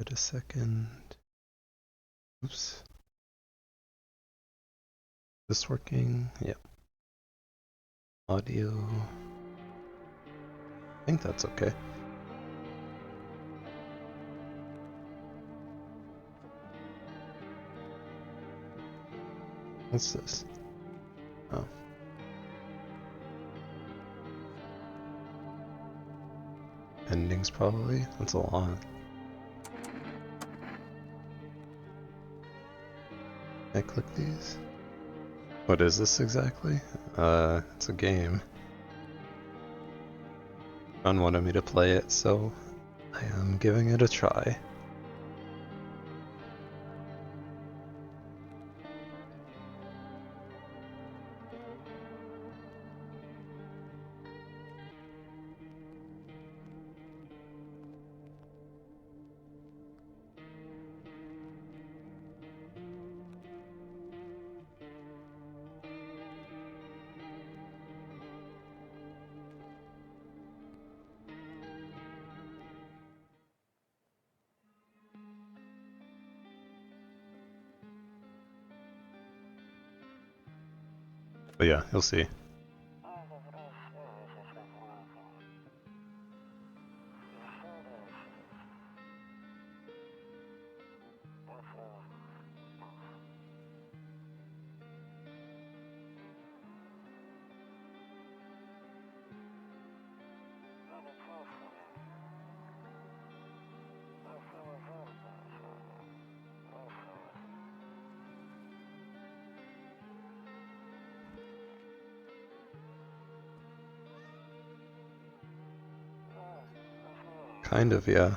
Wait a second. Oops. This working? Yep. Audio. I think that's okay. What's this? Oh. Endings probably? That's a lot. Can I click these? What is this exactly? It's a game. Ron wanted me to play it, so I am giving it a try. But yeah, you'll see. Kind of, yeah.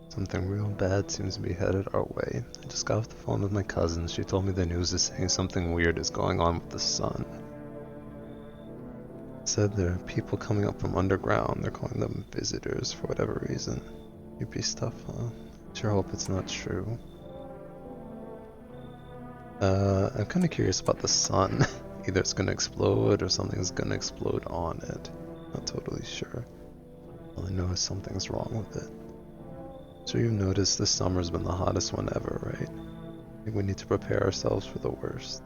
Something real bad seems to be headed our way. I just got off the phone with my cousin. She told me the news is saying something weird is going on with the sun. Said there are people coming up from underground. They're calling them visitors for whatever reason. Creepy stuff, huh? Sure hope it's not true. I'm kind of curious about the sun. Either it's gonna explode or something's gonna explode on it. Not totally sure. All I know is something's wrong with it. So you've noticed this summer's been the hottest one ever, right? I think we need to prepare ourselves for the worst.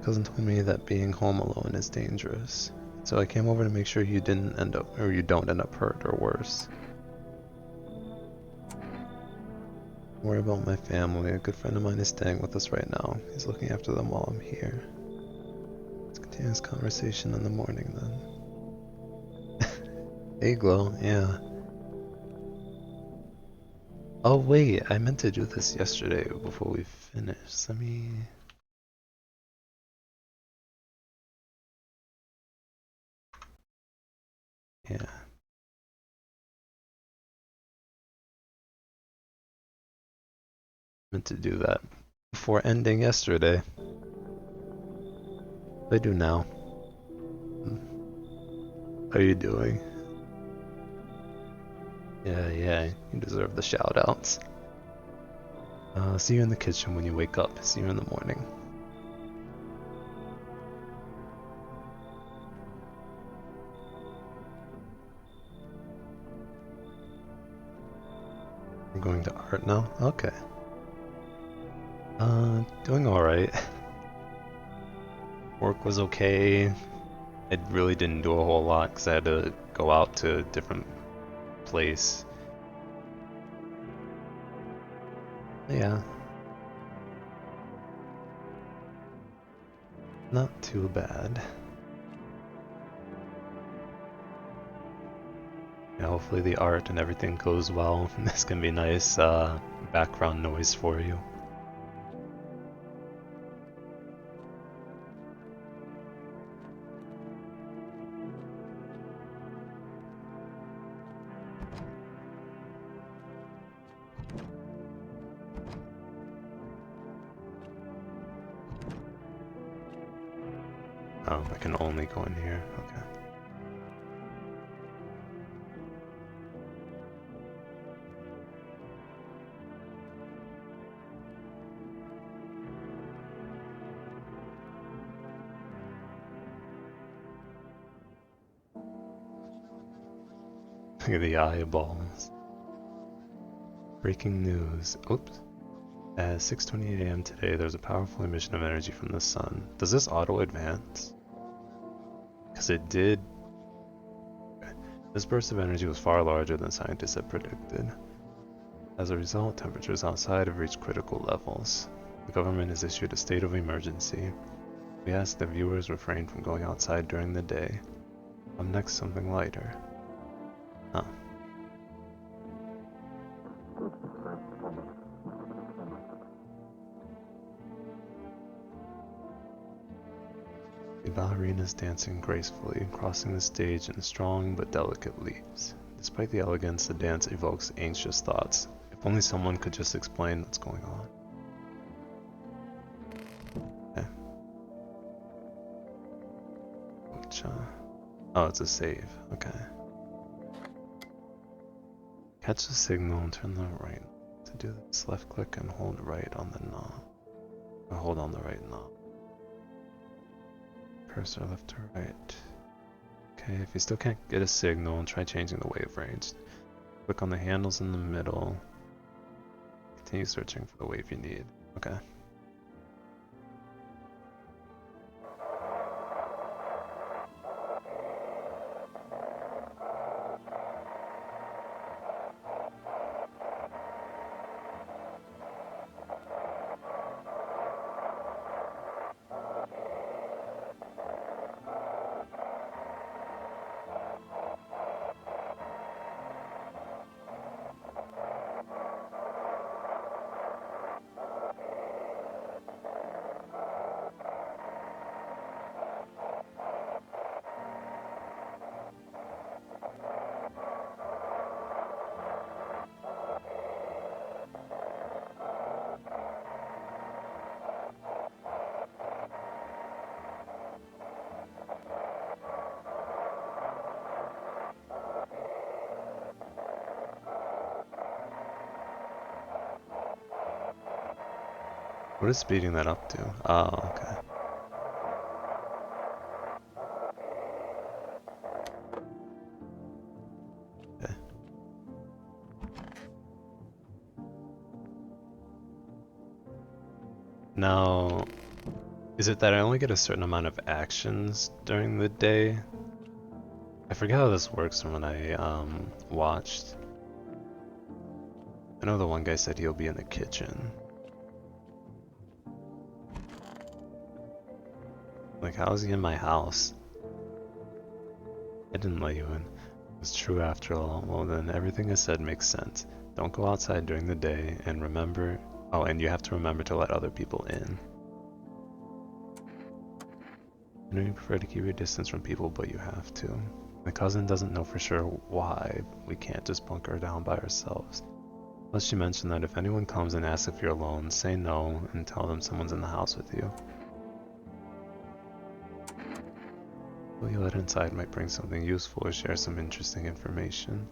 Cousin told me that being home alone is dangerous. So I came over to make sure you didn't end up, or you don't end up hurt or worse. Don't worry about my family. A good friend of mine is staying with us right now. He's looking after them while I'm here. Let's continue this conversation in the morning then. Hey Glow, yeah. Oh wait, I meant to do this yesterday before we finished. Let me... Yeah. Meant to do that before ending yesterday. What do I do now? How are you doing? Yeah, you deserve the shout outs. See you in the kitchen when you wake up. See you in the morning. I'm going to art now? Okay. Doing alright. Work was okay. I really didn't do a whole lot because I had to go out to a different place. Yeah. Not too bad. Yeah, hopefully the art and everything goes well. This can be nice background noise for you. Oh, I can only go in here. Okay. Look at the eyeballs. Breaking news. Oops. At 6:28 a.m. today, there's a powerful emission of energy from the sun. Does this auto advance? Because it did. This burst of energy was far larger than scientists had predicted. As a result, temperatures outside have reached critical levels. The government has issued a state of emergency. We ask that viewers refrain from going outside during the day. Up next, something lighter. Huh. The ballerinas dancing gracefully, crossing the stage in strong but delicate leaps. Despite the elegance, the dance evokes anxious thoughts. If only someone could just explain what's going on. Okay. Which, oh, it's a save. Okay. Catch the signal and turn the right. To do this, left click and hold right on the knob. Or hold on the right knob. Cursor left to right. Okay, if you still can't get a signal, try changing the wave range. Click on the handles in the middle. Continue searching for the wave you need. Okay. What is speeding that up to? Oh, okay. Okay. Now, is it that I only get a certain amount of actions during the day? I forget how this works from when I watched. I know the one guy said he'll be in the kitchen. Like, how is he in my house? I didn't let you in. It's true after all. Well then, everything I said makes sense. Don't go outside during the day, and remember... Oh, and you have to remember to let other people in. I know you prefer to keep your distance from people, but you have to. My cousin doesn't know for sure why we can't just bunker down by ourselves. Plus she mentioned that if anyone comes and asks if you're alone, say no and tell them someone's in the house with you. Who you let inside might bring something useful or share some interesting information.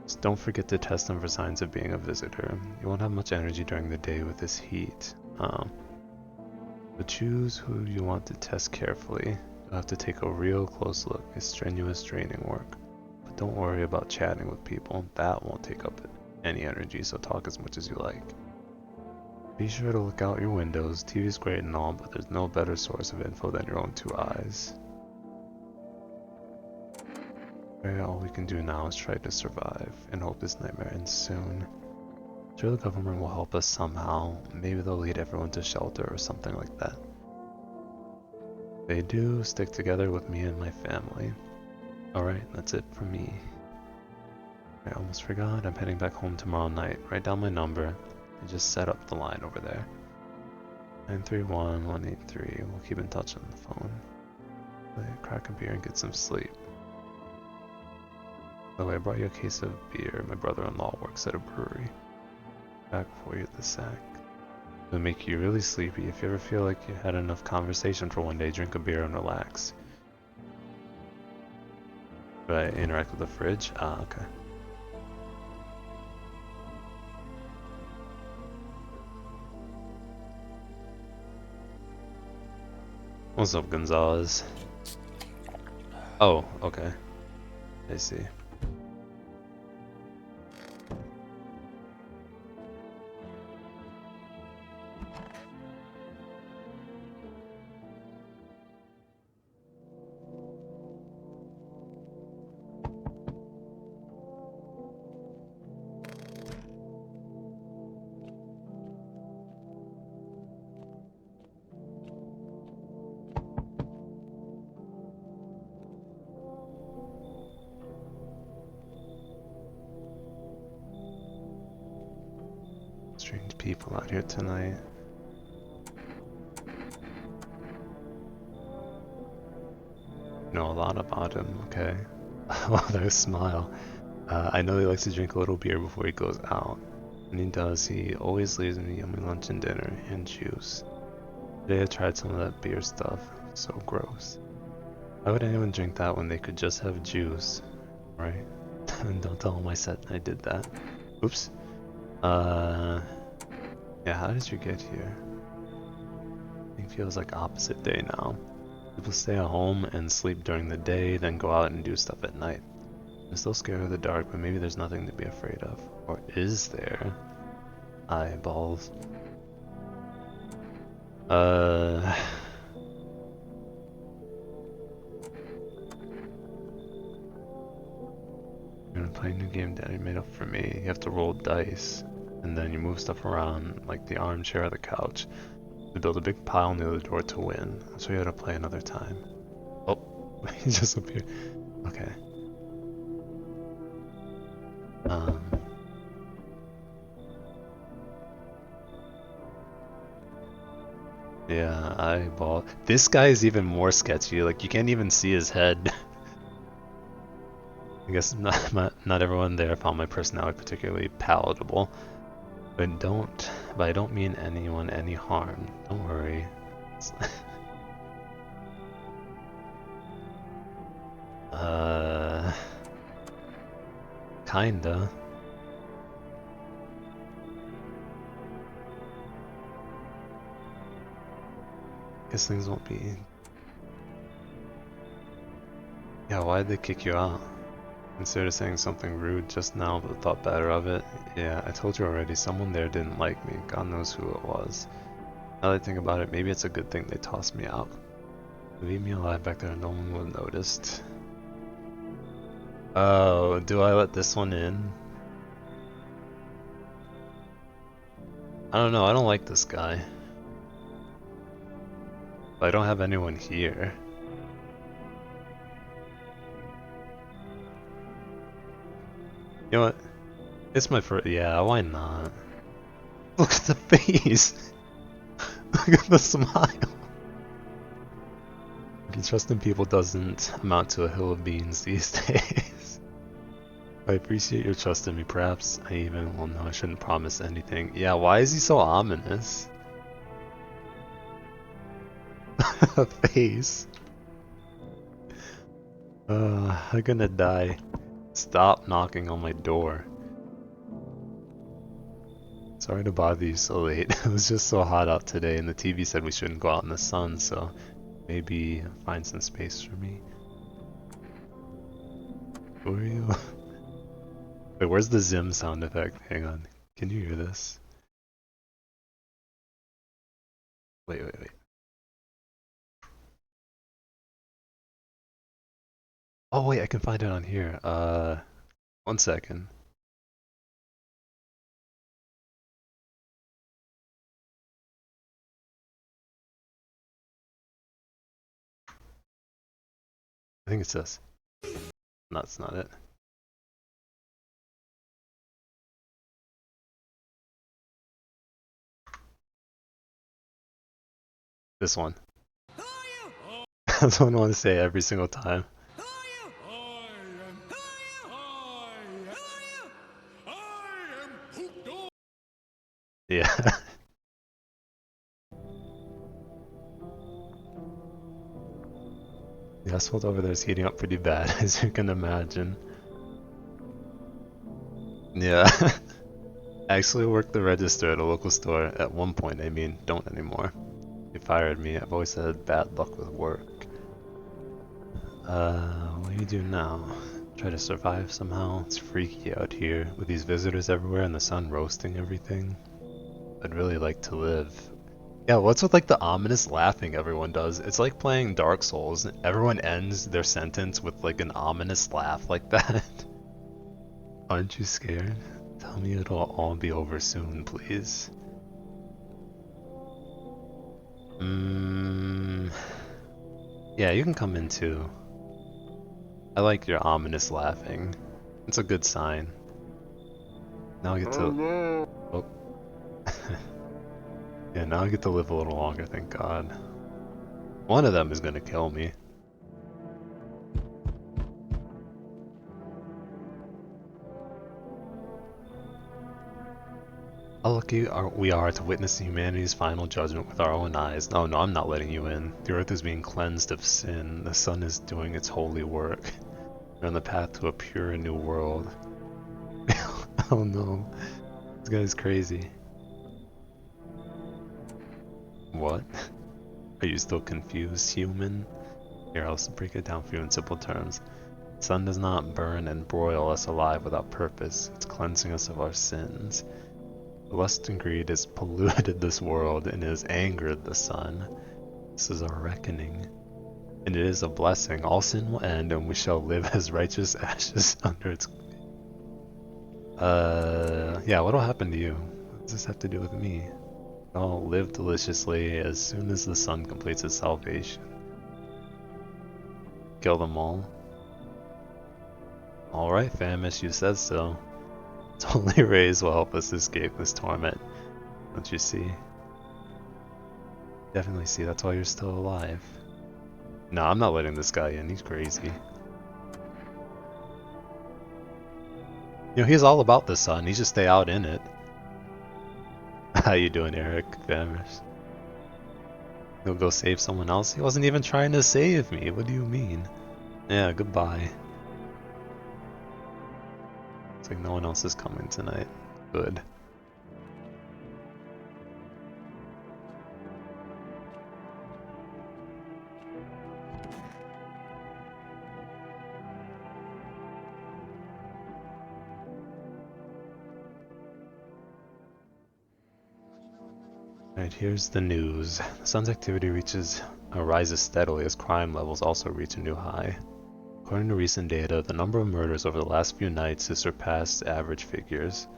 Just don't forget to test them for signs of being a visitor. You won't have much energy during the day with this heat. But choose who you want to test carefully. You'll have to take a real close look. It's strenuous, draining work. But don't worry about chatting with people. That won't take up any energy, so talk as much as you like. Be sure to look out your windows. TV's great and all, but there's no better source of info than your own two eyes. All we can do now is try to survive and hope this nightmare ends soon. Sure, the government will help us somehow. Maybe they'll lead everyone to shelter or something like that. If they do, stick together with me and my family. Alright, that's it for me. I almost forgot. I'm heading back home tomorrow night. Write down my number and just set up the line over there. 931-183. We'll keep in touch on the phone. Crack a beer and get some sleep. By the way, I brought you a case of beer. My brother-in-law works at a brewery. Back for you at the sack. It'll make you really sleepy. If you ever feel like you had enough conversation for one day, drink a beer and relax. Do I interact with the fridge? Ah, okay. What's up, Gonzalez? Oh, okay. I see. Strange people out here tonight. Know a lot about him, okay? Well, there's Smile. I know he likes to drink a little beer before he goes out. When he does, he always leaves me yummy lunch and dinner and juice. Today I tried some of that beer stuff. So gross. Why would anyone drink that when they could just have juice? Right? Don't tell him I said I did that. Oops. Yeah, how did you get here? It feels like opposite day now. People stay at home and sleep during the day, then go out and do stuff at night. I'm still scared of the dark, but maybe there's nothing to be afraid of. Or is there? Eyeballs. I'm gonna play a new game Daddy made up for me. You have to roll dice, and then you move stuff around, like the armchair or the couch, to build a big pile near the door to win. I'll show you how to play another time. Oh, he just appeared. Okay. Yeah, eyeball. This guy is even more sketchy. Like, you can't even see his head. I guess not everyone there found my personality particularly palatable. But I don't mean anyone any harm. Don't worry. Kinda. Guess things won't be... Yeah, why'd they kick you out? Considered saying something rude just now, but thought better of it. Yeah, I told you already, someone there didn't like me. God knows who it was. Now that I think about it, maybe it's a good thing they tossed me out. Leave me alive back there, no one would have noticed. Oh, do I let this one in? I don't know, I don't like this guy. But I don't have anyone here. You know what? It's my first. Yeah, why not? Look at the face! Look at the smile! Trusting people doesn't amount to a hill of beans these days. I appreciate your trust in me. Perhaps I even will know I shouldn't promise anything. Yeah, why is he so ominous? Face. I'm gonna die. Stop knocking on my door. Sorry to bother you so late. It was just so hot out today and the TV said we shouldn't go out in the sun, so maybe find some space for me. Who are you? Wait, where's the Zim sound effect? Hang on. Can you hear this? Wait. Oh wait, I can find it on here. 1 second. I think it's this. No, that's not it. This one. That's what I want to say every single time. Yeah. The asphalt over there is heating up pretty bad, as you can imagine. Yeah. I actually worked the register at a local store at one point. I mean, don't anymore. They fired me. I've always had bad luck with work. What do you do now? Try to survive somehow? It's freaky out here with these visitors everywhere and the sun roasting everything. I'd really like to live. Yeah, what's with like the ominous laughing everyone does? It's like playing Dark Souls. Everyone ends their sentence with like an ominous laugh like that. Aren't you scared? Tell me it'll all be over soon, please. Yeah, you can come in too. I like your ominous laughing. It's a good sign. Now I get to... Oh. Yeah, now I get to live a little longer, thank God. One of them is gonna kill me. How lucky we are to witness humanity's final judgment with our own eyes. Oh no, I'm not letting you in. The earth is being cleansed of sin. The sun is doing its holy work. We're on the path to a pure and new world. Oh no, this guy's crazy. What? Are you still confused, human? Here, I'll break it down for you in simple terms. The sun does not burn and broil us alive without purpose. It's cleansing us of our sins. Lust and greed has polluted this world and it has angered the sun. This is our reckoning. And it is a blessing. All sin will end and we shall live as righteous ashes under its... Yeah, what'll happen to you? What does this have to do with me? I'll live deliciously as soon as the sun completes its salvation. Kill them all. Alright, Famish, you said so. Its holy rays will help us escape this torment. Don't you see? Definitely see, that's why you're still alive. No, I'm not letting this guy in, he's crazy. You know, he's all about the sun, he should stay out in it. How you doing, Eric? Famish? He'll go save someone else? He wasn't even trying to save me, what do you mean? Yeah, goodbye. It's like no one else is coming tonight. Good. Alright, here's the news. The sun's activity rises steadily as crime levels also reach a new high. According to recent data, the number of murders over the last few nights has surpassed average figures.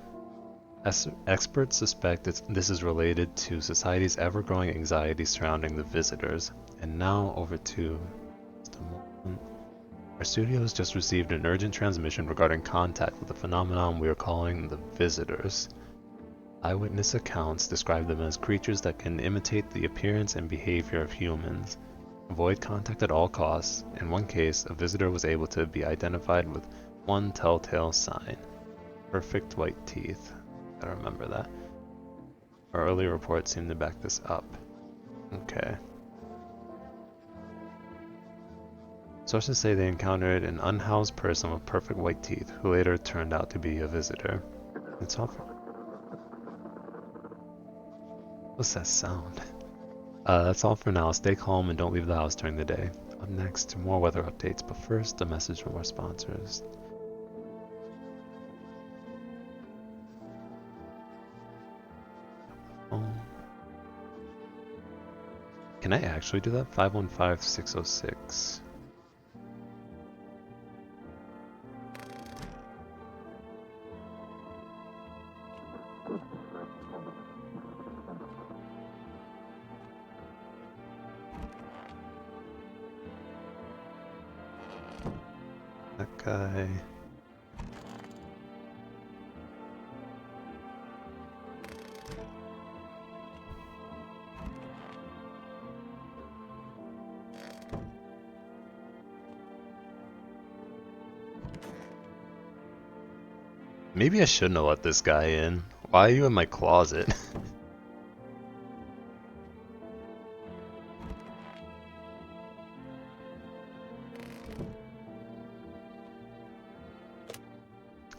Experts suspect this is related to society's ever-growing anxiety surrounding the visitors. And now over to... Our studio has just received an urgent transmission regarding contact with a phenomenon we are calling the visitors. Eyewitness accounts describe them as creatures that can imitate the appearance and behavior of humans. Avoid contact at all costs. In one case, a visitor was able to be identified with one telltale sign. Perfect white teeth. I remember that. Our earlier reports seem to back this up. Okay. Sources say they encountered an unhoused person with perfect white teeth, who later turned out to be a visitor. It's all for... What's that sound? That's all for now. Stay calm and don't leave the house during the day. Up next, more weather updates, but first, a message from our sponsors. Can I actually do that? 515606. That guy. Maybe I shouldn't have let this guy in. Why are you in my closet?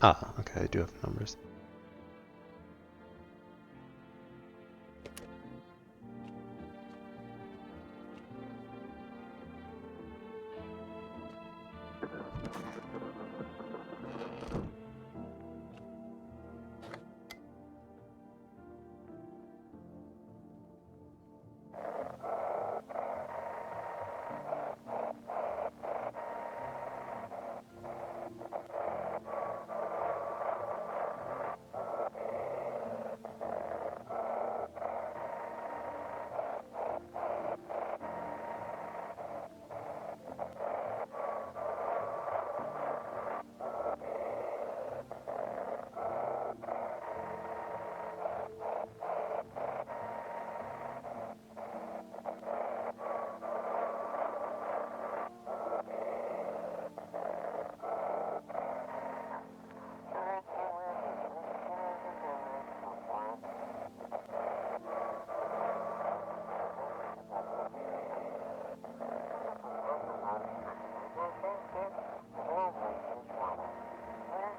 Ah, okay, I do have numbers.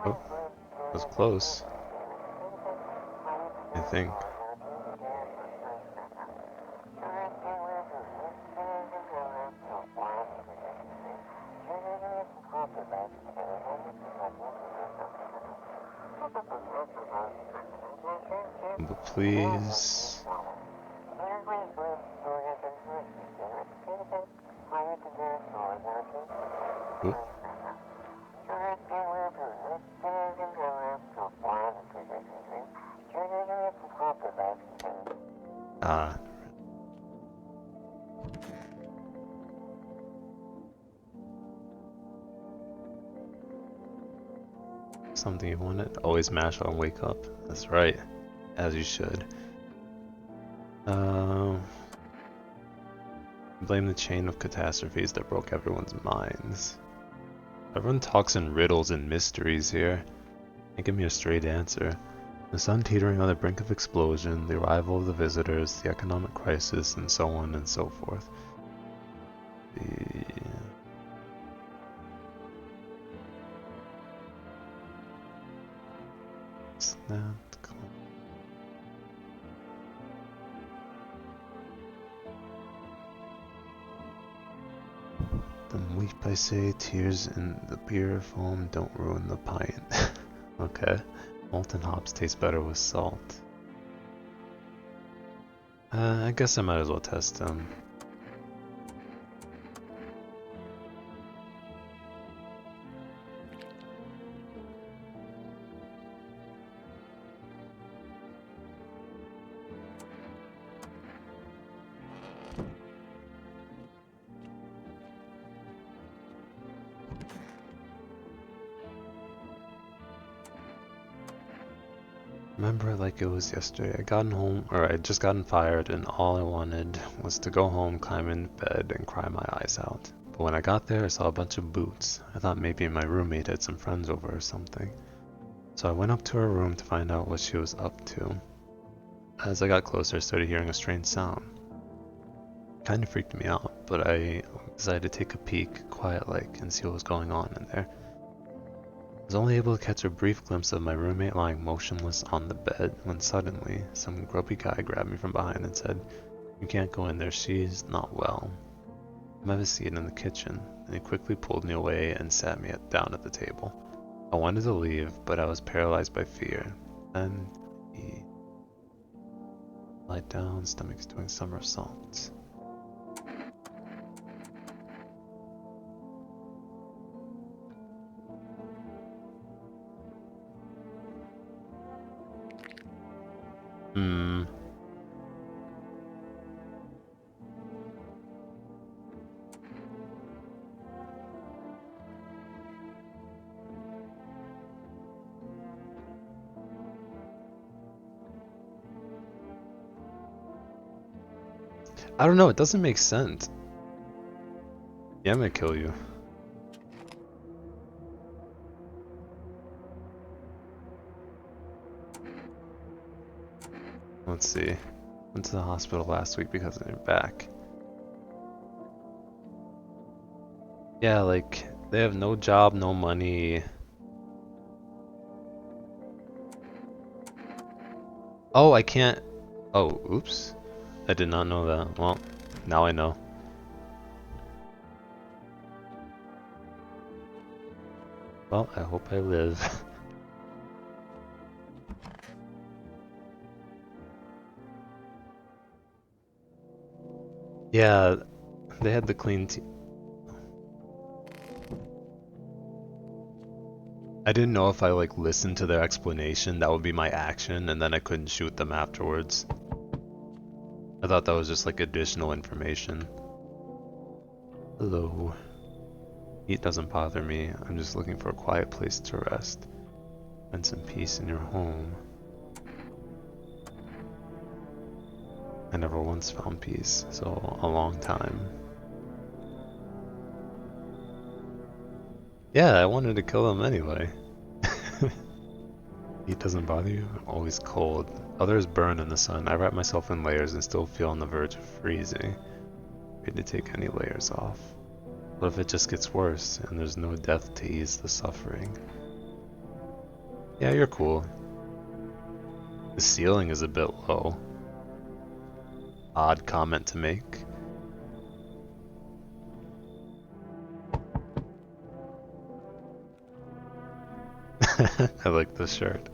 Oh, that was close, I think. But please. Oop. Ah. Something you wanted? Always mash on wake up. That's right. As you should. Blame the chain of catastrophes that broke everyone's minds. Everyone talks in riddles and mysteries here. Can't give me a straight answer. The sun teetering on the brink of explosion, the arrival of the visitors, the economic crisis, and so on and so forth. Then weep, I say, tears in the beer foam don't ruin the pint. Okay. Molten hops taste better with salt. I guess I might as well test them. Remember it like it was yesterday. I'd just gotten fired, and all I wanted was to go home, climb in bed, and cry my eyes out. But when I got there, I saw a bunch of boots. I thought maybe my roommate had some friends over or something. So I went up to her room to find out what she was up to. As I got closer, I started hearing a strange sound. It kind of freaked me out, but I decided to take a peek, quiet-like, and see what was going on in there. I was only able to catch a brief glimpse of my roommate lying motionless on the bed when suddenly some grubby guy grabbed me from behind and said, "You can't go in there, she's not well." I have a seat in the kitchen, and he quickly pulled me away and sat me down at the table. I wanted to leave, but I was paralyzed by fear. Then he lied down, stomach's doing somersaults. I don't know, it doesn't make sense. Yeah, I'm gonna kill you. Let's see. Went to the hospital last week because of their back. Yeah, like, they have no job, no money. Oh, I can't. Oh, oops. I did not know that. Well, now I know. Well, I hope I live. Yeah, they had the clean tea. I didn't know if I like listened to their explanation, that would be my action, and then I couldn't shoot them afterwards. I thought that was just like additional information. Hello. Heat doesn't bother me. I'm just looking for a quiet place to rest. Find some peace in your home. I never once found peace, so a long time. Yeah, I wanted to kill them anyway. Heat doesn't bother you? I'm always cold. Others burn in the sun. I wrap myself in layers and still feel on the verge of freezing. Afraid to take any layers off. What if it just gets worse and there's no death to ease the suffering? Yeah, you're cool. The ceiling is a bit low. Odd comment to make. I like this shirt.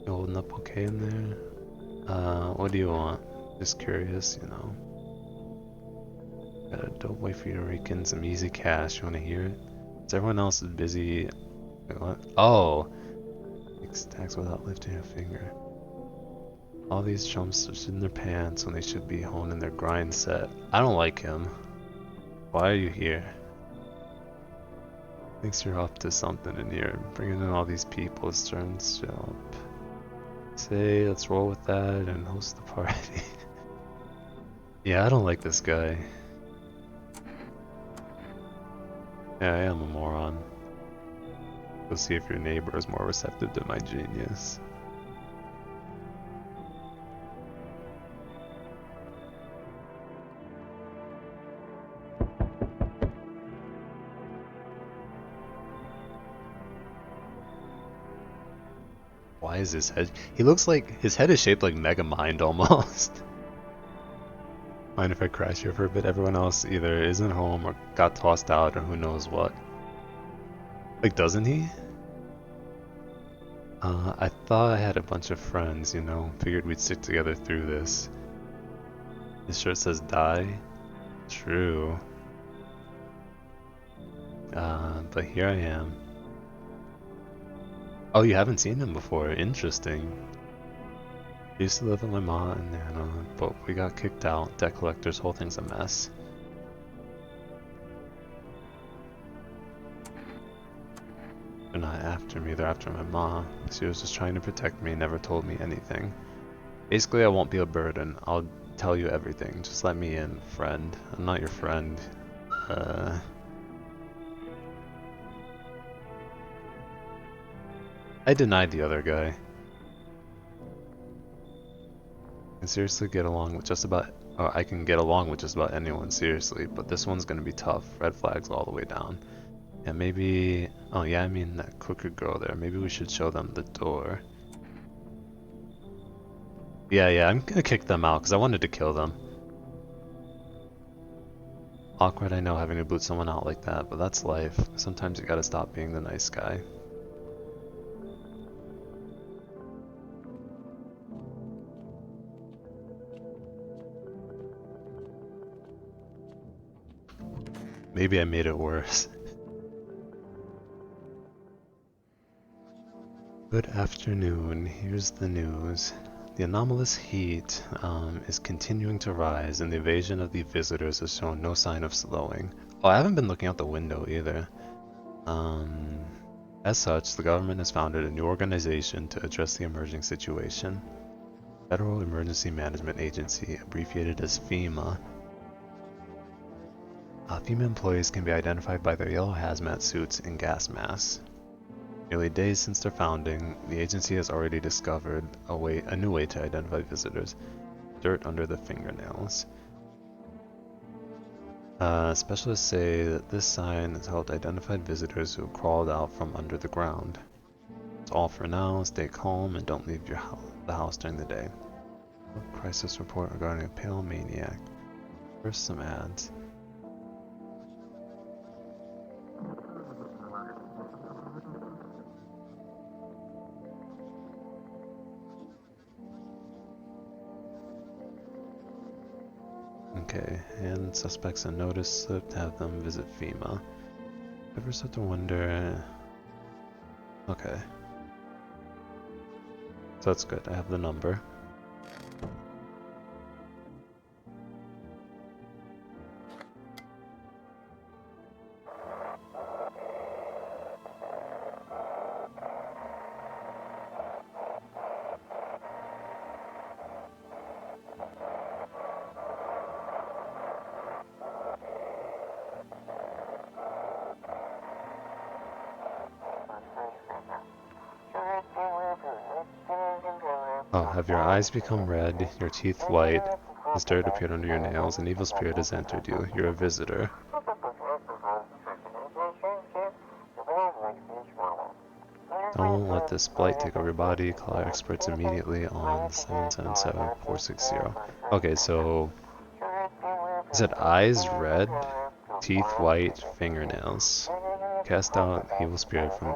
You holding up okay in there? What do you want? Just curious, you know. Got a dope way for you to rake in some easy cash. You wanna hear it? Is everyone else busy? Wait, what? Oh! Make stacks without lifting a finger. All these chumps are in their pants when they should be honing their grind set. I don't like him. Why are you here? Thinks you're up to something and you're bringing in all these people. Stearns job. Say, let's roll with that and host the party. Yeah, I don't like this guy. Yeah, I am a moron. Go see if your neighbor is more receptive to my genius. Why is his head? He looks like his head is shaped like Megamind almost. Mind if I crash here for a bit? Everyone else either isn't home or got tossed out or who knows what. Like, doesn't he? I thought I had a bunch of friends, you know. Figured we'd stick together through this. His shirt says die. True. But here I am. Oh, you haven't seen him before. Interesting. I used to live with my mom and Nana, but we got kicked out. Debt collectors, whole thing's a mess. They're not after me, they're after my mom. She was just trying to protect me, never told me anything. Basically, I won't be a burden. I'll tell you everything. Just let me in, friend. I'm not your friend. I denied the other guy. I can seriously get along with just about... Oh, I can get along with just about anyone, seriously, but this one's gonna be tough. Red flags all the way down. Yeah, maybe... Oh yeah, I mean that crooked girl there. Maybe we should show them the door. Yeah, I'm gonna kick them out because I wanted to kill them. Awkward, I know, having to boot someone out like that, but that's life. Sometimes you gotta stop being the nice guy. Maybe I made it worse. Good afternoon, here's the news. The anomalous heat is continuing to rise and the evasion of the visitors has shown no sign of slowing. Oh, I haven't been looking out the window either. As such, the government has founded a new organization to address the emerging situation. Federal Emergency Management Agency, abbreviated as FEMA. FEMA employees can be identified by their yellow hazmat suits and gas masks. Nearly days since their founding, the agency has already discovered a new way to identify visitors: dirt under the fingernails. Specialists say that this sign has helped identify visitors who have crawled out from under the ground. That's all for now. Stay calm and don't leave the house during the day. Crisis report regarding a pale maniac. First, some ads. Okay, and suspects a notice slip to have them visit FEMA. Ever start to wonder... Okay. So that's good, I have the number. Oh, have your eyes become red, your teeth white, has dirt appeared under your nails, an evil spirit has entered you, you're a visitor. Don't let this blight take over your body, call our experts immediately on 777-460. Okay, so... Is it eyes red, teeth white, fingernails? Cast out the evil spirit from...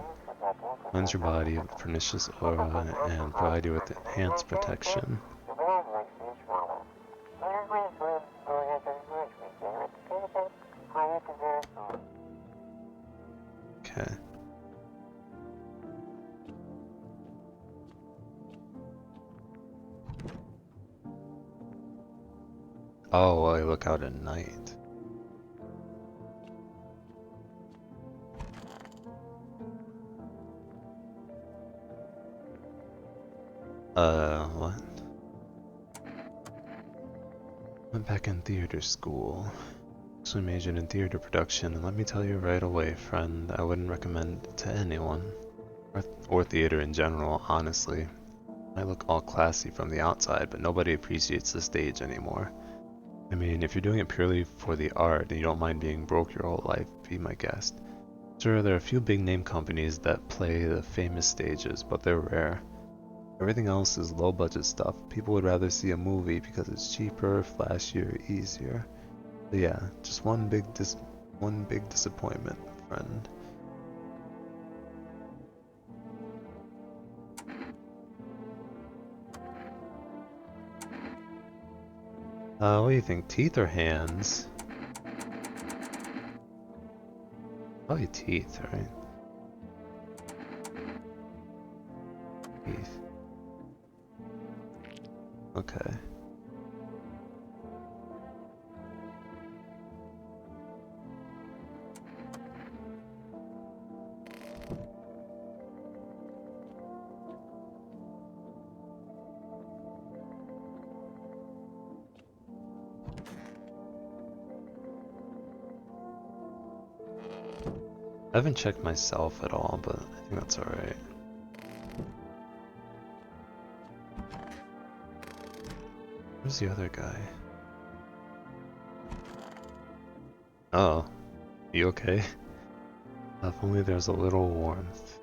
Cleanse your body of pernicious aura and provide you with enhanced protection. Okay. Oh, I look out at night. What? Went back in theater school. Actually majored in theater production, and let me tell you right away, friend, I wouldn't recommend it to anyone. Or theater in general, honestly. I look all classy from the outside, but nobody appreciates the stage anymore. I mean, if you're doing it purely for the art and you don't mind being broke your whole life, be my guest. Sure, there are a few big name companies that play the famous stages, but they're rare. Everything else is low budget stuff. People would rather see a movie because it's cheaper, flashier, easier. But yeah, just one big disappointment, friend. What do you think? Teeth or hands? Probably teeth, right? Teeth. Okay. I haven't checked myself at all, but I think that's alright. Where's the other guy? Oh, you okay? If only there's a little warmth.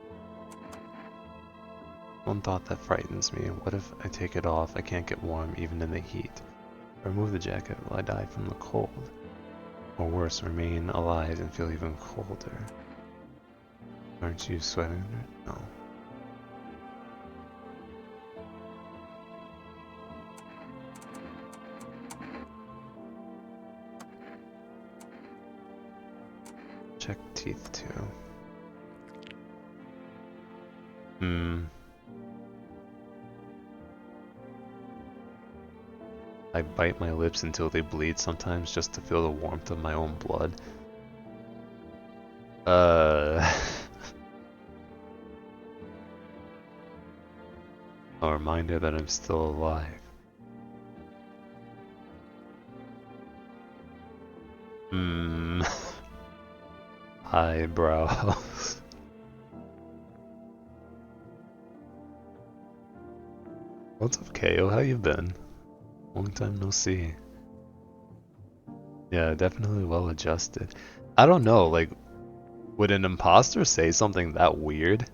One thought that frightens me. What if I take it off? I can't get warm even in the heat. If I remove the jacket, will I die from the cold? Or worse, remain alive and feel even colder? Aren't you sweating? No. Check teeth too. I bite my lips until they bleed sometimes just to feel the warmth of my own blood. A reminder that I'm still alive. Eyebrows. What's up, KO? How you been? Long time no see. Yeah, definitely well adjusted. I don't know, like, would an imposter say something that weird?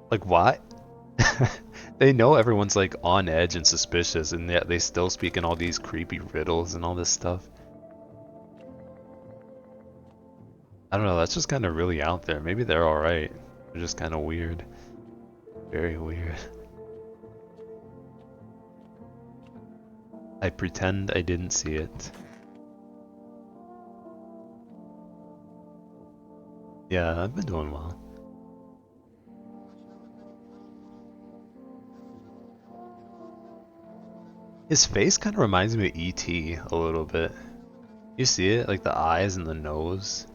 Like, why? They know everyone's like on edge and suspicious, and yet they still speak in all these creepy riddles and all this stuff. I don't know, that's just kind of really out there. Maybe they're alright. They're just kind of weird. Very weird. I pretend I didn't see it. Yeah, I've been doing well. His face kind of reminds me of E.T. a little bit. You see it? Like the eyes and the nose.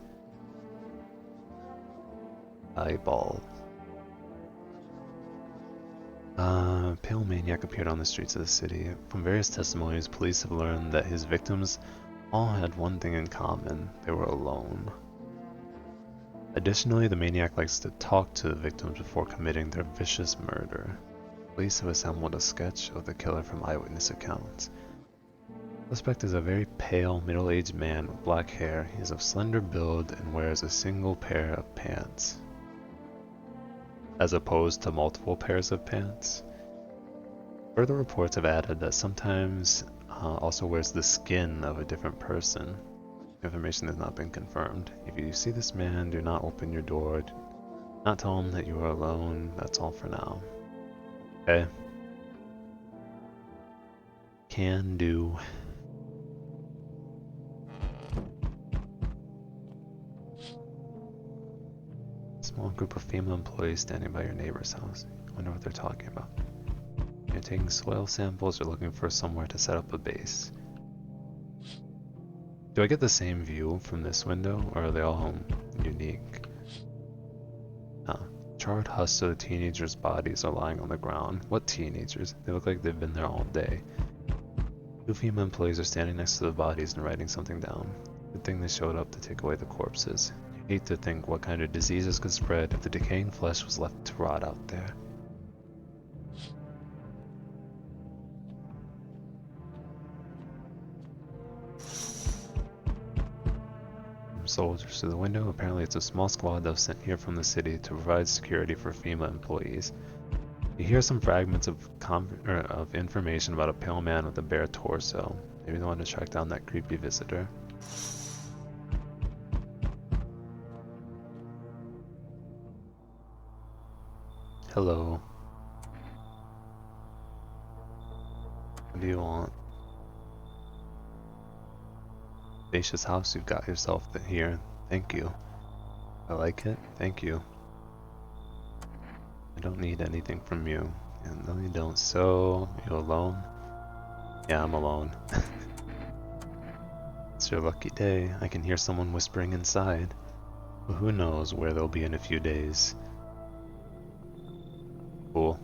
Eyeball. Pale maniac appeared on the streets of the city. From various testimonies, police have learned that his victims all had one thing in common. They were alone. Additionally, the maniac likes to talk to the victims before committing their vicious murder. Police have assembled a sketch of the killer from eyewitness accounts. The suspect is a very pale, middle-aged man with black hair. He is of slender build and wears a single pair of pants, as opposed to multiple pairs of pants. Further reports have added that sometimes also wears the skin of a different person. Information has not been confirmed. If you see this man, do not open your door. Do not tell him that you are alone. That's all for now. Okay. Can do. Small group of female employees standing by your neighbor's house. I wonder what they're talking about. You're taking soil samples or looking for somewhere to set up a base. Do I get the same view from this window, or are they all unique? Charred husks of the teenagers' bodies are lying on the ground. What teenagers? They look like they've been there all day. Two female employees are standing next to the bodies and writing something down. Good thing they showed up to take away the corpses. You hate to think what kind of diseases could spread if the decaying flesh was left to rot out there. Soldiers to the window. Apparently it's a small squad that was sent here from the city to provide security for female employees. You hear some fragments of information about a pale man with a bare torso. Maybe they want to track down that creepy visitor. Hello. What do you want? Spacious house you've got yourself here. Thank you. I like it. Thank you. I don't need anything from you. And no, you don't. So, you alone? Yeah, I'm alone. It's your lucky day. I can hear someone whispering inside. But who knows where they'll be in a few days. Cool.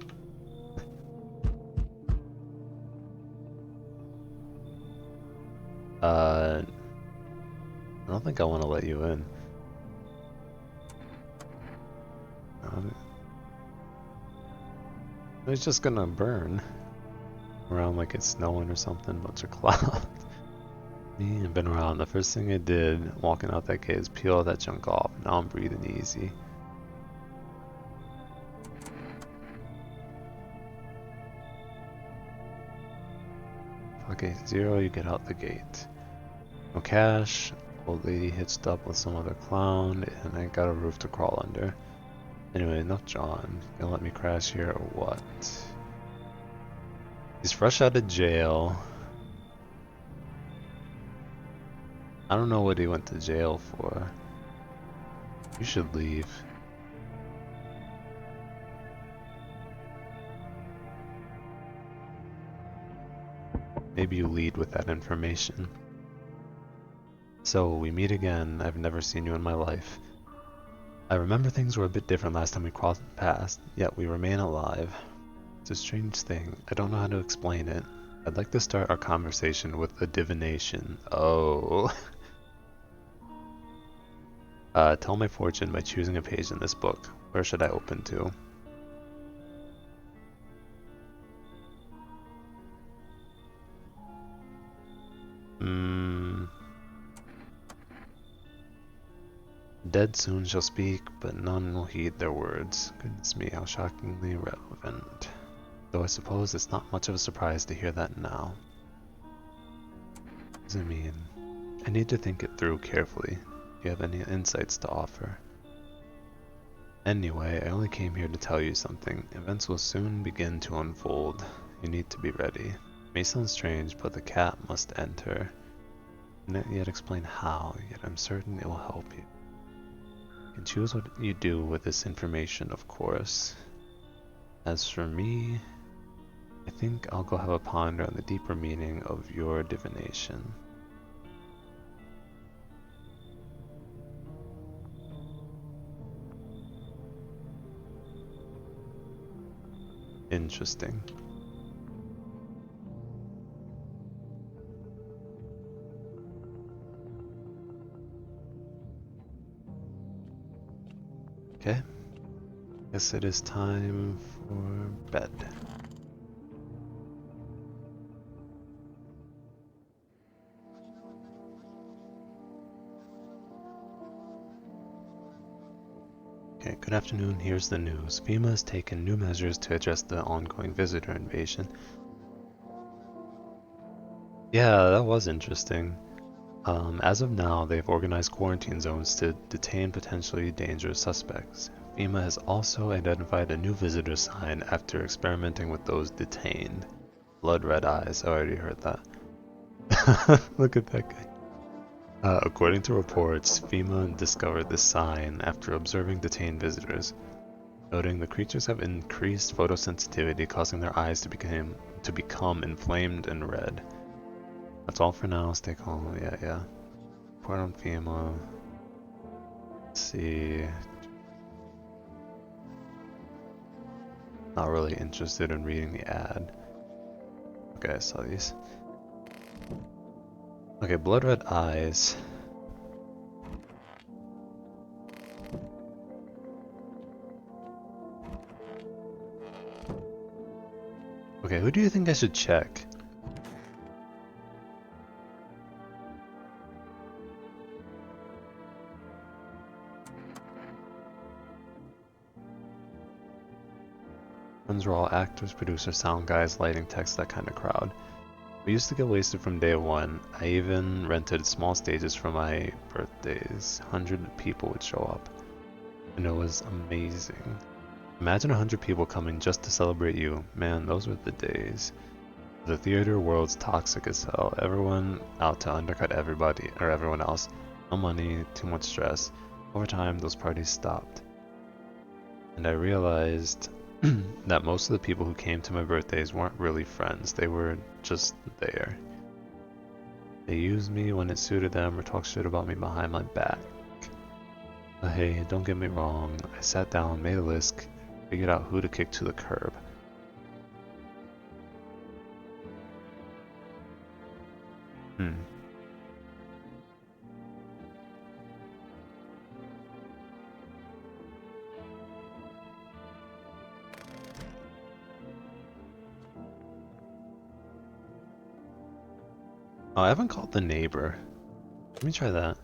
I don't think I want to let you in. It's just gonna burn around like it's snowing or something, bunch of clouds. Me, I've been around. The first thing I did walking out that gate is peel all that junk off. Now I'm breathing easy. Okay, 0, you get out the gate. No cash. Old lady hitched up with some other clown, and I got a roof to crawl under. Anyway, enough John. Gonna let me crash here or what? He's fresh out of jail. I don't know what he went to jail for. You should leave. Maybe you lead with that information. So, we meet again. I've never seen you in my life. I remember things were a bit different last time we crossed paths, yet we remain alive. It's a strange thing. I don't know how to explain it. I'd like to start our conversation with a divination. Oh. Tell my fortune by choosing a page in this book. Where should I open to? Dead soon shall speak, but none will heed their words. Goodness me, how shockingly relevant. Though I suppose it's not much of a surprise to hear that now. What does it mean? I need to think it through carefully. Do you have any insights to offer? Anyway, I only came here to tell you something. Events will soon begin to unfold. You need to be ready. It may sound strange, but the cat must enter. I can't yet explain how, yet I'm certain it will help you. You can choose what you do with this information, of course. As for me, I think I'll go have a ponder on the deeper meaning of your divination. Interesting. Okay. Guess it is time for bed. Okay, good afternoon. Here's the news. FEMA has taken new measures to address the ongoing visitor invasion. Yeah, that was interesting. As of now, they've organized quarantine zones to detain potentially dangerous suspects. FEMA has also identified a new visitor sign after experimenting with those detained. Blood red eyes. I already heard that. Look at that guy. According to reports, FEMA discovered this sign after observing detained visitors, noting the creatures have increased photosensitivity, causing their eyes to become inflamed and red. That's all for now. Stay calm. Yeah. Report on FEMA. Let's see. Not really interested in reading the ad. Okay, I saw these. Okay, blood red eyes. Okay, who do you think I should check? Friends were all actors, producers, sound guys, lighting techs, that kind of crowd. We used to get wasted from day one. I even rented small stages for my birthdays. 100 people would show up. And it was amazing. Imagine 100 people coming just to celebrate you. Man, those were the days. The theater world's toxic as hell. Everyone out to undercut everybody, or everyone else. No money, too much stress. Over time, those parties stopped. And I realized that most of the people who came to my birthdays weren't really friends. They were just there. They used me when it suited them or talked shit about me behind my back. But hey, don't get me wrong. I sat down, made a list, figured out who to kick to the curb. Oh, I haven't called the neighbor. Let me try that.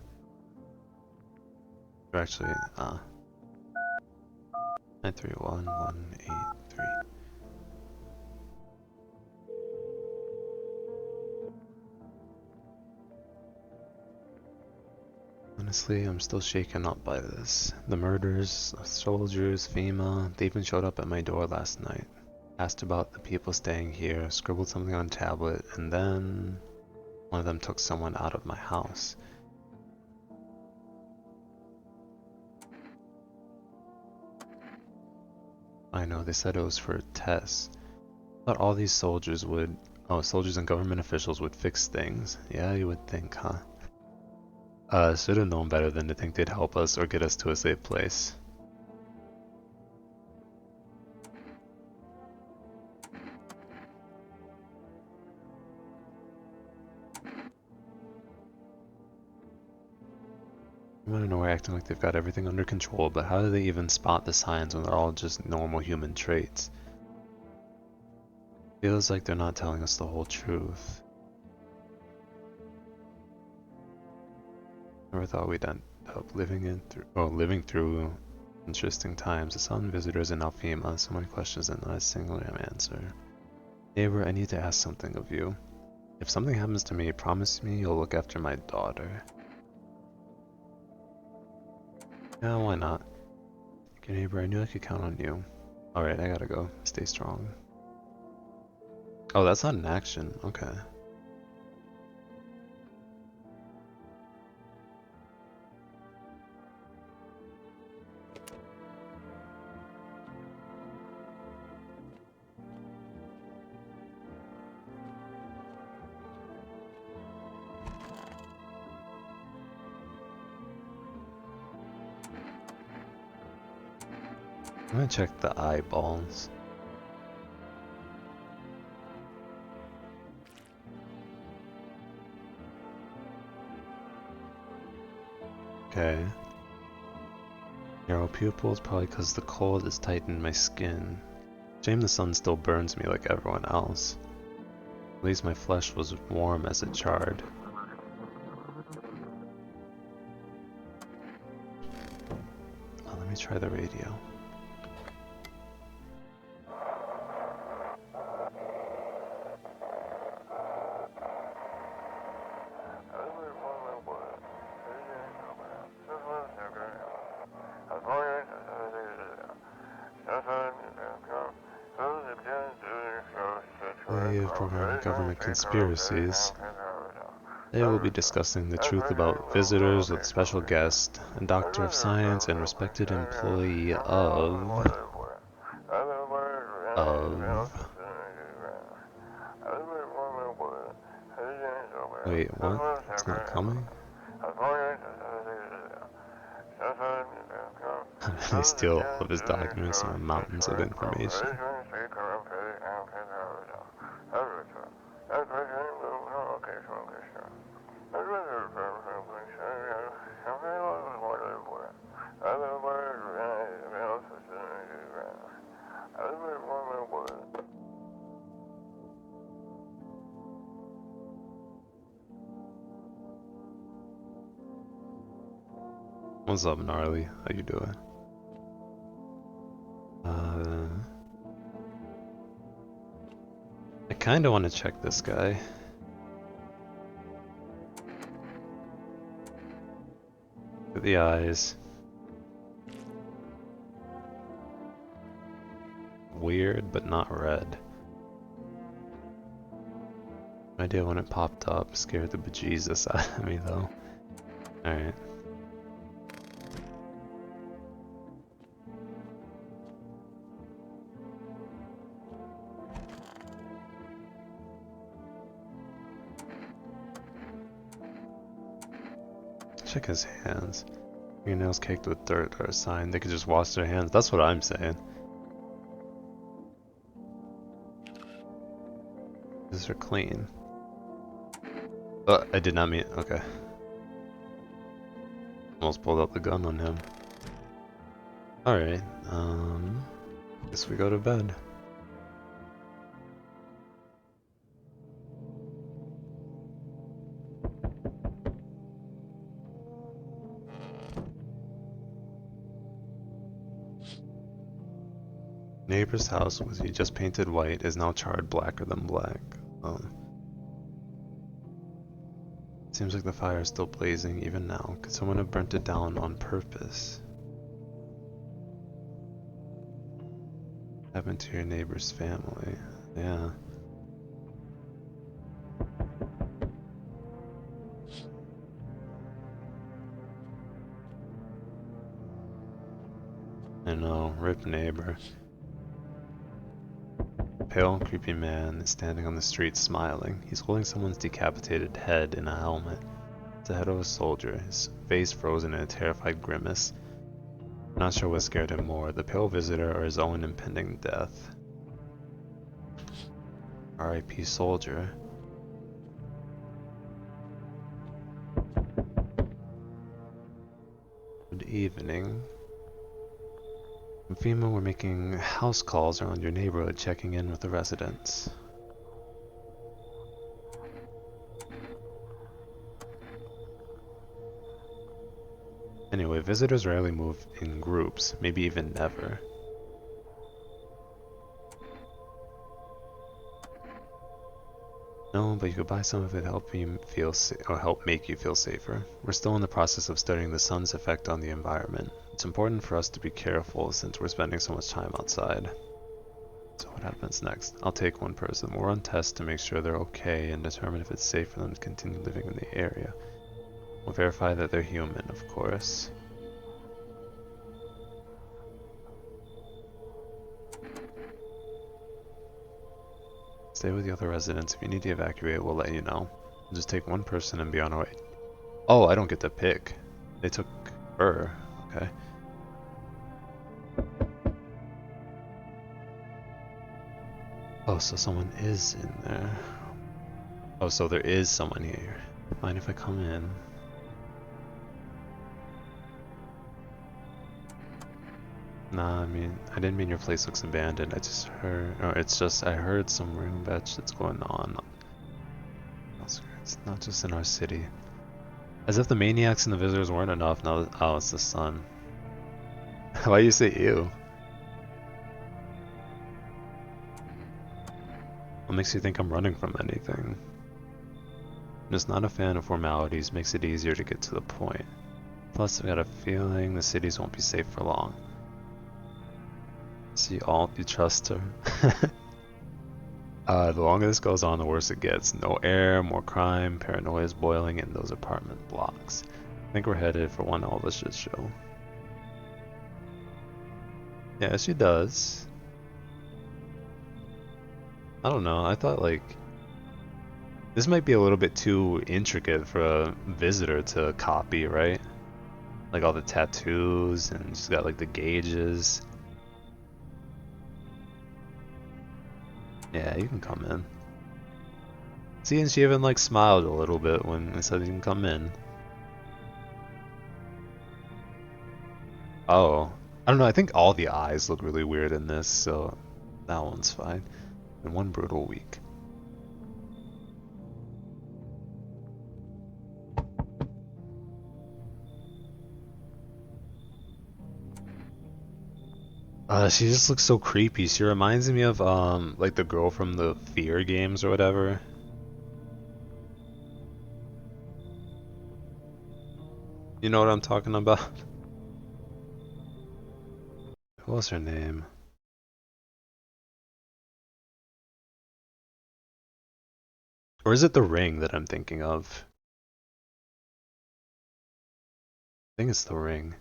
Or actually, 931-183. Honestly, I'm still shaken up by this. The murders, soldiers, FEMA, they even showed up at my door last night. Asked about the people staying here, scribbled something on a tablet, and then one of them took someone out of my house. I know, they said it was for a test. Thought all these soldiers and government officials would fix things. Yeah, you would think, huh? Should have known better than to think they'd help us or get us to a safe place. I want to know we're acting like they've got everything under control, but how do they even spot the signs when they're all just normal human traits? Feels like they're not telling us the whole truth. Never thought we'd end up living through interesting times. A thousand visitors in Alfima, so many questions and not a single answer. Neighbor, I need to ask something of you. If something happens to me, promise me you'll look after my daughter. Yeah, why not? Okay, neighbor, I knew I could count on you. Alright, I gotta go. Stay strong. Oh, that's not an action. Okay. I'm gonna check the eyeballs. Okay. Narrow pupils, probably because the cold has tightened my skin. Shame the sun still burns me like everyone else. At least my flesh was warm as it charred. Oh, let me try the radio. Programming government conspiracies. They will be discussing the truth about visitors with special guest, a doctor of science and respected employee of... Wait, what? It's not coming? They steal all of his documents from mountains of information. What's up, Gnarly? How you doing? I kinda want to check this guy. Look at the eyes. Weird, but not red. No idea when it popped up. Scared the bejesus out of me, though. Alright. Check his hands. Fingernails caked with dirt are a sign they could just wash their hands. That's what I'm saying. These are clean. I did not mean. Okay. Almost pulled out the gun on him. Alright, guess we go to bed. Neighbor's house, was he just painted white, is now charred blacker than black. Seems like the fire is still blazing even now. Could someone have burnt it down on purpose? What happened to your neighbor's family? Yeah. I know, rip neighbor. Pale, creepy man is standing on the street smiling. He's holding someone's decapitated head in a helmet. It's the head of a soldier, his face frozen in a terrified grimace. Not sure what scared him more, the pale visitor or his own impending death. R.I.P. soldier. Good evening. FEMA, we're making house calls around your neighborhood, checking in with the residents. Anyway, visitors rarely move in groups, maybe even never. No, but you could buy some of it to help you feel or help make you feel safer. We're still in the process of studying the sun's effect on the environment. It's important for us to be careful since we're spending so much time outside. So what happens next? I'll take one person. We'll run tests to make sure they're okay and determine if it's safe for them to continue living in the area. We'll verify that they're human, of course. Stay with the other residents. If you need to evacuate, we'll let you know. We'll just take one person and be on our way. Oh, I don't get to pick. They took her. Okay. Oh, so someone is in there. Oh, so there is someone here. Mind if I come in? Nah, I mean, I didn't mean your place looks abandoned. I just heard, or it's just, I heard some room batch that's going on. It's not just in our city. As if the maniacs and the visitors weren't enough. Now, oh, it's the sun. Why you say ew? What makes you think I'm running from anything? I'm just not a fan of formalities. Makes it easier to get to the point. Plus, I've got a feeling the cities won't be safe for long. See, all you trust her. The longer this goes on, the worse it gets. No air, more crime, paranoia is boiling in those apartment blocks. I think we're headed for one hell of a shit show. Yeah, she does. I don't know, I thought like this might be a little bit too intricate for a visitor to copy, right? Like all the tattoos and she's got like the gauges. Yeah, you can come in. See, and she even like smiled a little bit when I said you can come in. Oh, I don't know, I think all the eyes look really weird in this, so that one's fine. And one brutal week. She just looks so creepy. She reminds me of like the girl from the Fear games or whatever. You know what I'm talking about? What was her name? Or is it The Ring that I'm thinking of? I think it's The Ring.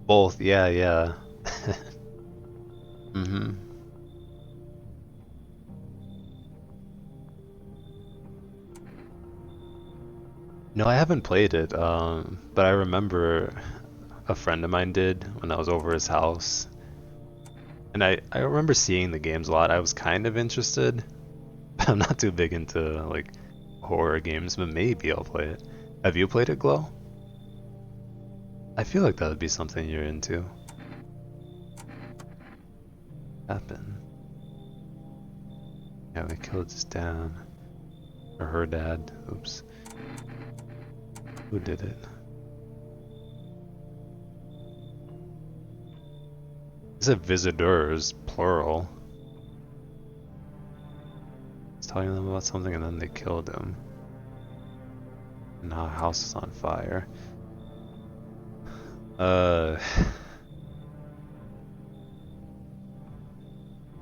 Both, yeah, yeah. Mm-hmm. No, I haven't played it, but I remember a friend of mine did when I was over his house. And I remember seeing the games a lot. I was kind of interested. I'm not too big into like horror games, but maybe I'll play it. Have you played it, Glow? I feel like that would be something you're into. Happen. Yeah, they killed his dad. Or her dad. Oops. Who did it? It said visitors, plural. It's telling them about something and then they killed him. And now our house is on fire. I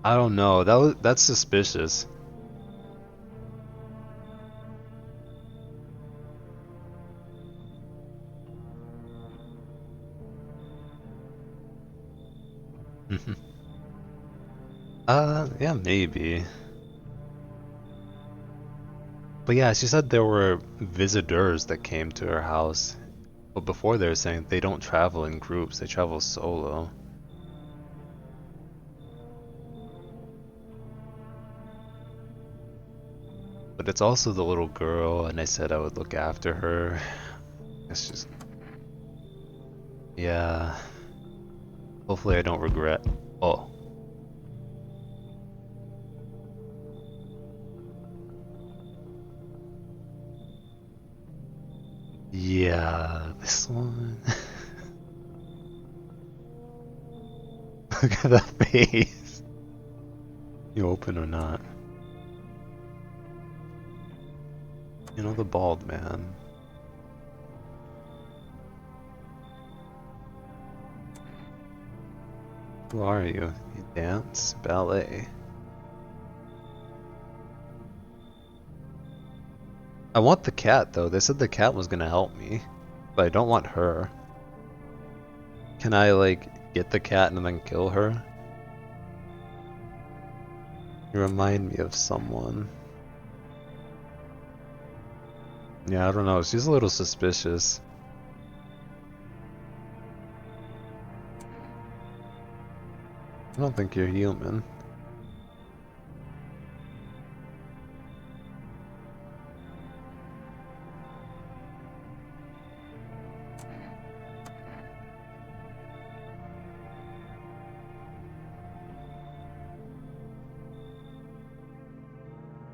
don't know. That's suspicious. Yeah, maybe. But yeah, she said there were visitors that came to her house. But before they were saying they don't travel in groups, they travel solo. But it's also the little girl, and I said I would look after her. It's just... Yeah. Hopefully I don't regret... Oh. Yeah, this one. Look at that face. You open or not? You know the bald man. Who are you? You dance? Ballet? I want the cat though. They said the cat was gonna help me. But I don't want her. Can I like get the cat and then kill her? You remind me of someone. Yeah, I don't know. She's a little suspicious. I don't think you're human.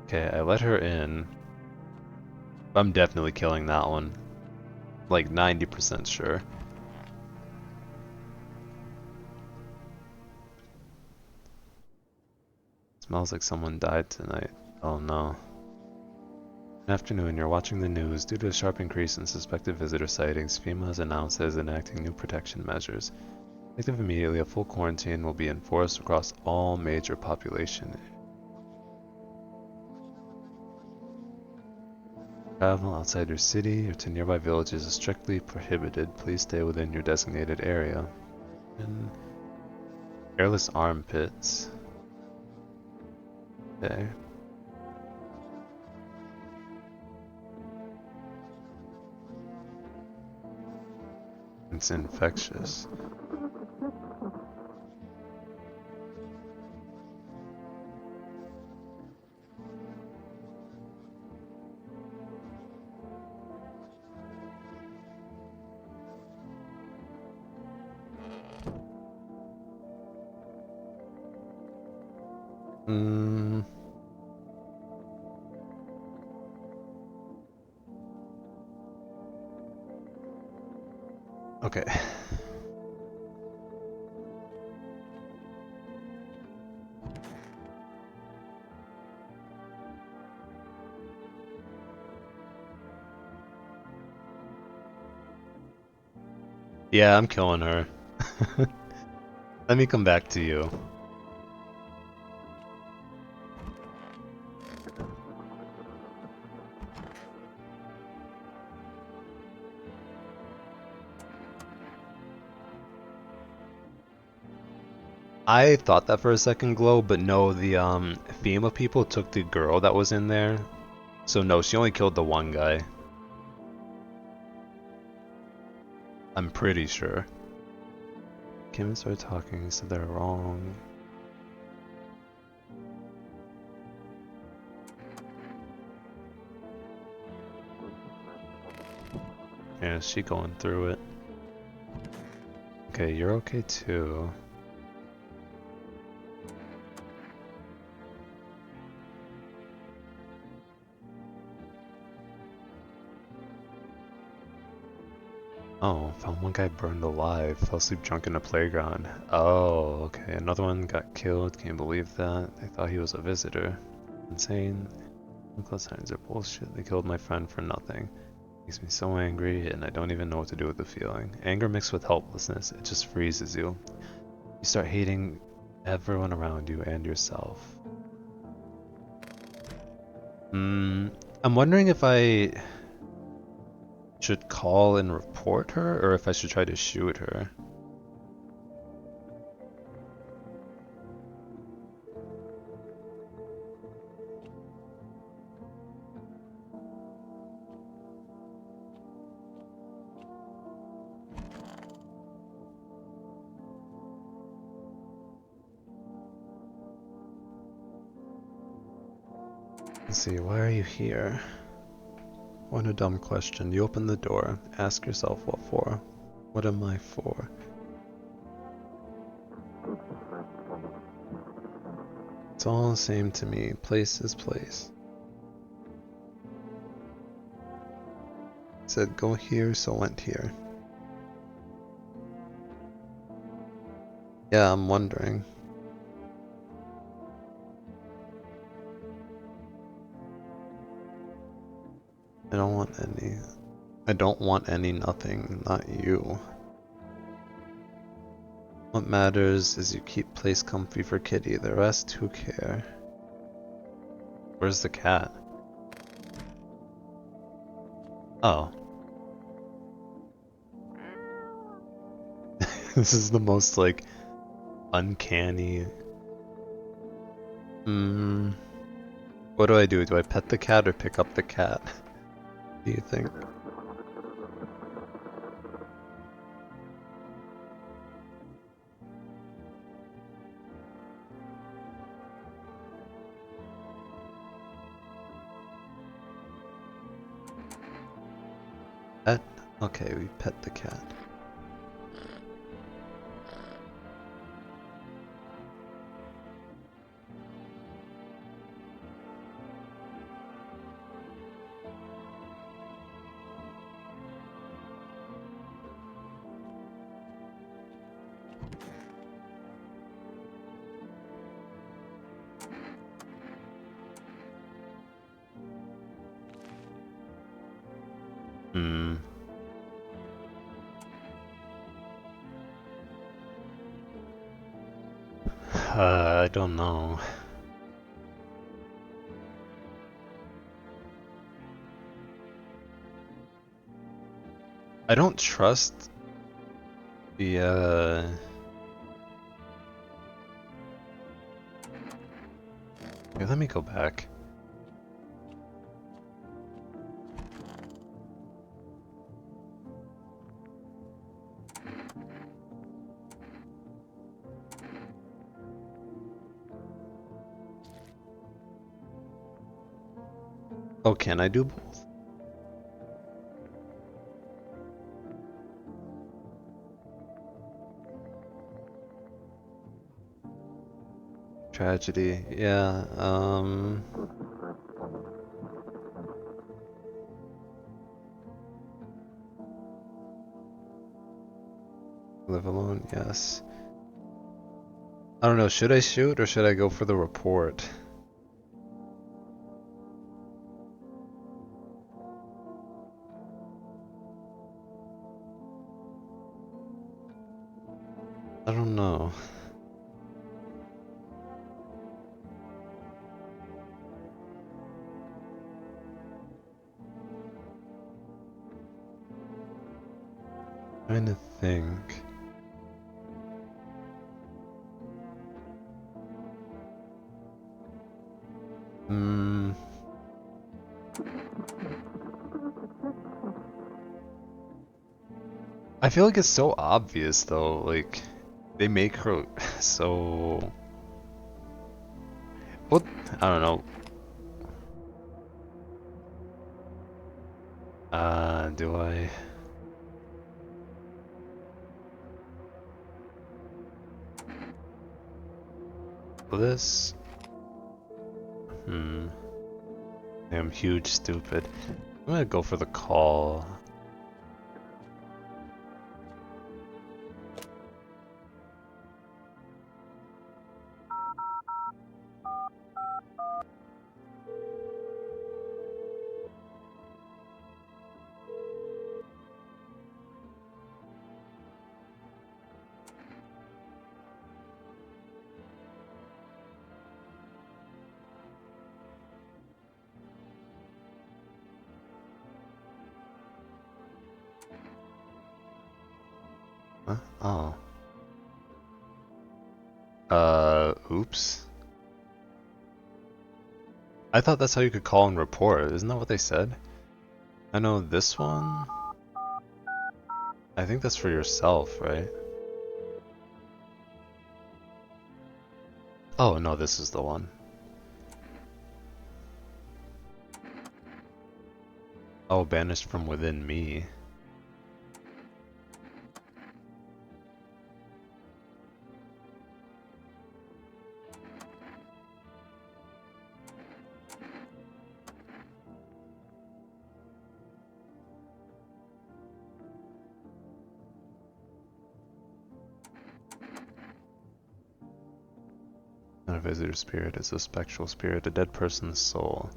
Okay, I let her in. I'm definitely killing that one. Like 90% sure. Smells like someone died tonight. Oh no. Good afternoon, you're watching the news. Due to a sharp increase in suspected visitor sightings, FEMA has announced it is enacting new protection measures. Effective immediately, a full quarantine will be enforced across all major population. Travel outside your city or to nearby villages is strictly prohibited. Please stay within your designated area. And airless armpits. Okay. It's infectious. Hmm. Okay. Yeah, I'm killing her. Let me come back to you. I thought that for a second, Glow, but no, the FEMA people took the girl that was in there. So no, she only killed the one guy. I'm pretty sure. Kim started talking, he said they're wrong. Yeah, she going through it. Okay, you're okay too. Oh, found one guy burned alive, fell asleep drunk in a playground. Oh, okay, another one got killed, can't believe that. They thought he was a visitor. Insane. Close signs are bullshit, they killed my friend for nothing. Makes me so angry, and I don't even know what to do with the feeling. Anger mixed with helplessness, it just freezes you. You start hating everyone around you and yourself. I'm wondering if I should call and report her, or if I should try to shoot her. Let's see, why are you here? What a dumb question. You open the door, ask yourself what for. What am I for? It's all the same to me. Place is place. said go here, so went here. Yeah, I'm wondering. I don't want any nothing, not you. What matters is you keep place comfy for Kitty, the rest who care. Where's the cat? Oh. This is the most like uncanny. What do I do? Do I pet the cat or pick up the cat? Do you think? Pet? Okay, we pet the cat. I don't know. I don't trust the Here, let me go back. Oh, can I do both? Tragedy, yeah, live alone, yes. I don't know, should I shoot or should I go for the report? I don't know. Trying to think. I feel like it's so obvious though, like they make her so what I don't know. Do I this? I'm huge stupid. I'm gonna go for the call. Huh? Oh. Oops. I thought that's how you could call and report. Isn't that what they said? I know this one. I think that's for yourself, right? Oh, no, this is the one. Oh, banished from within me. a visitor spirit is a spectral spirit, a dead person's soul.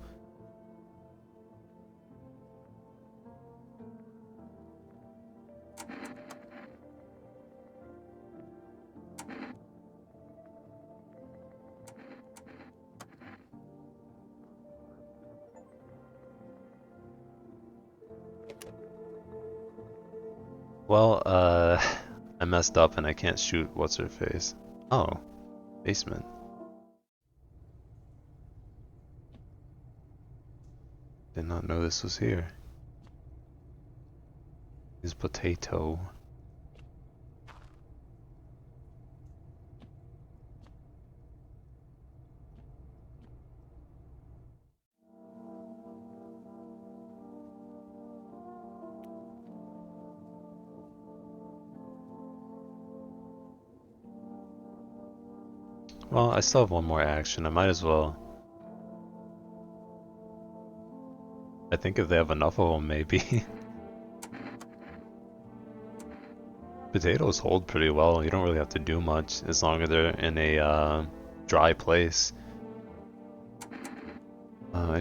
Well, I messed up and I can't shoot what's her face. Oh, basement. Did not know this was here. Is potato. Well, I still have one more action. I might as well. I think if they have enough of them, maybe. Potatoes hold pretty well. You don't really have to do much as long as they're in a dry place. I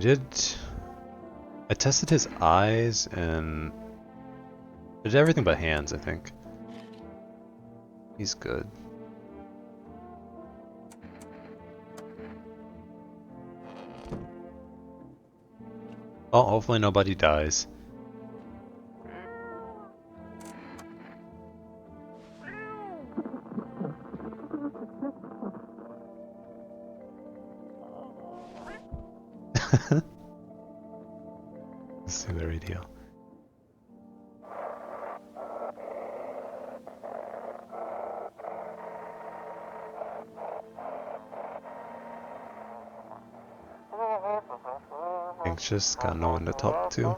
tested his eyes and I did everything but hands, I think. He's good. Oh, hopefully nobody dies. Let's see the radio. Anxious, got no one to talk to.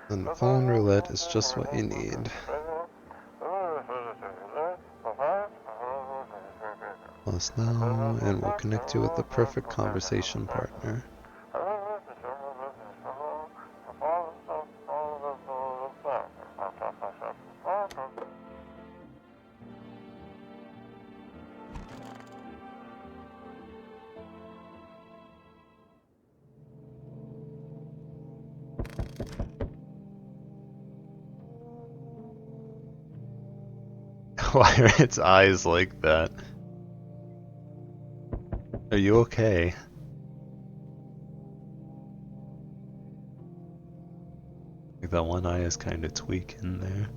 And the phone roulette is just what you need. Call us now, and we'll connect you with the perfect conversation partner. Why are its eyes like that? Are you okay? Like that one eye is kind of tweaking there.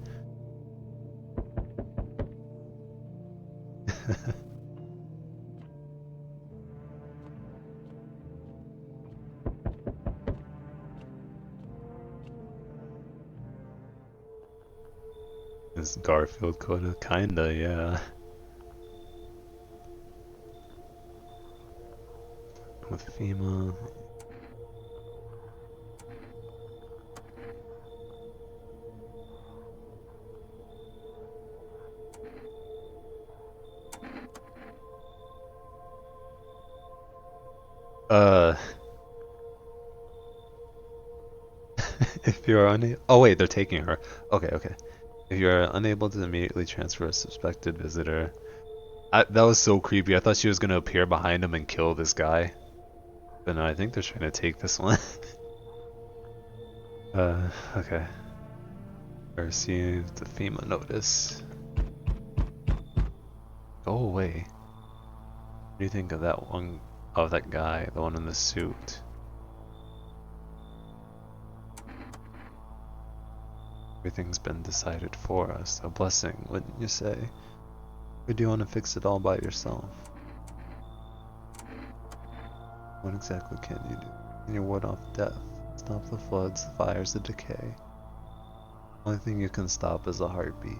Is Garfield coda? Kinda, yeah. With FEMA. If you're unable— oh wait, they're taking her. Okay, okay. If you're unable to immediately transfer a suspected visitor— that was so creepy. I thought she was gonna appear behind him and kill this guy. But no, I think they're trying to take this one. Okay. I received the FEMA notice. Go away. What do you think of that one— of that guy, the one in the suit? Everything's been decided for us. A blessing, wouldn't you say? Or do you want to fix it all by yourself? What exactly can you do? Can you ward off death? Stop the floods, the fires, the decay? The only thing you can stop is a heartbeat.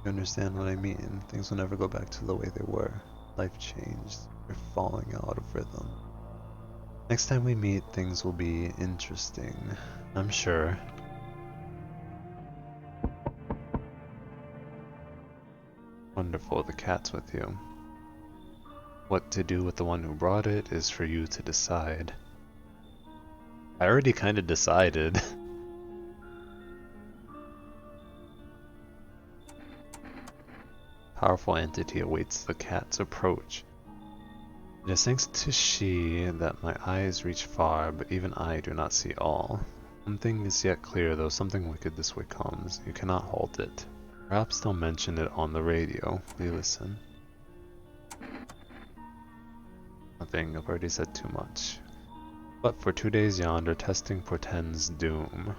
You understand what I mean? Things will never go back to the way they were. Life changed. You're falling out of rhythm. Next time we meet, things will be interesting, I'm sure. Wonderful, the cat's with you. What to do with the one who brought it is for you to decide. I already kind of decided. Powerful entity awaits the cat's approach. It is thanks to she that my eyes reach far, but even I do not see all. One thing is yet clear, though something wicked this way comes, you cannot halt it. Perhaps they'll mention it on the radio. We listen. Nothing, I've already said too much. But for 2 days yonder, testing portends doom.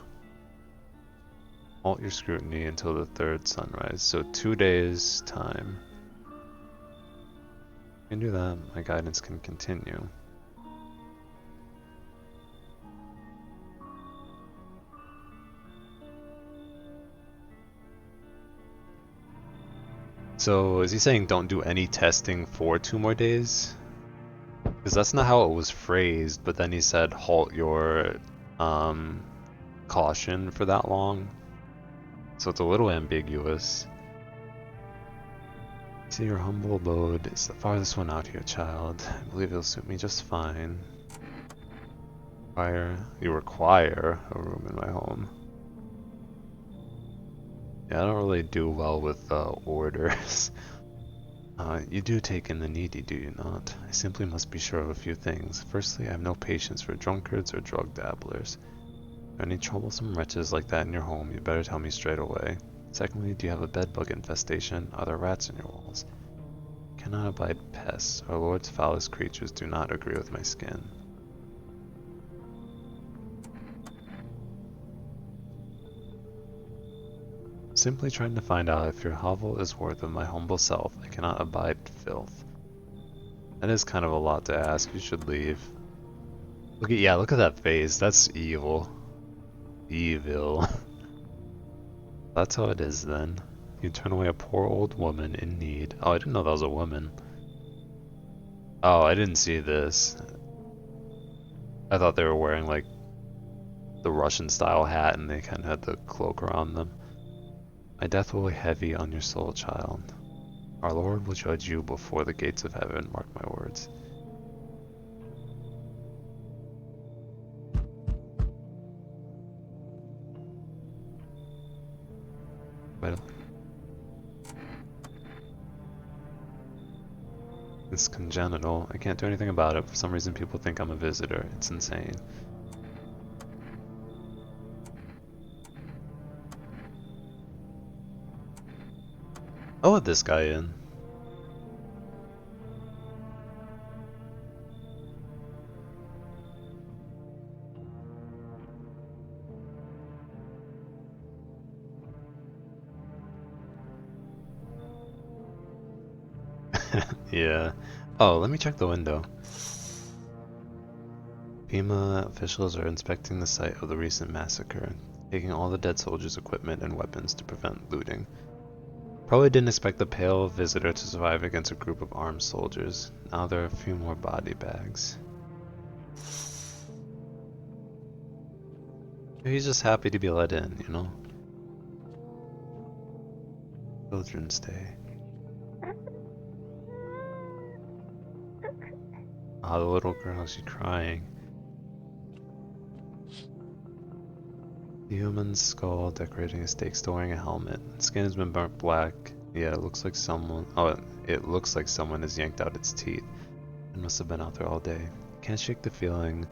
Halt your scrutiny until the third sunrise, so 2 days time. You can do that, my guidance can continue. So is he saying don't do any testing for 2 more days? Because that's not how it was phrased, but then he said halt your caution for that long. So it's a little ambiguous. See, your humble abode is the farthest one out here, child. I believe it'll suit me just fine. You require a room in my home. Yeah, I don't really do well with orders. You do take in the needy, do you not? I simply must be sure of a few things. Firstly, I have no patience for drunkards or drug dabblers. If any troublesome wretches like that in your home, you better tell me straight away. Secondly, do you have a bedbug infestation? Are there rats in your walls? I cannot abide pests. Our Lord's foulest creatures do not agree with my skin. Simply trying to find out if your hovel is worth of my humble self. I cannot abide filth. That is kind of a lot to ask. You should leave. Look at that face. That's evil. Evil. That's how it is then. You turn away a poor old woman in need. Oh, I didn't know that was a woman. Oh, I didn't see this. I thought they were wearing like the Russian style hat and they kind of had the cloak around them. My death will be heavy on your soul, child. Our Lord will judge you before the gates of heaven, mark my words. But it's congenital. I can't do anything about it. For some reason people think I'm a visitor. It's insane. I'll let this guy in. Yeah. Oh, let me check the window. FEMA officials are inspecting the site of the recent massacre, taking all the dead soldiers' equipment and weapons to prevent looting. Probably didn't expect the pale visitor to survive against a group of armed soldiers. Now there are a few more body bags. He's just happy to be let in, you know? Children's Day. Ah, the little girl, she's crying. The human's skull decorating a stake, still wearing a helmet. Skin has been burnt black. Yeah, it looks like someone. Oh, it looks like someone has yanked out its teeth. It must have been out there all day. Can't shake the feeling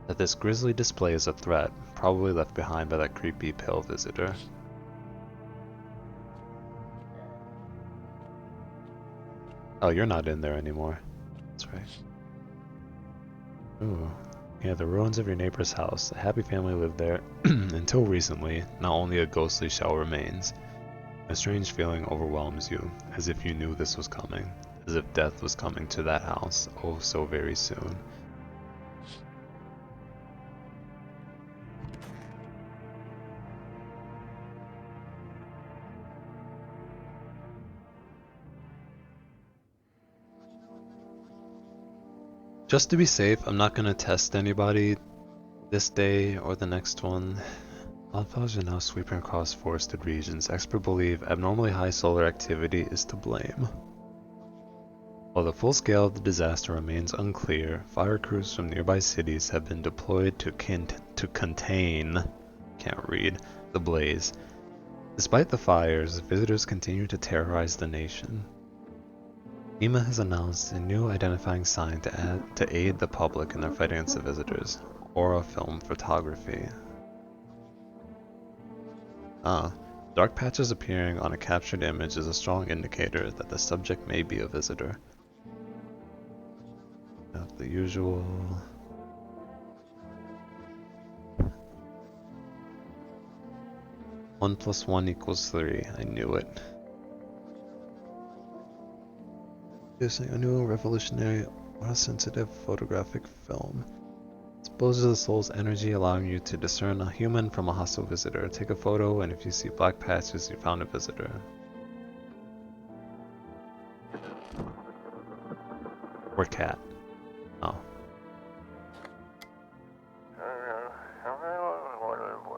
that this grisly display is a threat, probably left behind by that creepy pale visitor. Oh, you're not in there anymore. That's right. Ooh. Yeah, the ruins of your neighbor's house. A happy family lived there until recently. Now only a ghostly shell remains. A strange feeling overwhelms you, as if you knew this was coming. As if death was coming to that house, oh so very soon. Just to be safe, I'm not going to test anybody this day or the next one. Wildfires are now sweeping across forested regions. Experts believe abnormally high solar activity is to blame. While the full scale of the disaster remains unclear, fire crews from nearby cities have been deployed to contain, can't read, the blaze. Despite the fires, visitors continue to terrorize the nation. FEMA has announced a new identifying sign to aid the public in their fight against the visitors, Aura Film Photography. Dark patches appearing on a captured image is a strong indicator that the subject may be a visitor. The usual. 1 + 1 = 3. I knew it. Producing a new revolutionary aura-sensitive photographic film. Exposes the soul's energy, allowing you to discern a human from a hostile visitor. Take a photo, and if you see black patches, you found a visitor. Or cat. Oh.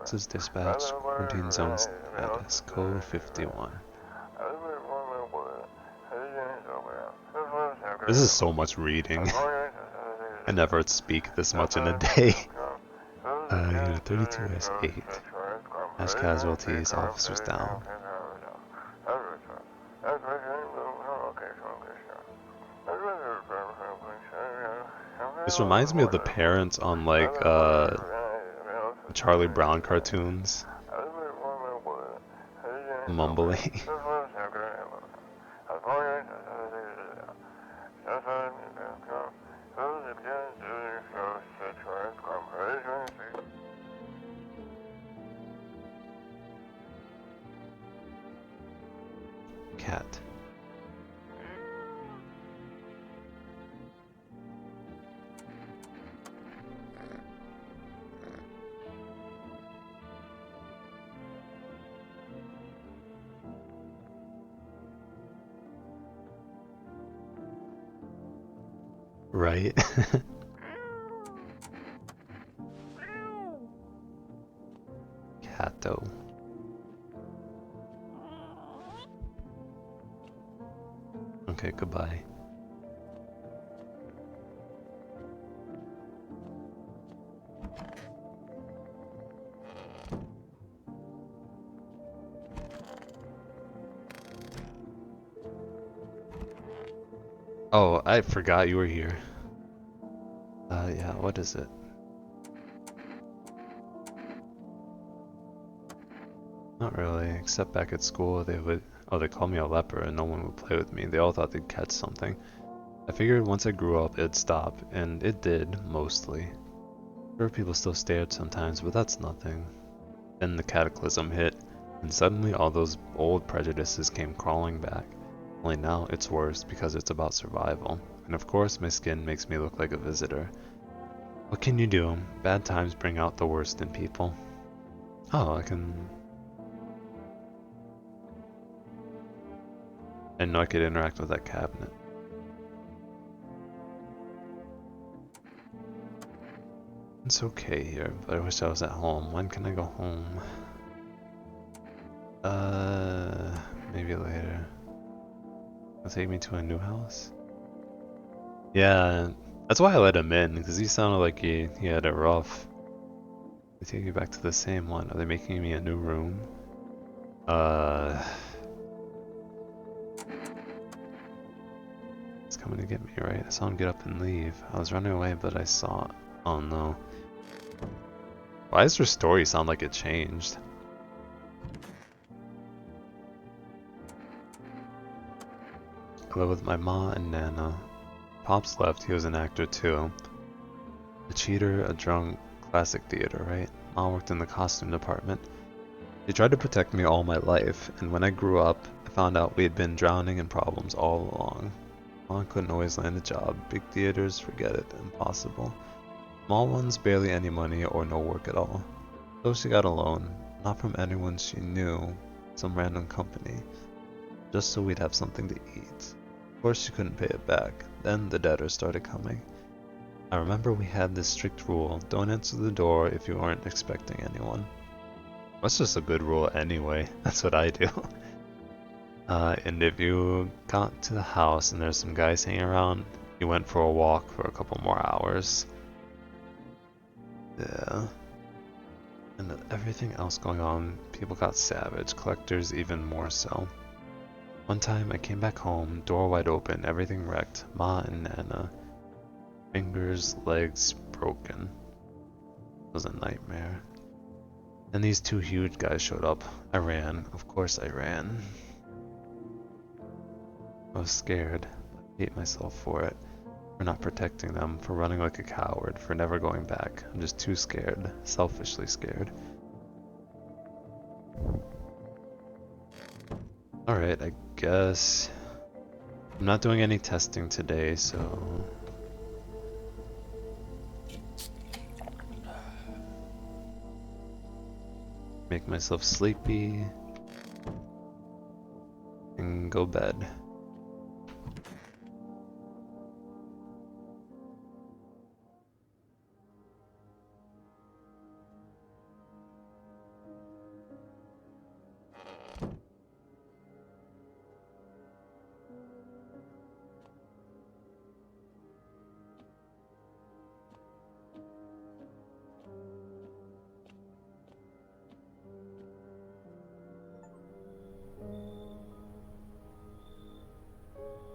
This is dispatch. Quarantine zone status. Code 51. This is so much reading. I never speak this much in a day. Unit 32 has 8. Mass casualties, officers down. This reminds me of the parents on like Charlie Brown cartoons. Mumbling. Cat. Right? Cato. Okay, goodbye. Oh, I forgot you were here. Yeah, what is it? Not really, except back at school they called me a leper and no one would play with me. They all thought they'd catch something. I figured once I grew up it'd stop, and it did, mostly. Sure, people still stared sometimes, but that's nothing. Then the cataclysm hit, and suddenly all those old prejudices came crawling back. Only now it's worse because it's about survival. And of course my skin makes me look like a visitor. What can you do? Bad times bring out the worst in people. Oh, I didn't know I could interact with that cabinet. It's okay here, but I wish I was at home. When can I go home? Maybe later. Will take me to a new house? Yeah, that's why I let him in, because he sounded like he had it rough. They take you back to the same one. Are they making me a new room? It's coming to get me, right? I saw him get up and leave. I was running away, but I saw... Oh no. Why does her story sound like it changed? I live with my ma and Nana. Pops left, he was an actor too. A cheater, a drunk, classic theater, right? Ma worked in the costume department. She tried to protect me all my life, and when I grew up, I found out we had been drowning in problems all along. Ma couldn't always land a job. Big theaters, forget it, impossible. Small ones, barely any money or no work at all. So she got a loan, not from anyone she knew, some random company, just so we'd have something to eat. Of course she couldn't pay it back. Then the debtors started coming. I remember we had this strict rule, don't answer the door if you aren't expecting anyone. That's just a good rule anyway, that's what I do. And if you got to the house and there's some guys hanging around, you went for a walk for a couple more hours. Yeah. And everything else going on, people got savage, collectors even more so. One time I came back home, door wide open, everything wrecked, Ma and Nana. Fingers, legs broken. It was a nightmare. Then these two huge guys showed up. I ran. Of course I ran. I was scared. I hate myself for it. For not protecting them, for running like a coward, for never going back. I'm just too scared. Selfishly scared. Alright, I guess... I'm not doing any testing today, so... Make myself sleepy... and go bed.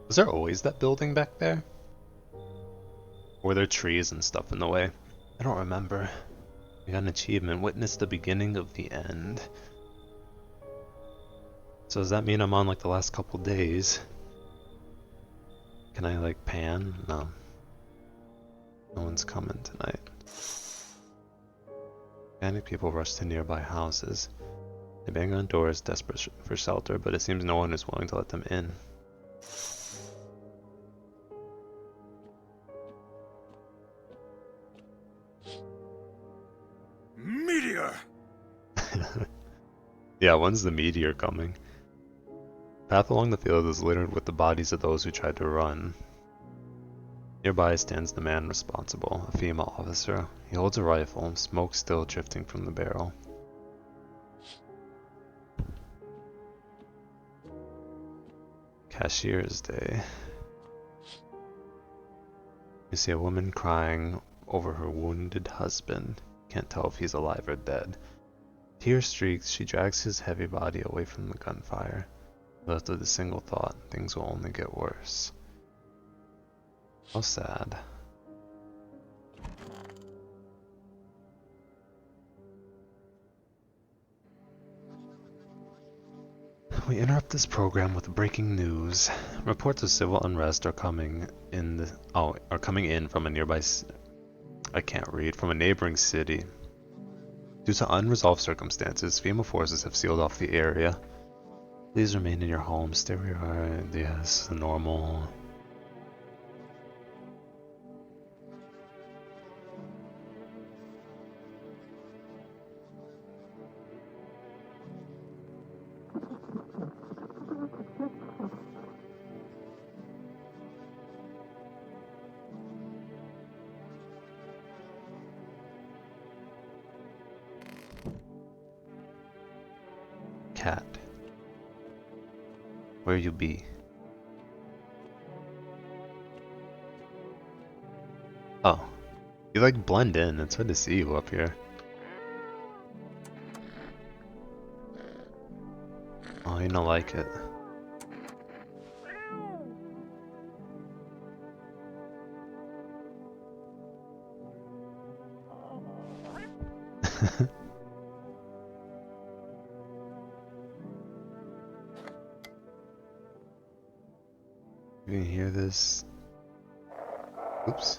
Was there always that building back there? Or were there trees and stuff in the way? I don't remember. We got an achievement. Witness the beginning of the end. So does that mean I'm on like the last couple days? Can I like pan? No. No one's coming tonight. Panic people rush to nearby houses. They bang on doors, desperate for shelter, but it seems no one is willing to let them in. Meteor! Yeah, when's the meteor coming? Path along the field is littered with the bodies of those who tried to run. Nearby stands the man responsible, a female officer. He holds a rifle, smoke still drifting from the barrel. Cashier's Day. You see a woman crying over her wounded husband. Can't tell if he's alive or dead. Tear streaks, she drags his heavy body away from the gunfire. Left with a single thought, things will only get worse. How sad. We interrupt this program with breaking news. Reports of civil unrest are coming in from a nearby from a neighboring city. Due to unresolved circumstances, FEMA forces have sealed off the area. Please remain in your home, stay where you are. Yes, the normal. Cat. Where you be? Oh. You like blend in, it's hard to see you up here. Oh, you don't like it. You can hear this. Oops.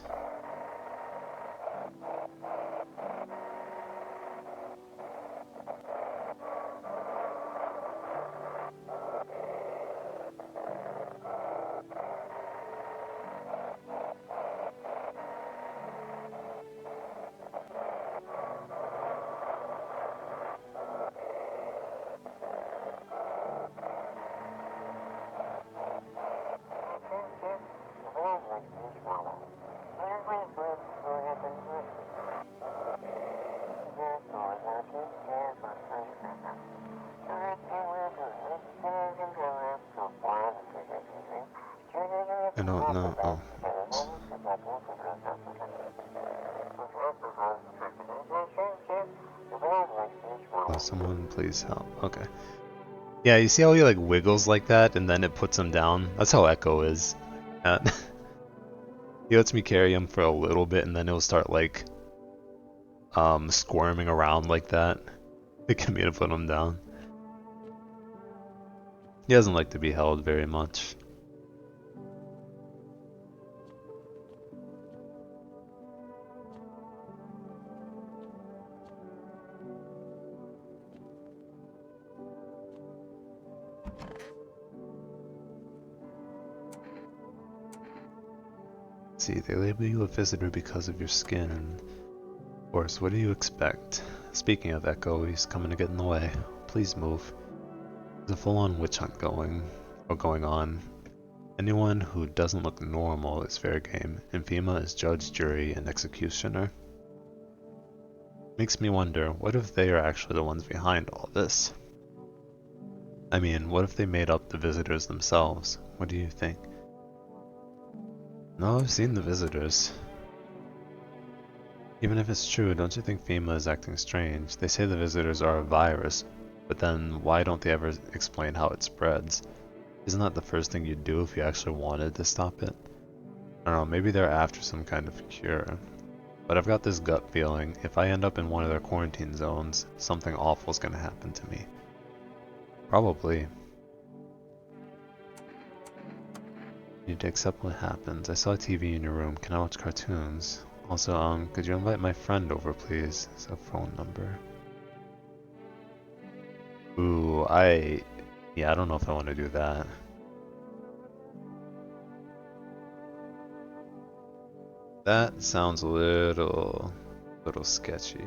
I don't know. Oh. Oh, someone please help. Okay. Yeah, you see how he like wiggles like that and then it puts him down? That's how Echo is. He lets me carry him for a little bit and then he'll start like squirming around like that. To get me to put him down. He doesn't like to be held very much. See, they label you a visitor because of your skin, and of course, what do you expect? Speaking of Echo, he's coming to get in the way. Please move. There's a full-on witch hunt going on. Anyone who doesn't look normal is fair game, and FEMA is judge, jury, and executioner. Makes me wonder, what if they are actually the ones behind all this? I mean, what if they made up the visitors themselves? What do you think? No, I've seen the visitors. Even if it's true, don't you think FEMA is acting strange? They say the visitors are a virus, but then why don't they ever explain how it spreads? Isn't that the first thing you'd do if you actually wanted to stop it? I don't know, maybe they're after some kind of cure. But I've got this gut feeling, if I end up in one of their quarantine zones, something awful's gonna happen to me. Probably. You need to accept what happens. I saw a TV in your room. Can I watch cartoons? Also, could you invite my friend over, please? It's a phone number. Ooh, yeah, I don't know if I want to do that. That sounds a little sketchy.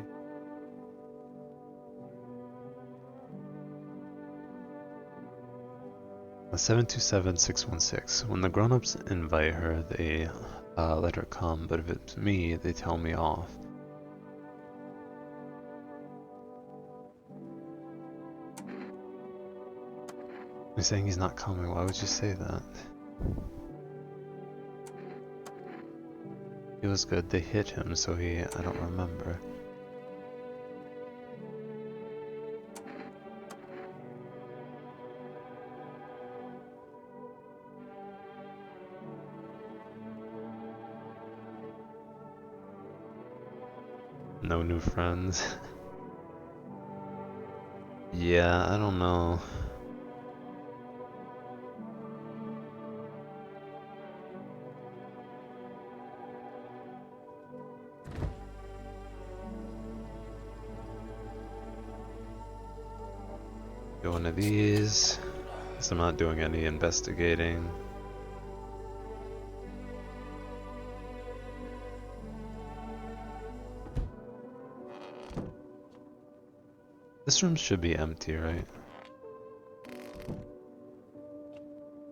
A 727-616. When the grown-ups invite her, they let her come, but if it's me, they tell me off. You're saying he's not coming, why would you say that? He was good, they hit him, so I don't remember. No new friends. Yeah, I don't know. Do one of these. Guess I'm not doing any investigating. This room should be empty, right?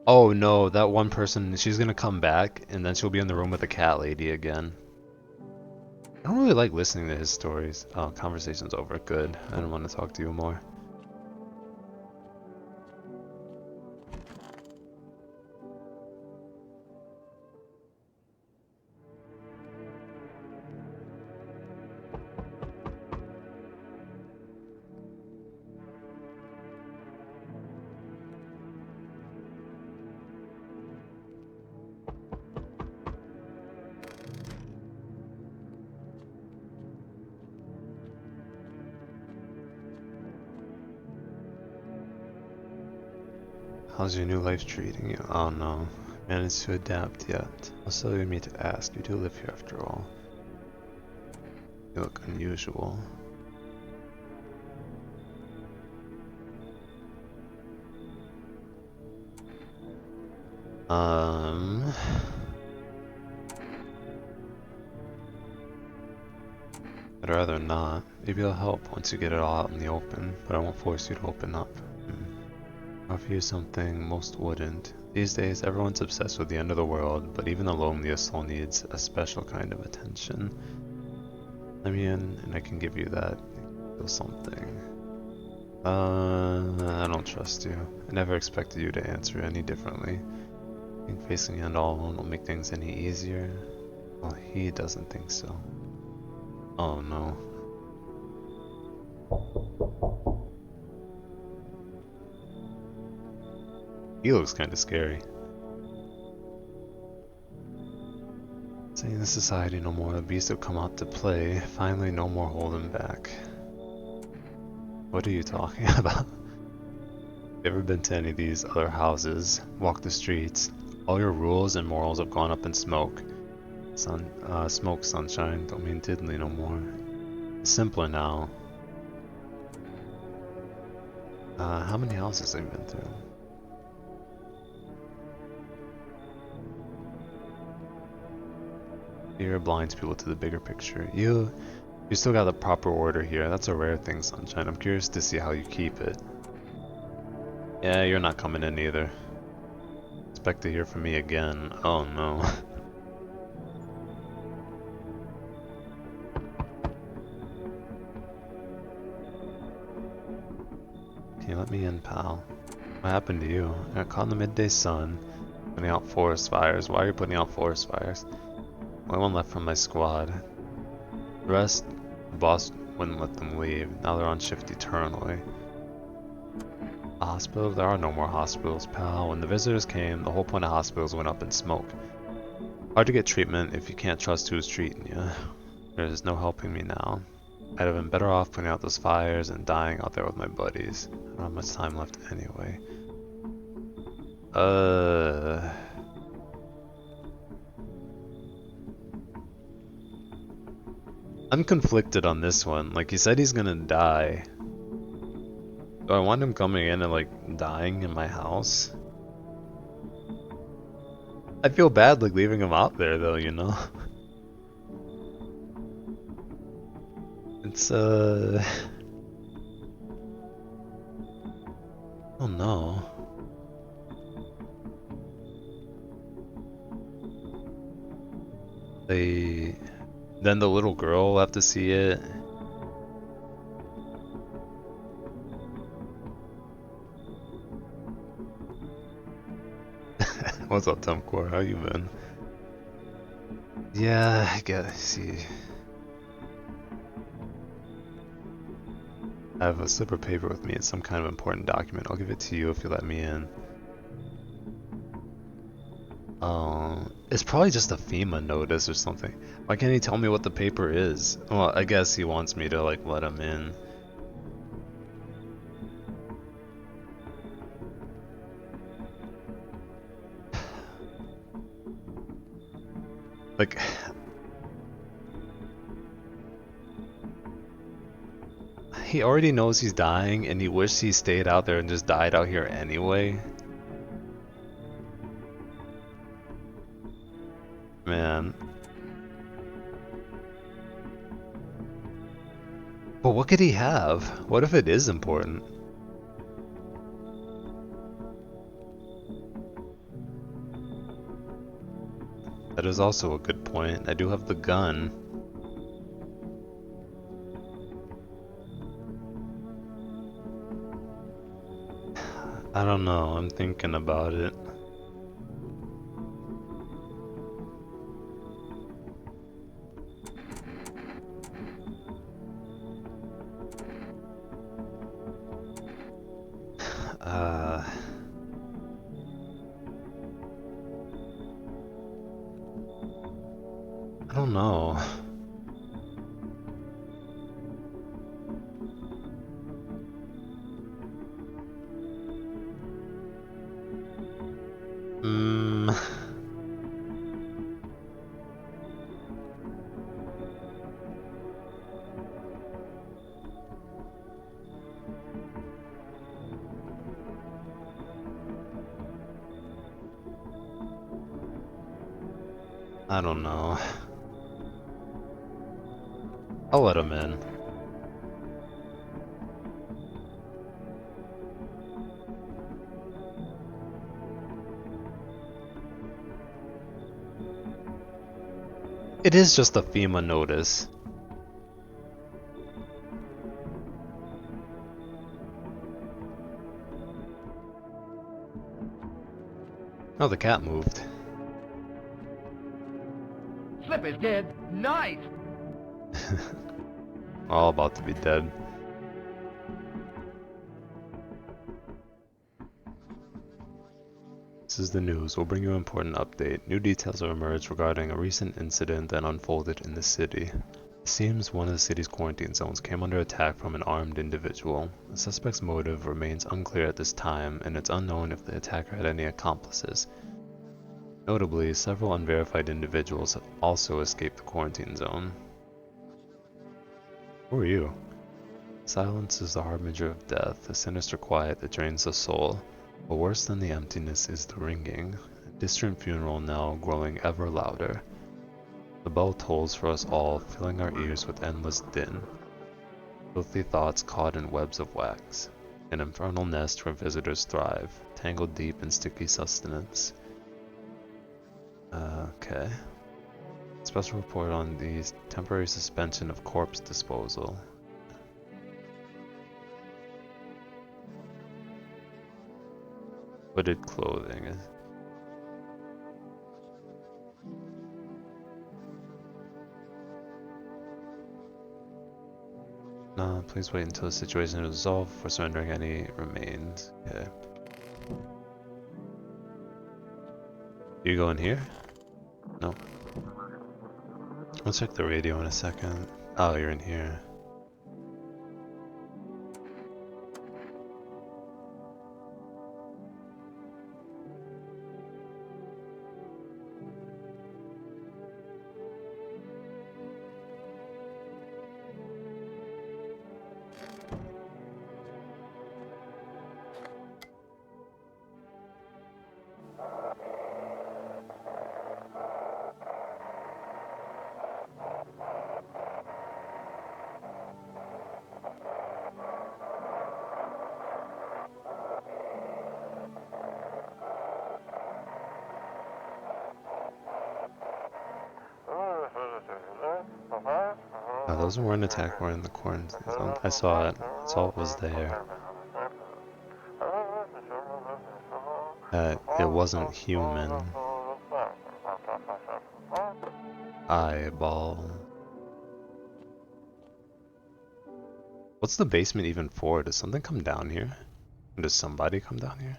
Oh no, that one person, she's gonna come back, and then she'll be in the room with the cat lady again. I don't really like listening to his stories. Oh, conversation's over. Good. I don't want to talk to you more. How's your new life treating you? Oh no. Managed to adapt yet. Also, you need to ask. You do live here after all. You look unusual. I'd rather not. Maybe I'll help once you get it all out in the open, but I won't force you to open up. Offer you something most wouldn't. These days, everyone's obsessed with the end of the world, but even the loneliest soul needs a special kind of attention. Let me in, and I can give you that. Feel something. I don't trust you. I never expected you to answer any differently. I think facing it all alone will make things any easier. Well, he doesn't think so. Oh no. He looks kind of scary. Saying the society no more, the beasts have come out to play. Finally, no more holding back. What are you talking about? Ever been to any of these other houses? Walk the streets. All your rules and morals have gone up in smoke. Smoke, sunshine, don't mean diddly no more. It's simpler now. How many houses have you been through? Fear blinds people to the bigger picture. You still got the proper order here. That's a rare thing, Sunshine. I'm curious to see how you keep it. Yeah, you're not coming in either. Expect to hear from me again. Oh no. Can you let me in, pal? What happened to you? I got caught in the midday sun, putting out forest fires. Why are you putting out forest fires? Only one left from my squad. The rest, the boss wouldn't let them leave. Now they're on shift eternally. A hospital? There are no more hospitals, pal. When the visitors came, the whole point of hospitals went up in smoke. Hard to get treatment if you can't trust who's treating you. There's no helping me now. I'd have been better off putting out those fires and dying out there with my buddies. I don't have much time left anyway. I'm conflicted on this one. Like, he said he's gonna die. Do I want him coming in and, like, dying in my house? I feel bad, like, leaving him out there, though, you know? It's, oh no. Then the little girl will have to see it. What's up, Temcore? How you been? Yeah, I guess. See, I have a slip of paper with me. It's some kind of important document. I'll give it to you if you let me in. It's probably just a FEMA notice or something. Why can't he tell me what the paper is? Well, I guess he wants me to, like, let him in. Like, he already knows he's dying, and he wishes he stayed out there and just died out here anyway. Man. But what could he have? What if it is important? That is also a good point. I do have the gun. I don't know, I'm thinking about it. I don't know. I don't know. I'll let him in. It is just a FEMA notice. Oh, the cat moved. Slip is dead. Nice. All about to be dead. This is the news. We'll bring you an important update. New details have emerged regarding a recent incident that unfolded in the city. It seems one of the city's quarantine zones came under attack from an armed individual. The suspect's motive remains unclear at this time, and it's unknown if the attacker had any accomplices. Notably, several unverified individuals have also escaped the quarantine zone. Who are you? Silence is the harbinger of death, a sinister quiet that drains the soul. But worse than the emptiness is the ringing, a distant funeral knell growing ever louder. The bell tolls for us all, filling our ears with endless din. Filthy thoughts caught in webs of wax, an infernal nest where visitors thrive, tangled deep in sticky sustenance. Okay. Special report on the temporary suspension of corpse disposal. Hooded clothing. No, please wait until the situation is resolved before surrendering any remains. Okay. You go in here? No. I'll check the radio in a second. Oh, you're in here. Those weren't attacked, were in the quarantine zone. I saw it. I saw it was there. It wasn't human. Eyeball. What's the basement even for? Does something come down here? Does somebody come down here?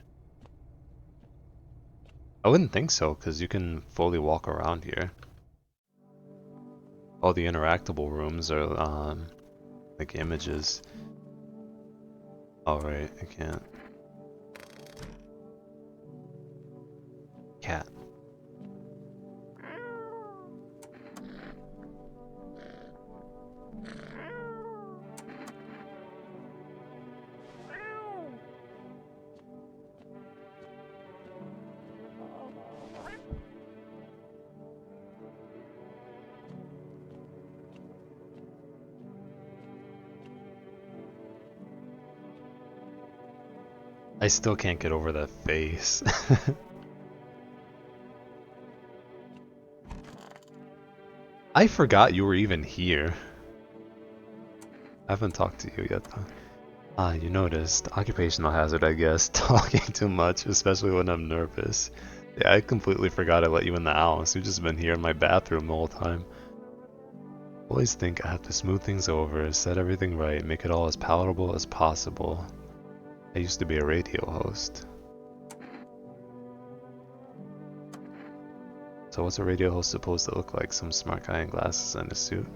I wouldn't think so, because you can fully walk around here. All the interactable rooms are, like images. Alright, I can't. Cat. I still can't get over that face. I forgot you were even here. I haven't talked to you yet though. Ah, you noticed. Occupational hazard, I guess. Talking too much, especially when I'm nervous. Yeah, I completely forgot I let you in the house. You've just been here in my bathroom the whole time. Always think I have to smooth things over, set everything right, make it all as palatable as possible. I used to be a radio host. So what's a radio host supposed to look like? Some smart guy in glasses and a suit?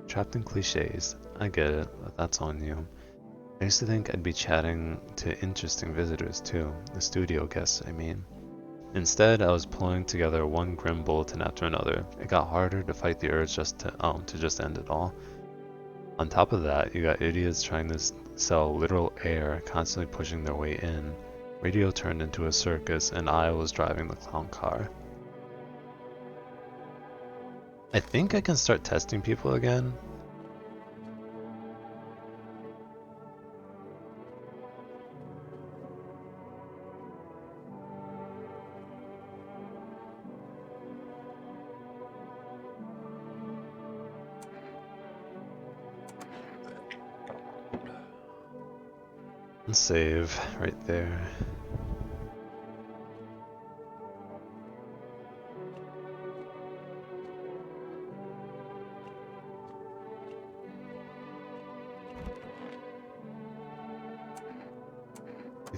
Trapped in cliches. I get it, but that's on you. I used to think I'd be chatting to interesting visitors too. The studio guests, I mean. Instead, I was pulling together one grim bulletin after another. It got harder to fight the urge to just end it all. On top of that, you got idiots trying to sell literal air, constantly pushing their way in. Radio turned into a circus, and I was driving the clown car. I think I can start testing people again. And save right there.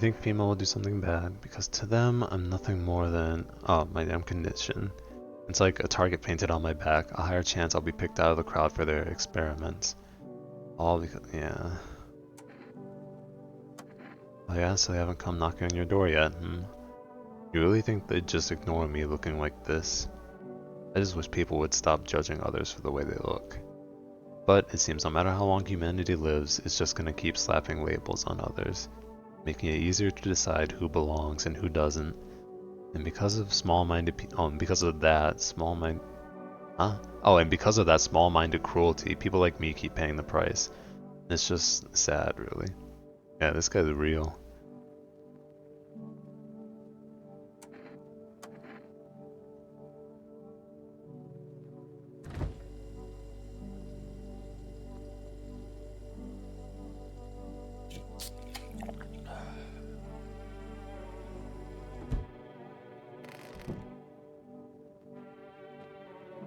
think FEMA will do something bad? Because to them, I'm nothing more than, oh, my damn condition. It's like a target painted on my back. A higher chance I'll be picked out of the crowd for their experiments. All because, yeah. Oh yeah, so they haven't come knocking on your door yet, hmm? You really think they'd just ignore me looking like this? I just wish people would stop judging others for the way they look. But it seems no matter how long humanity lives, it's just gonna keep slapping labels on others, making it easier to decide who belongs and who doesn't. And because of small-minded cruelty, people like me keep paying the price. It's just sad, really. Yeah, this guy's real.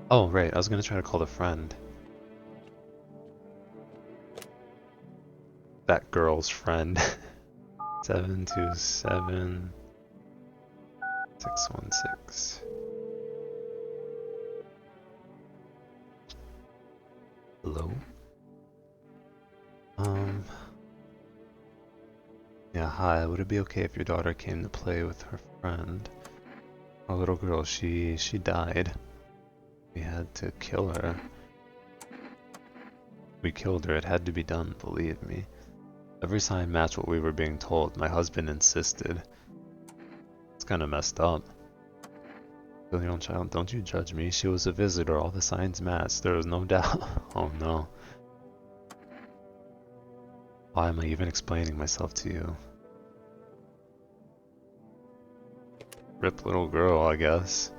Oh, right, I was gonna try to call a friend. That girl's friend. 727 616. Hello? Yeah, hi, would it be okay if your daughter came to play with her friend? Our little girl, she died. We had to kill her. We killed her, it had to be done, believe me. Every sign matched what we were being told. My husband insisted. It's kinda messed up. Kill your own child, don't you judge me. She was a visitor, all the signs matched, there was no doubt. Oh no. Why am I even explaining myself to you? Rip little girl, I guess.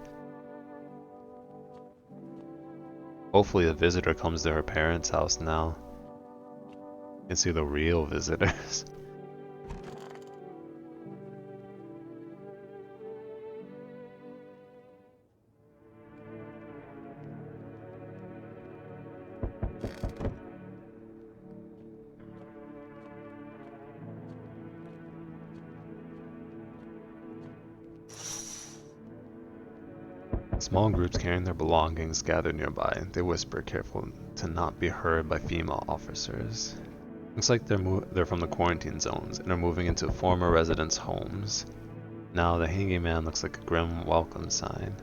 Hopefully a visitor comes to her parents' house now. You can see the real visitors. Small groups carrying their belongings gather nearby. They whisper, careful to not be heard by female officers. Looks like they're from the quarantine zones and are moving into former residents' homes. Now the hanging man looks like a grim welcome sign.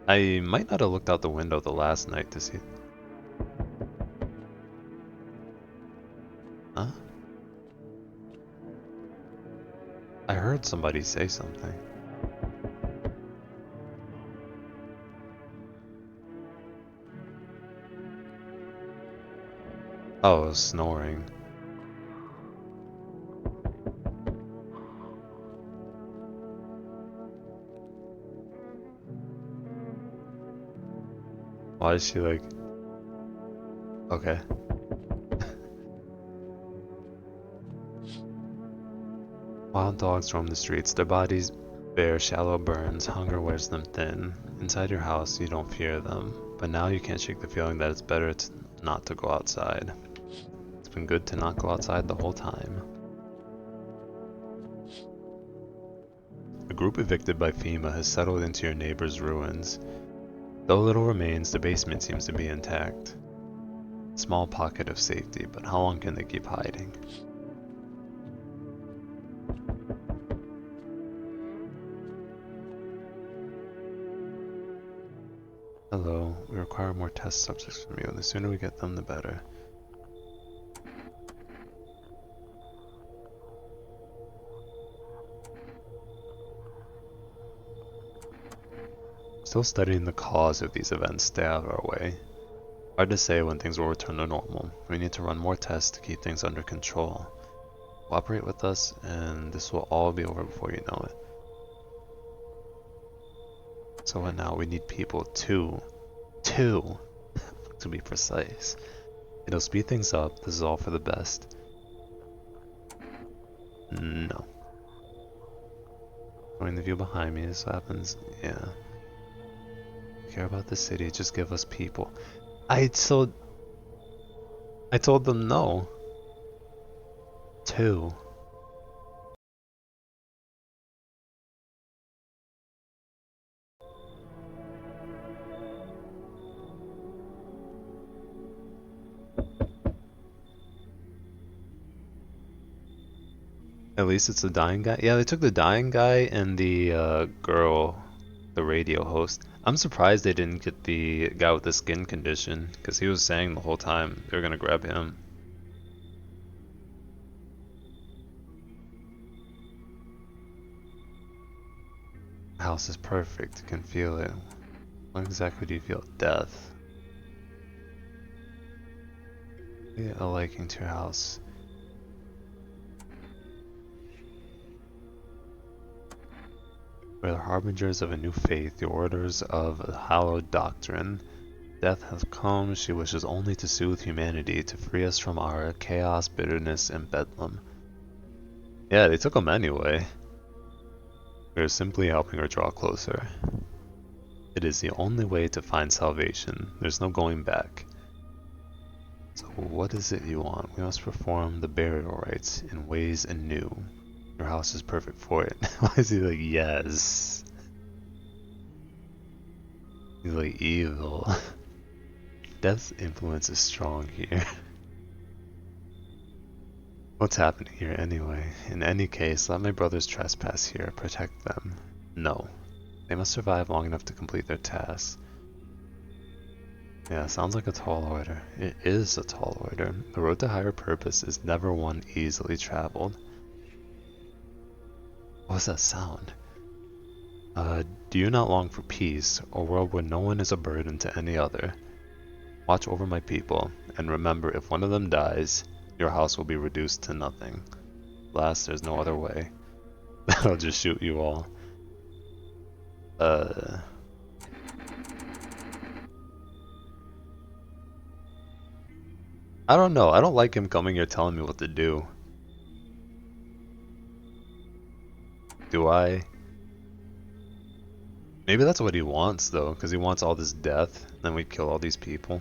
I might not have looked out the window the last night to see. Huh? I heard somebody say something. Oh, it was snoring. Why is she like... Okay. Wild dogs roam the streets, their bodies bear shallow burns, hunger wears them thin. Inside your house, you don't fear them, but now you can't shake the feeling that it's better not to go outside. It's been good to not go outside the whole time. A group evicted by FEMA has settled into your neighbor's ruins. Though little remains, the basement seems to be intact. Small pocket of safety, but how long can they keep hiding? Hello, we require more test subjects from you, and the sooner we get them, the better. Still studying the cause of these events, stay out of our way. Hard to say when things will return to normal. We need to run more tests to keep things under control. Cooperate with us, and this will all be over before you know it. So what now? We need people. Two, to be precise. It'll speed things up. This is all for the best. No. Knowing the view behind me, this happens. Yeah. Care about the city, just give us people. I told them no. 2. At least it's the dying guy. Yeah, they took the dying guy and the girl, the radio host. I'm surprised they didn't get the guy with the skin condition, because he was saying the whole time they were gonna grab him. The house is perfect, you can feel it. When exactly do you feel death? Yeah, a liking to your house. We're the harbingers of a new faith, the orders of a hallowed doctrine. Death has come, she wishes only to soothe humanity, to free us from our chaos, bitterness, and bedlam. Yeah, they took him anyway. We're simply helping her draw closer. It is the only way to find salvation. There's no going back. So what is it you want? We must perform the burial rites in ways anew. Your house is perfect for it. Why is he like, yes? He's like, evil. Death's influence is strong here. What's happening here anyway? In any case, let my brothers trespass here. Protect them. No. They must survive long enough to complete their tasks. Yeah, sounds like a tall order. It is a tall order. The road to higher purpose is never one easily traveled. What was that sound? Do you not long for peace, a world where no one is a burden to any other? Watch over my people, and remember, if one of them dies, your house will be reduced to nothing. Last, there's no other way. I'll just shoot you all. I don't know. I don't like him coming here telling me what to do. Do I? Maybe that's what he wants, though, because he wants all this death, and then we kill all these people.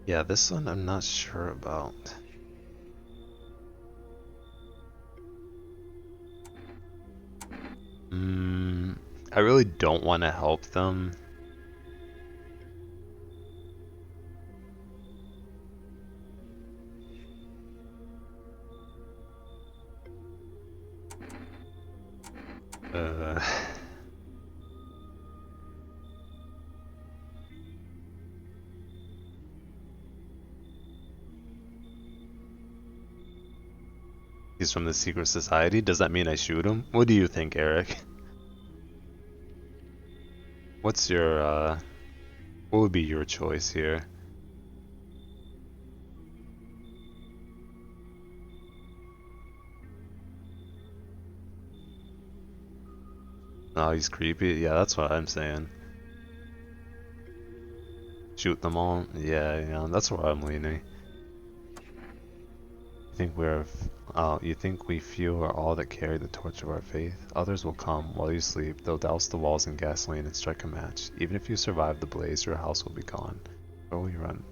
Yeah, this one I'm not sure about. I really don't want to help them. He's from the secret society? Does that mean I shoot him? What do you think, Eric? What's your, what would be your choice here? Oh, he's creepy? Yeah, that's what I'm saying. Shoot them all? Yeah, that's where I'm leaning. You think we few are all that carry the torch of our faith? Others will come while you sleep. They'll douse the walls in gasoline and strike a match. Even if you survive the blaze, your house will be gone. Where will you run?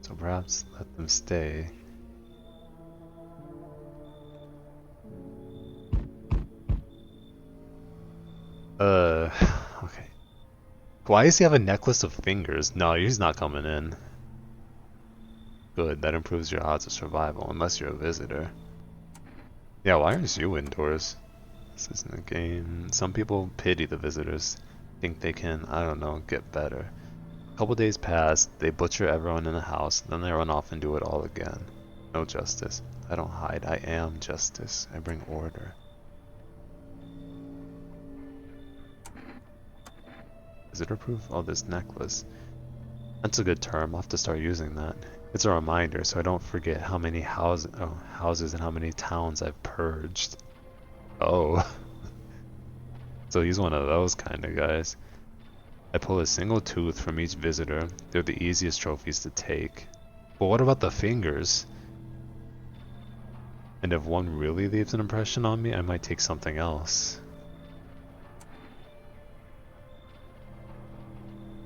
So perhaps let them stay. Okay. Why does he have a necklace of fingers? No, he's not coming in. Good, that improves your odds of survival, unless you're a visitor. Yeah, why aren't you indoors? This isn't a game. Some people pity the visitors. Think they can, I don't know, get better. A couple days pass, they butcher everyone in the house, then they run off and do it all again. No justice. I don't hide, I am justice. I bring order. Visitor proof? Oh, this necklace. That's a good term, I'll have to start using that. It's a reminder so I don't forget how many houses and how many towns I've purged. Oh. So he's one of those kind of guys. I pull a single tooth from each visitor. They're the easiest trophies to take. But what about the fingers? And if one really leaves an impression on me, I might take something else.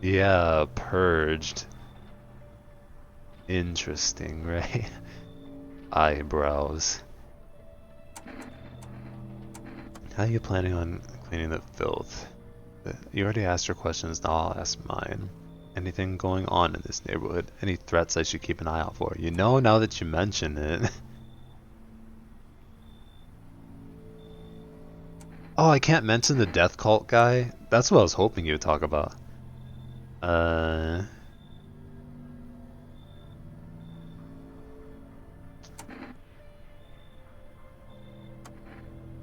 Yeah, purged. Interesting, right? Eyebrows. How are you planning on cleaning the filth? You already asked your questions, now I'll ask mine. Anything going on in this neighborhood? Any threats I should keep an eye out for? You know, now that you mention it. Oh, I can't mention the death cult guy? That's what I was hoping you would talk about.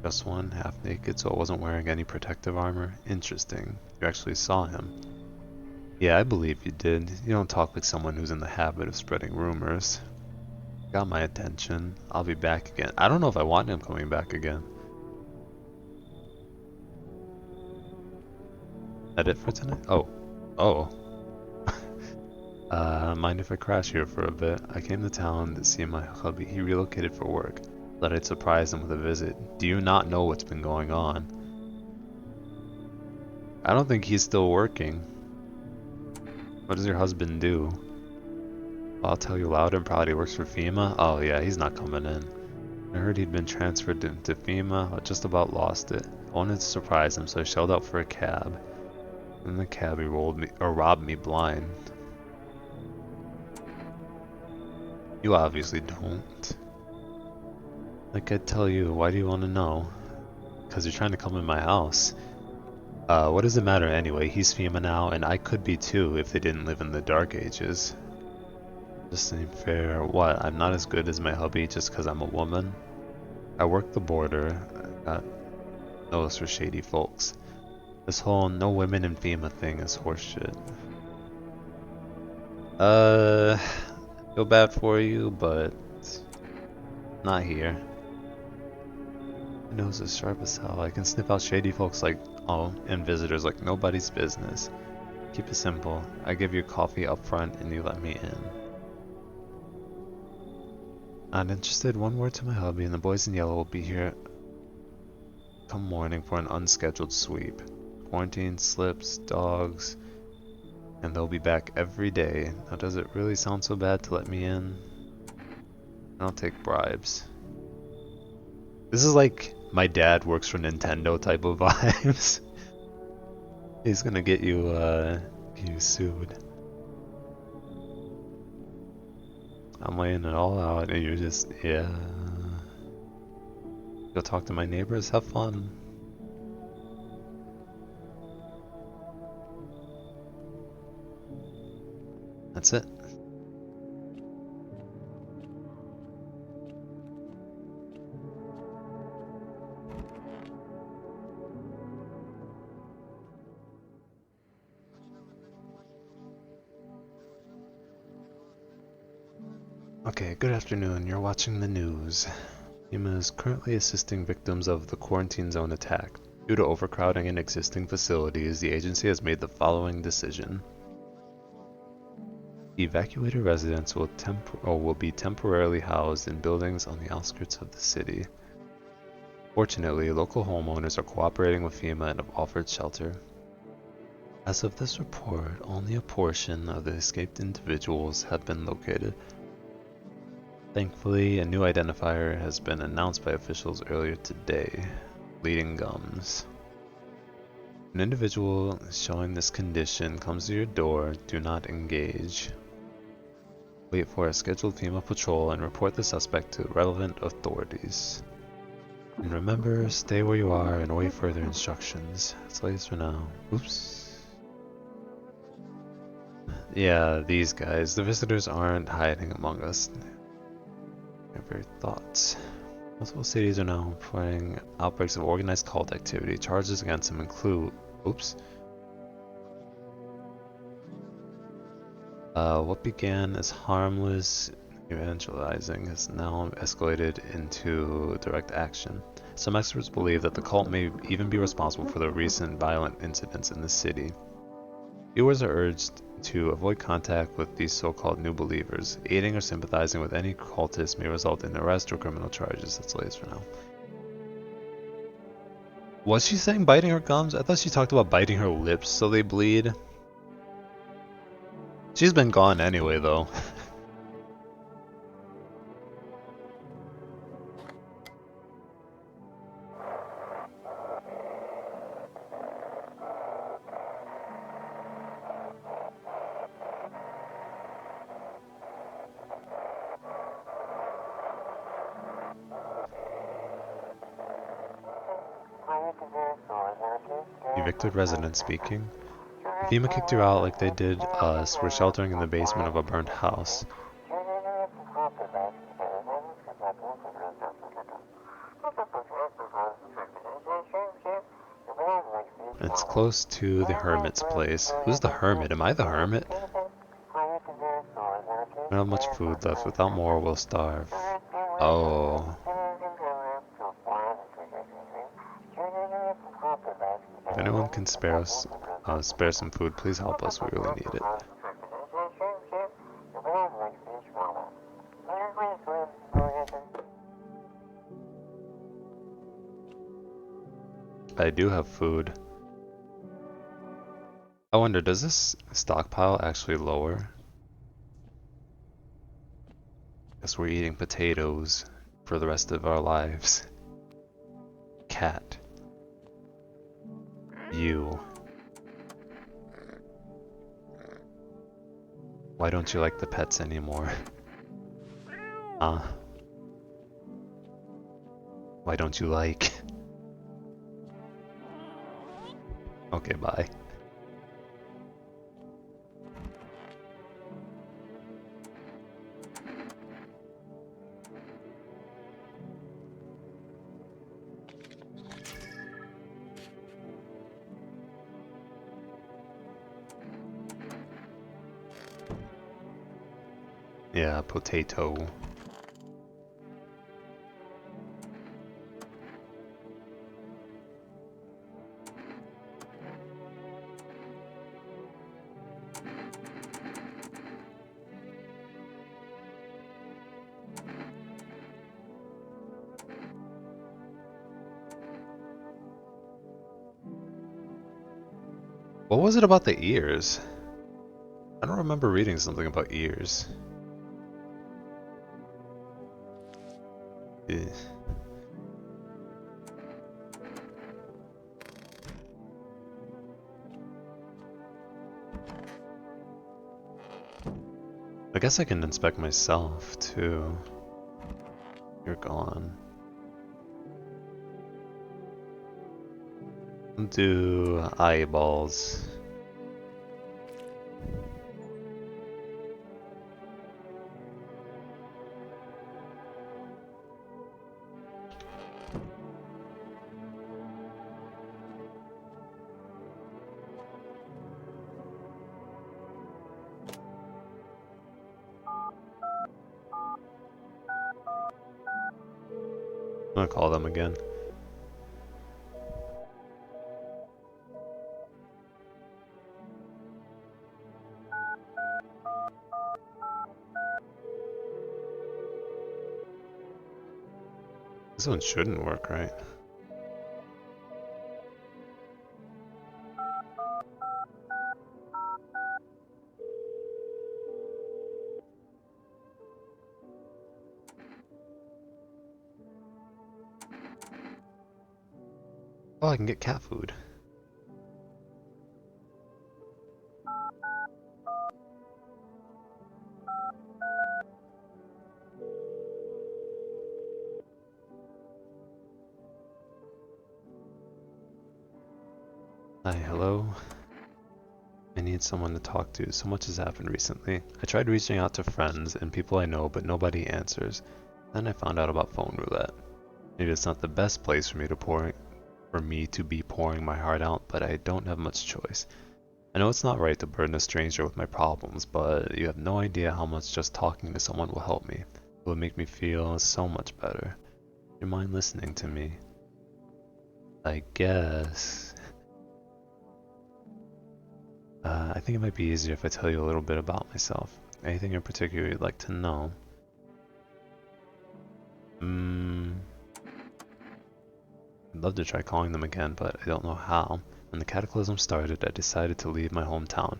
Just one, half naked, so I wasn't wearing any protective armor. Interesting. You actually saw him. Yeah, I believe you did. You don't talk like someone who's in the habit of spreading rumors. Got my attention. I'll be back again. I don't know if I want him coming back again. That it for tonight? Oh. Oh. Mind if I crash here for a bit? I came to town to see my hubby. He relocated for work. Thought I'd surprise him with a visit. Do you not know what's been going on? I don't think he's still working. What does your husband do? I'll tell you loud and proud he works for FEMA. Oh yeah, he's not coming in. I heard he'd been transferred to FEMA. I just about lost it. I wanted to surprise him, so I shelled out for a cab. In the cab he robbed me blind. You obviously don't. Like I tell you, why do you want to know? Because you're trying to come in my house. What does it matter anyway? He's FEMA now, and I could be too if they didn't live in the Dark Ages. Just ain't fair. What? I'm not as good as my hubby just because I'm a woman? I work the border. I got nose for shady folks. This whole no women in FEMA thing is horseshit. Feel bad for you, but not here. My nose is sharp as hell. I can sniff out shady folks like, and visitors like nobody's business. Keep it simple. I give you coffee up front and you let me in. Not interested? One word to my hubby and the boys in yellow will be here come morning for an unscheduled sweep. Quarantine slips, dogs, and they'll be back every day. Now does it really sound so bad to let me in? I'll take bribes. This is like my dad works for Nintendo type of vibes. He's gonna get you sued. I'm laying it all out and you're just, yeah. Go talk to my neighbors, have fun. That's it. Okay, good afternoon. You're watching the news. FEMA is currently assisting victims of the quarantine zone attack. Due to overcrowding in existing facilities, the agency has made the following decision. Evacuated residents will be temporarily housed in buildings on the outskirts of the city. Fortunately, local homeowners are cooperating with FEMA and have offered shelter. As of this report, only a portion of the escaped individuals have been located. Thankfully, a new identifier has been announced by officials earlier today. Bleeding gums. An individual showing this condition comes to your door, do not engage. Wait for a scheduled FEMA patrol and report the suspect to relevant authorities. And remember, stay where you are and await further instructions. That's all it is for now. Oops. Yeah, these guys. The visitors aren't hiding among us. Their very thoughts. Multiple cities are now reporting outbreaks of organized cult activity. Charges against them include... Oops. What began as harmless evangelizing has now escalated into direct action. Some experts believe that the cult may even be responsible for the recent violent incidents in the city. Viewers are urged to avoid contact with these so-called new believers. Aiding or sympathizing with any cultist may result in arrest or criminal charges. That's the latest for now. Was she saying biting her gums? I thought she talked about biting her lips so they bleed. She's been gone anyway, though. Evicted resident speaking. FEMA kicked you out like they did us. We're sheltering in the basement of a burnt house. It's close to the hermit's place. Who's the hermit? Am I the hermit? We don't have much food left. Without more, we'll starve. Oh. If anyone can spare us, spare some food, please help us. We really need it. I do have food. I wonder, does this stockpile actually lower? Guess we're eating potatoes for the rest of our lives. Cat. You. Why don't you like the pets anymore? Why don't you like? Okay, bye. Yeah, potato. What was it about the ears? I don't remember reading something about ears. Eh. I guess I can inspect myself too. You're gone. Do eyeballs. I'm gonna call them again. This one shouldn't work, right? Oh, I can get cat food. Hi, hello. I need someone to talk to. So much has happened recently. I tried reaching out to friends and people I know, but nobody answers. Then I found out about phone roulette. Maybe it's not the best place for me to be pouring my heart out, but I don't have much choice. I know it's not right to burden a stranger with my problems, but you have no idea how much just talking to someone will help me. It will make me feel so much better. Do you mind listening to me? I guess I think it might be easier if I tell you a little bit about myself. Anything in particular you'd like to know? I'd love to try calling them again, but I don't know how. When the cataclysm started, I decided to leave my hometown,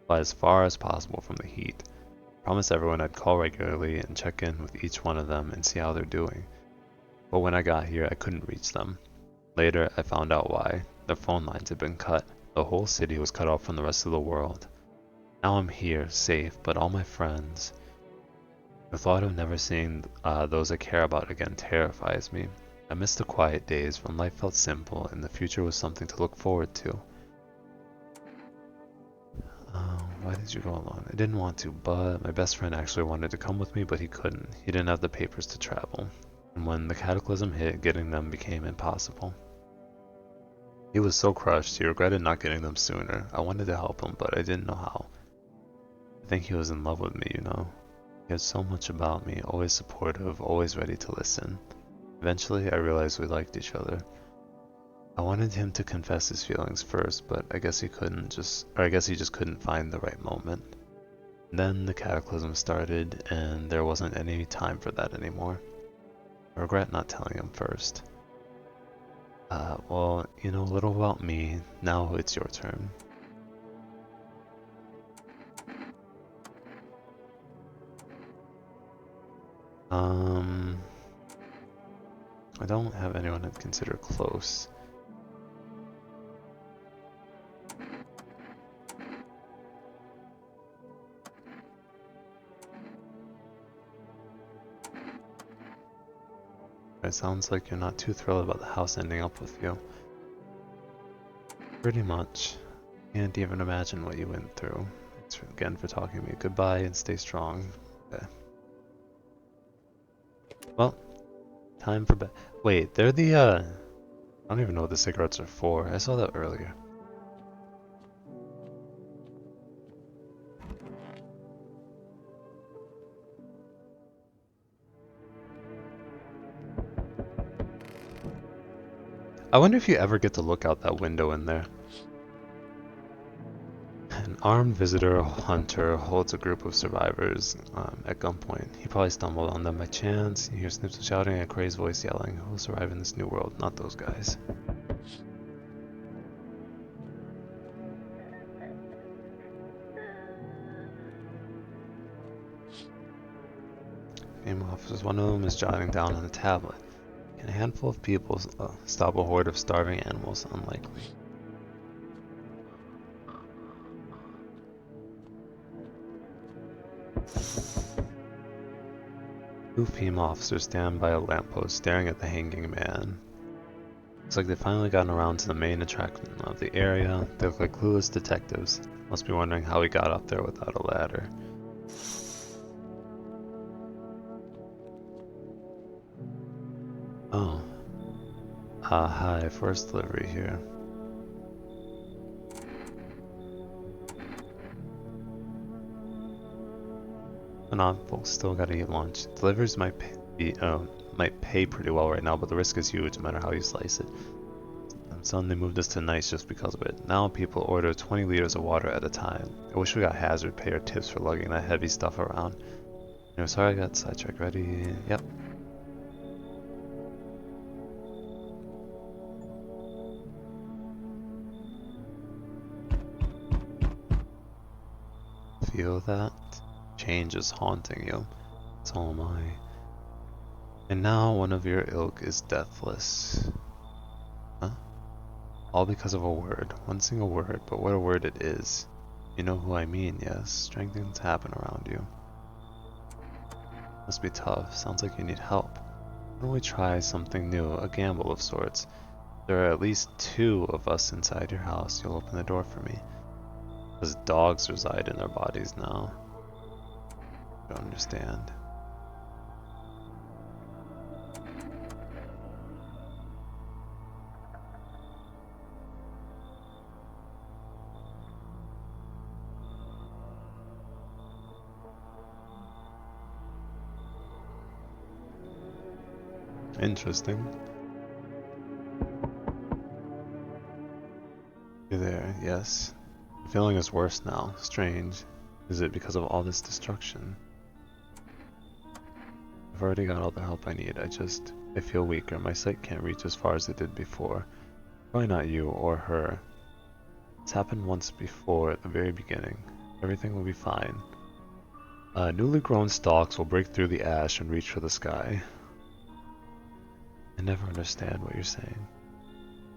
fly as far as possible from the heat. I promised everyone I'd call regularly and check in with each one of them and see how they're doing. But when I got here, I couldn't reach them. Later, I found out why. Their phone lines had been cut. The whole city was cut off from the rest of the world. Now I'm here, safe, but all my friends... The thought of never seeing those I care about again terrifies me. I miss the quiet days when life felt simple and the future was something to look forward to. Why did you go alone? I didn't want to, but my best friend actually wanted to come with me, but he couldn't. He didn't have the papers to travel. And when the cataclysm hit, getting them became impossible. He was so crushed, he regretted not getting them sooner. I wanted to help him, but I didn't know how. I think he was in love with me, you know. He had so much about me, always supportive, always ready to listen. Eventually, I realized we liked each other. I wanted him to confess his feelings first, but I guess he just couldn't find the right moment. Then the cataclysm started, and there wasn't any time for that anymore. I regret not telling him first. Well, you know a little about me. Now it's your turn. I don't have anyone I'd consider close. It sounds like you're not too thrilled about the house ending up with you. Pretty much. Can't even imagine what you went through. Thanks again for talking to me. Goodbye and stay strong. Okay. Well, time for bed. Wait, they're the, I don't even know what the cigarettes are for. I saw that earlier. I wonder if you ever get to look out that window in there. An armed visitor hunter holds a group of survivors at gunpoint. He probably stumbled on them by chance. You hear Snips shouting and a crazed voice yelling, "Who will survive in this new world? Not those guys." Female officers, one of them is jotting down on a tablet. Can a handful of people stop a horde of starving animals? Unlikely. Two female officers stand by a lamppost staring at the hanging man. Looks like they've finally gotten around to the main attraction of the area. They look like clueless detectives. Must be wondering how he got up there without a ladder. Oh. Hi, first delivery here. Folks still gotta eat lunch. Deliveries might pay pretty well right now, but the risk is huge no matter how you slice it. Suddenly moved us to nights just because of it. Now people order 20 liters of water at a time. I wish we got hazard pay or tips for lugging that heavy stuff around. Anyway, sorry I got sidetracked. Ready? Yep. Feel that? Change is haunting you. So am I. And now one of your ilk is deathless. Huh? All because of a word. One single word, but what a word it is. You know who I mean, yes. Strange things happen around you. Must be tough. Sounds like you need help. Why don't we try something new, a gamble of sorts? There are at least 2 of us inside your house. You'll open the door for me. Because dogs reside in their bodies now. I don't understand. Interesting. You there, yes. The feeling is worse now. Strange. Is it because of all this destruction? I've already got all the help I need. I feel weaker. My sight can't reach as far as it did before. Probably not you or her. It's happened once before at the very beginning. Everything will be fine. Newly grown stalks will break through the ash and reach for the sky. I never understand what you're saying.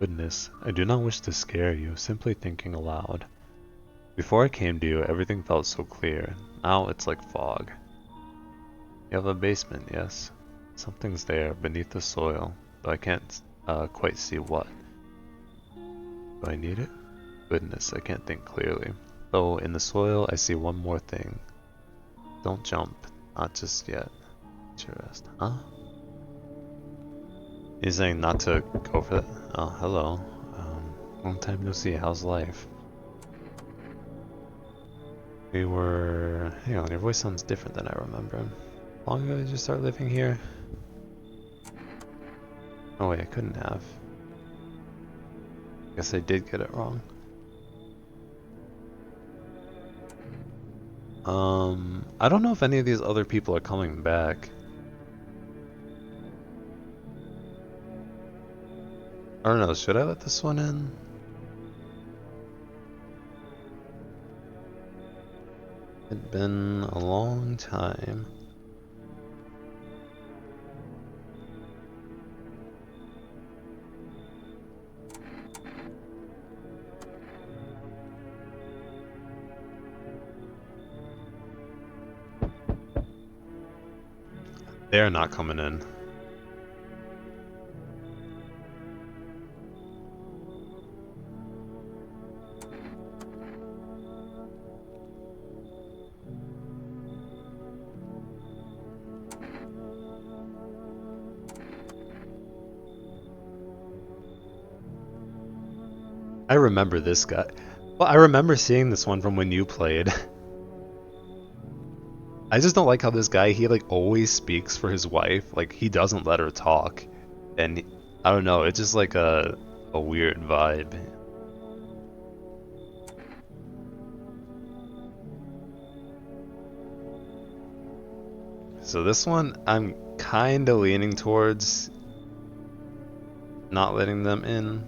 Goodness, I do not wish to scare you, simply thinking aloud. Before I came to you, everything felt so clear. Now it's like fog. You have a basement, yes? Something's there, beneath the soil, though I can't quite see what. Do I need it? Goodness, I can't think clearly. Though in the soil, I see one more thing. Don't jump. Not just yet. Let your rest. Huh? He's saying not to go for that? Oh, hello. Long time no see. How's life? We were... Hang on, your voice sounds different than I remember. How long ago did you start living here? Oh wait, I couldn't have. Guess I did get it wrong. I don't know if any of these other people are coming back. I don't know, should I let this one in? It's been a long time. They're not coming in. I remember this guy. Well, I remember seeing this one from when you played. I just don't like how this guy, he like always speaks for his wife. Like he doesn't let her talk. And I don't know, it's just like a weird vibe. So this one, I'm kind of leaning towards not letting them in.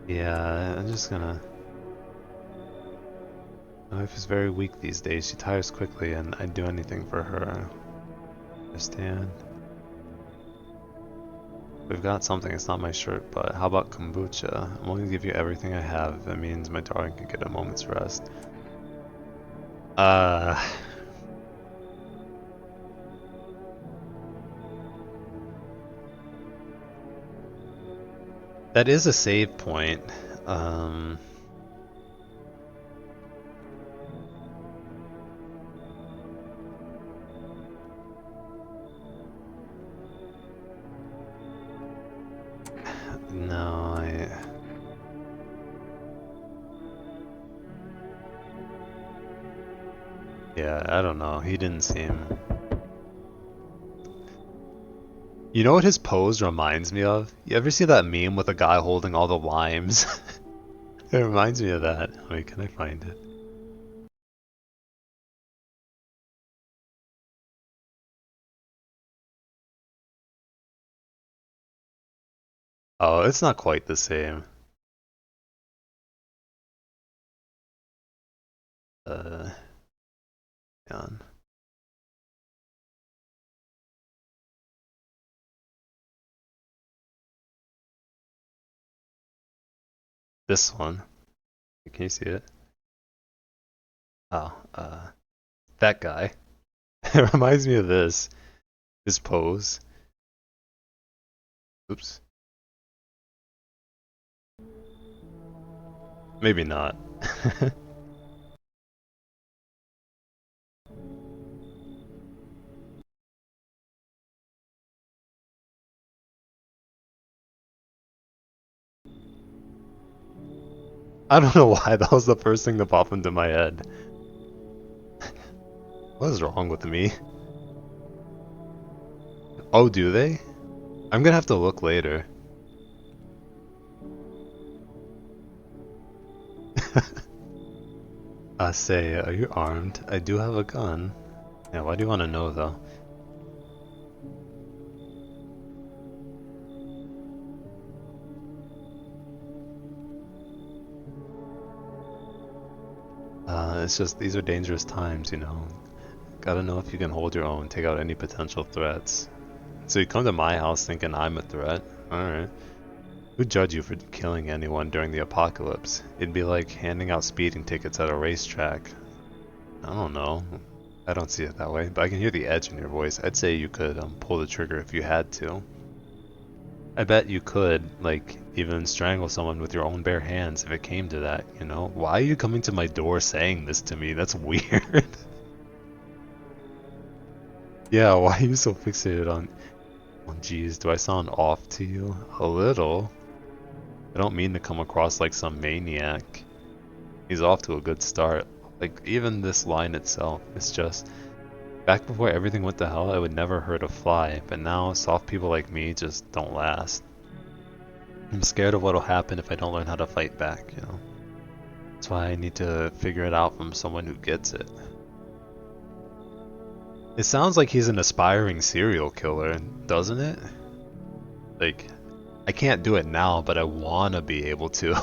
Yeah, I'm just gonna... My wife is very weak these days. She tires quickly and I'd do anything for her. Understand? We've got something, it's not my shirt, but how about kombucha? I'm willing to give you everything I have if it means my darling can get a moment's rest. That is a save point. No, yeah, I don't know. He didn't seem... You know what his pose reminds me of? You ever see that meme with a guy holding all the limes? It reminds me of that. Wait, can I find it? Oh, it's not quite the same. Hang on. This one. Can you see it? Oh, that guy. It reminds me of this. His pose. Oops. Maybe not. I don't know why that was the first thing that popped into my head. What is wrong with me? Oh, do they? I'm gonna have to look later. Say, are you armed? I do have a gun. Yeah, why do you want to know though? It's just these are dangerous times, you know. Gotta know if you can hold your own, take out any potential threats. So you come to my house thinking I'm a threat? Alright. Who'd judge you for killing anyone during the apocalypse? It'd be like handing out speeding tickets at a racetrack. I don't know. I don't see it that way, but I can hear the edge in your voice. I'd say you could pull the trigger if you had to. I bet you could, like, even strangle someone with your own bare hands if it came to that, you know? Why are you coming to my door saying this to me? That's weird. Yeah, why are you so fixated on... Oh, geez, do I sound off to you? A little. I don't mean to come across like some maniac. He's off to a good start. Like, even this line itself, it's just... Back before everything went to hell, I would never hurt a fly, but now soft people like me just don't last. I'm scared of what'll happen if I don't learn how to fight back, you know? That's why I need to figure it out from someone who gets it. It sounds like he's an aspiring serial killer, doesn't it? Like, I can't do it now, but I wanna be able to.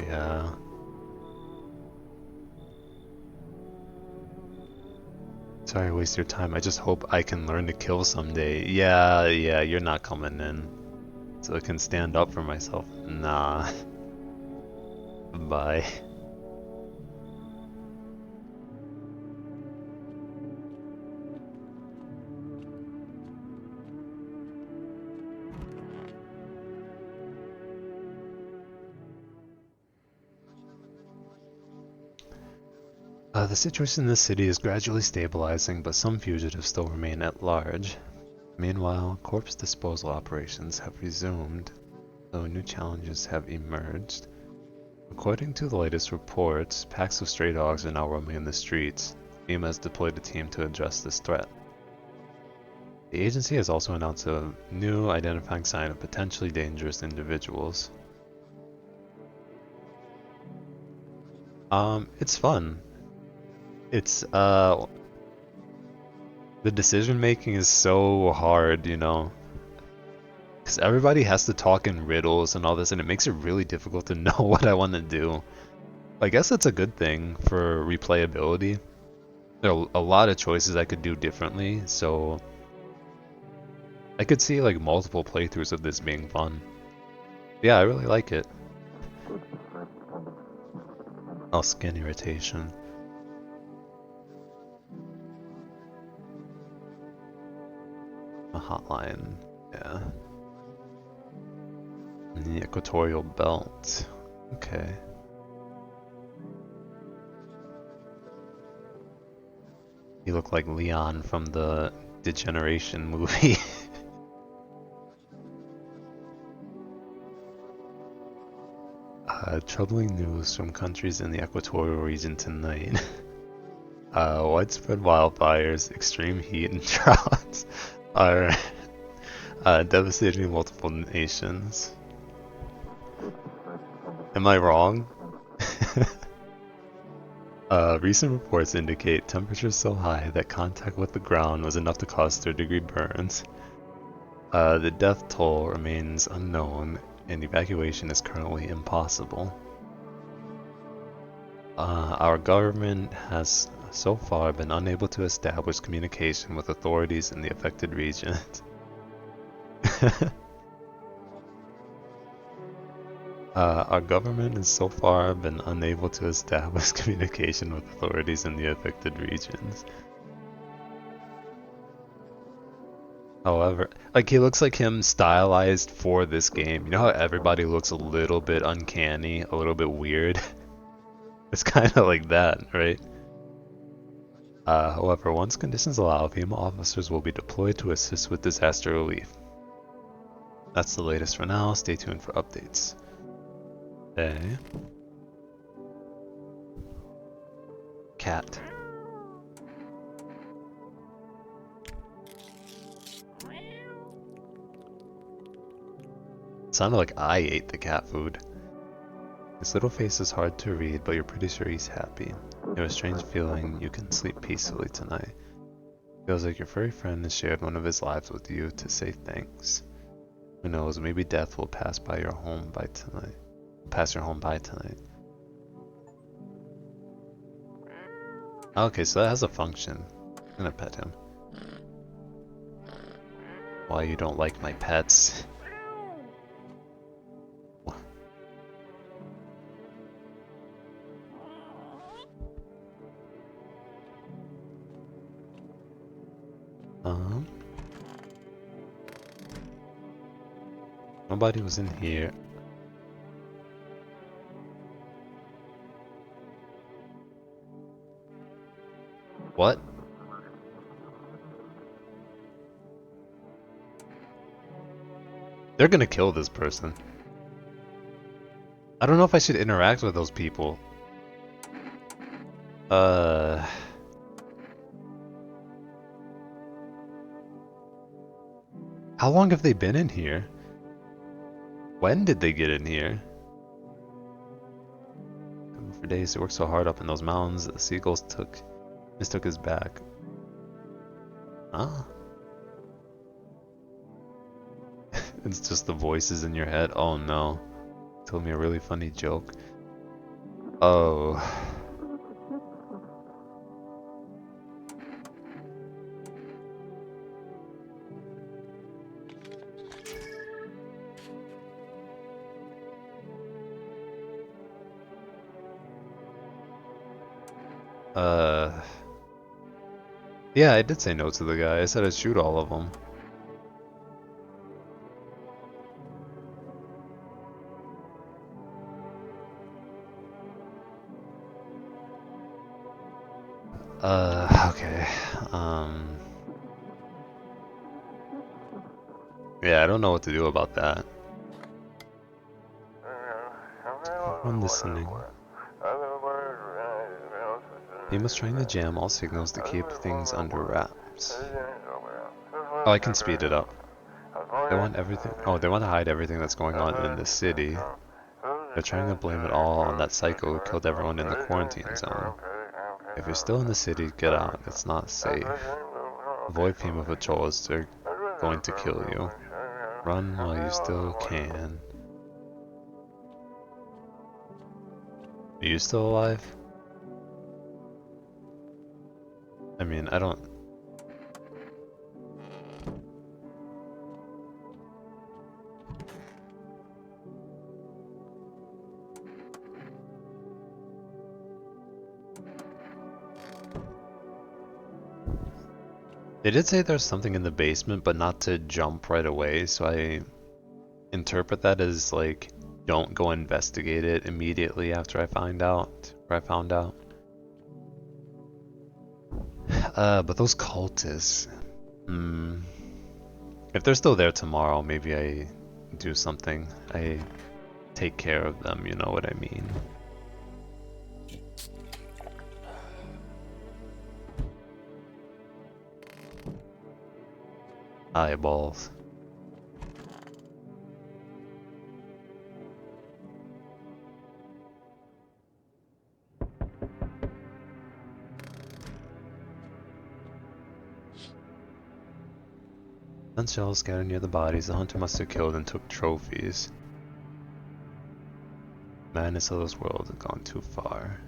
Yeah. Sorry to waste your time. I just hope I can learn to kill someday. Yeah, you're not coming in. So I can stand up for myself. Nah. Bye. The situation in the city is gradually stabilizing, but some fugitives still remain at large. Meanwhile, corpse disposal operations have resumed, though new challenges have emerged. According to the latest reports, packs of stray dogs are now roaming in the streets. FEMA has deployed a team to address this threat. The agency has also announced a new identifying sign of potentially dangerous individuals. It's fun. It's, the decision making is so hard, you know? Because everybody has to talk in riddles and all this, and it makes it really difficult to know what I want to do. I guess that's a good thing for replayability. There are a lot of choices I could do differently, so I could see like multiple playthroughs of this being fun. Yeah, I really like it. Oh, skin irritation. A hotline, yeah. The equatorial belt. Okay. You look like Leon from the Degeneration movie. Troubling news from countries in the equatorial region tonight. Widespread wildfires, extreme heat, and droughts are devastating multiple nations. Am I wrong? Recent reports indicate temperatures so high that contact with the ground was enough to cause third-degree burns. The death toll remains unknown, and evacuation is currently impossible. Our government has so far been unable to establish communication with authorities in the affected regions. Our government has so far been unable to establish communication with authorities in the affected regions. However, like he looks like him stylized for this game. You know how everybody looks a little bit uncanny, a little bit weird? It's kind of like that, right? However, once conditions allow, FEMA officers will be deployed to assist with disaster relief. That's the latest for now. Stay tuned for updates. Okay. Cat. It sounded like I ate the cat food. His little face is hard to read, but you're pretty sure he's happy. You have a strange feeling you can sleep peacefully tonight. Feels like your furry friend has shared one of his lives with you to say thanks. Who knows, maybe death will pass by your home by tonight. Pass your home by tonight. Okay, so that has a function. I'm gonna pet him. Why you don't like my pets? Nobody was in here. What? They're gonna kill this person. I don't know if I should interact with those people. How long have they been in here? When did they get in here? For days he worked so hard up in those mountains that the seagulls mistook his back. Huh? It's just the voices in your head. Oh no. Told me a really funny joke. Oh. Yeah, I did say no to the guy. I said I'd shoot all of them. Okay. Yeah, I don't know what to do about that. I'm listening. He was trying to jam all signals to keep things under wraps. Oh, I can speed it up. They want everything. Oh, they want to hide everything that's going on in the city. They're trying to blame it all on that psycho who killed everyone in the quarantine zone. If you're still in the city, get out. It's not safe. Avoid FEMA patrols. They're going to kill you. Run while you still can. Are you still alive? I mean, I don't... They did say there's something in the basement, but not to jump right away, so I interpret that as, like, don't go investigate it immediately after I find out, or I found out. But those cultists... If they're still there tomorrow, maybe I do something. I take care of them, you know what I mean. Eyeballs. Sun shells scattered near the bodies. The hunter must have killed and took trophies. Madness of this world has gone too far.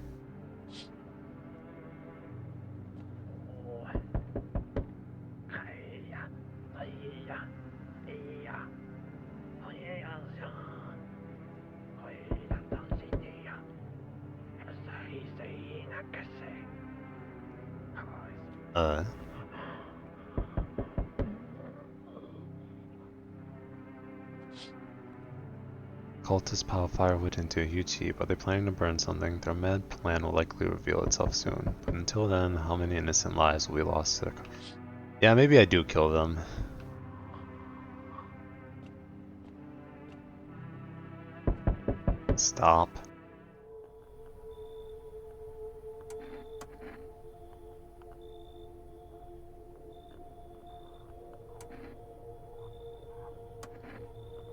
Cultists pile firewood into a huge heap. Are they planning to burn something? Their mad plan will likely reveal itself soon. But until then, how many innocent lives will be lost to the... Yeah, maybe I do kill them. Stop.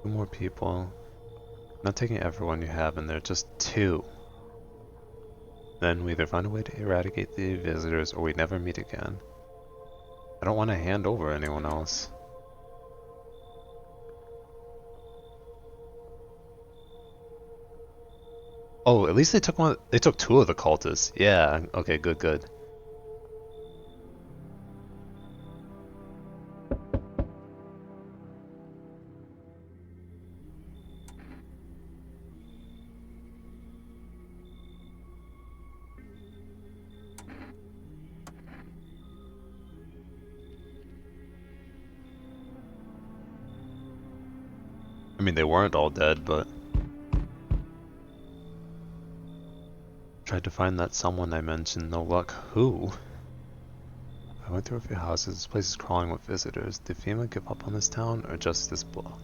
Two more people. Not taking everyone you have in there, just two. Then we either find a way to eradicate the visitors or we never meet again. I don't want to hand over anyone else. Oh, at least they took one. They took two of the cultists. Yeah. Okay. Good. Good. I mean, they weren't all dead, but tried to find that someone I mentioned. No luck. Who? I went through a few houses. This place is crawling with visitors. Did FEMA give up on this town, or just this block?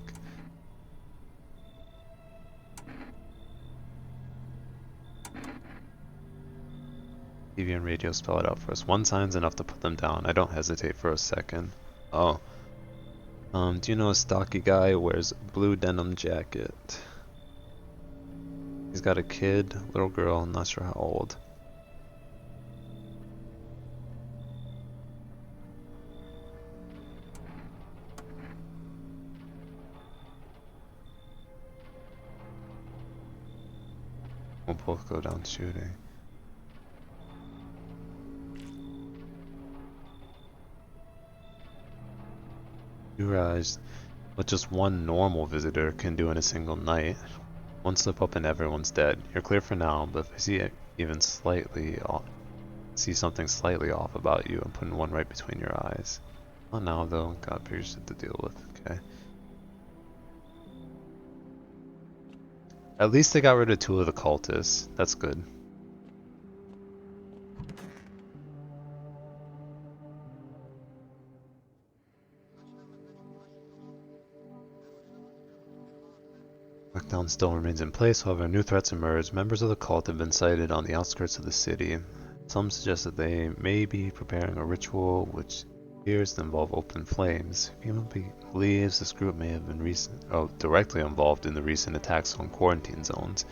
TV and radio spell it out for us. One sign's enough to put them down. I don't hesitate for a second. Oh. Do you know a stocky guy who wears a blue denim jacket? He's got a kid, little girl, not sure how old. We'll both go down shooting. You realize what just one normal visitor can do in a single night. One slip up and everyone's dead. You're clear for now, but if I see it even slightly off, see something slightly off about you, I'm putting one right between your eyes. Not now though, got bigger shit to deal with, okay. At least they got rid of two of the cultists, that's good. Lockdown still remains in place, however new threats emerge. Members of the cult have been sighted on the outskirts of the city. Some suggest that they may be preparing a ritual which appears to involve open flames. FEMA believes this group may have been directly involved in the recent attacks on quarantine zones.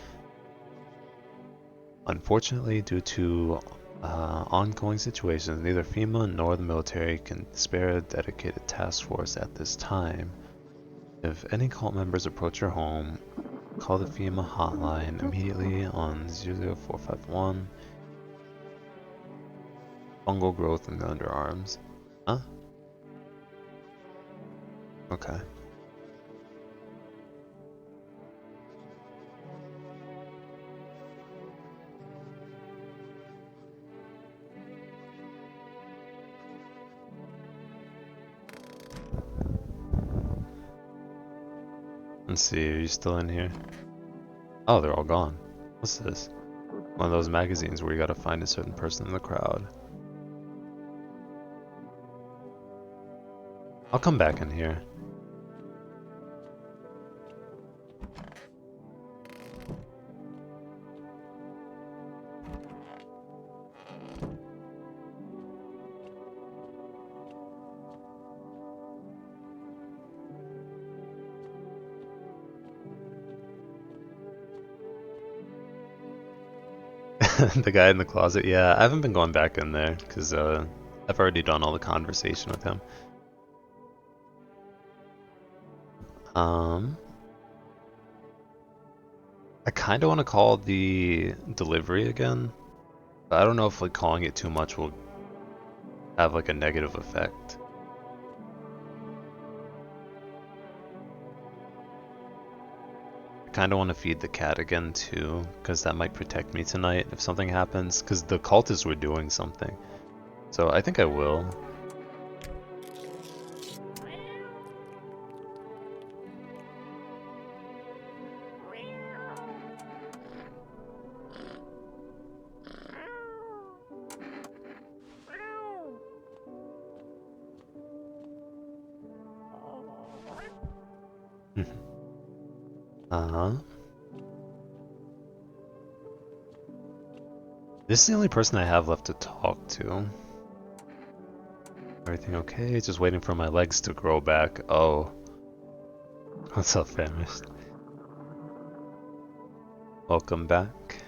Unfortunately, due to ongoing situations, neither FEMA nor the military can spare a dedicated task force at this time. If any cult members approach your home, call the FEMA hotline immediately on 00451. Fungal growth in the underarms. Huh? Okay. Let's see, are you still in here? Oh, they're all gone. What's this? One of those magazines where you gotta find a certain person in the crowd. I'll come back in here. The guy in the closet, yeah, I haven't been going back in there because I've already done all the conversation with him. I kind of want to call the delivery again, but I don't know if like calling it too much will have like a negative effect. I kind of want to feed the cat again too, because that might protect me tonight if something happens, because the cultists were doing something. So I think I will. Uh-huh. This is the only person I have left to talk to. Everything okay? Just waiting for my legs to grow back. Oh. What's up, famished? Welcome back.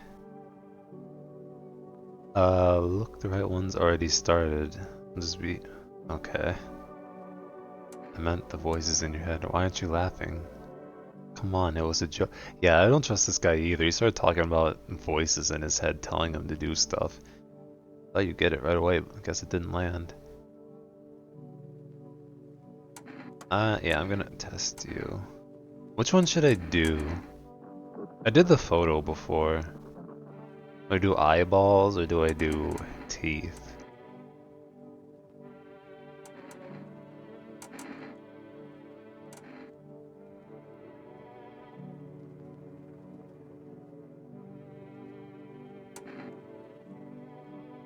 Look, the right one's already started. Just be... Okay. I meant the voices in your head. Why aren't you laughing? Come on, it was a joke. Yeah, I don't trust this guy either. He started talking about voices in his head telling him to do stuff. Thought you get it right away, but I guess it didn't land. Yeah, I'm gonna test you. Which one should I do? I did the photo before. Do I do eyeballs or do I do teeth?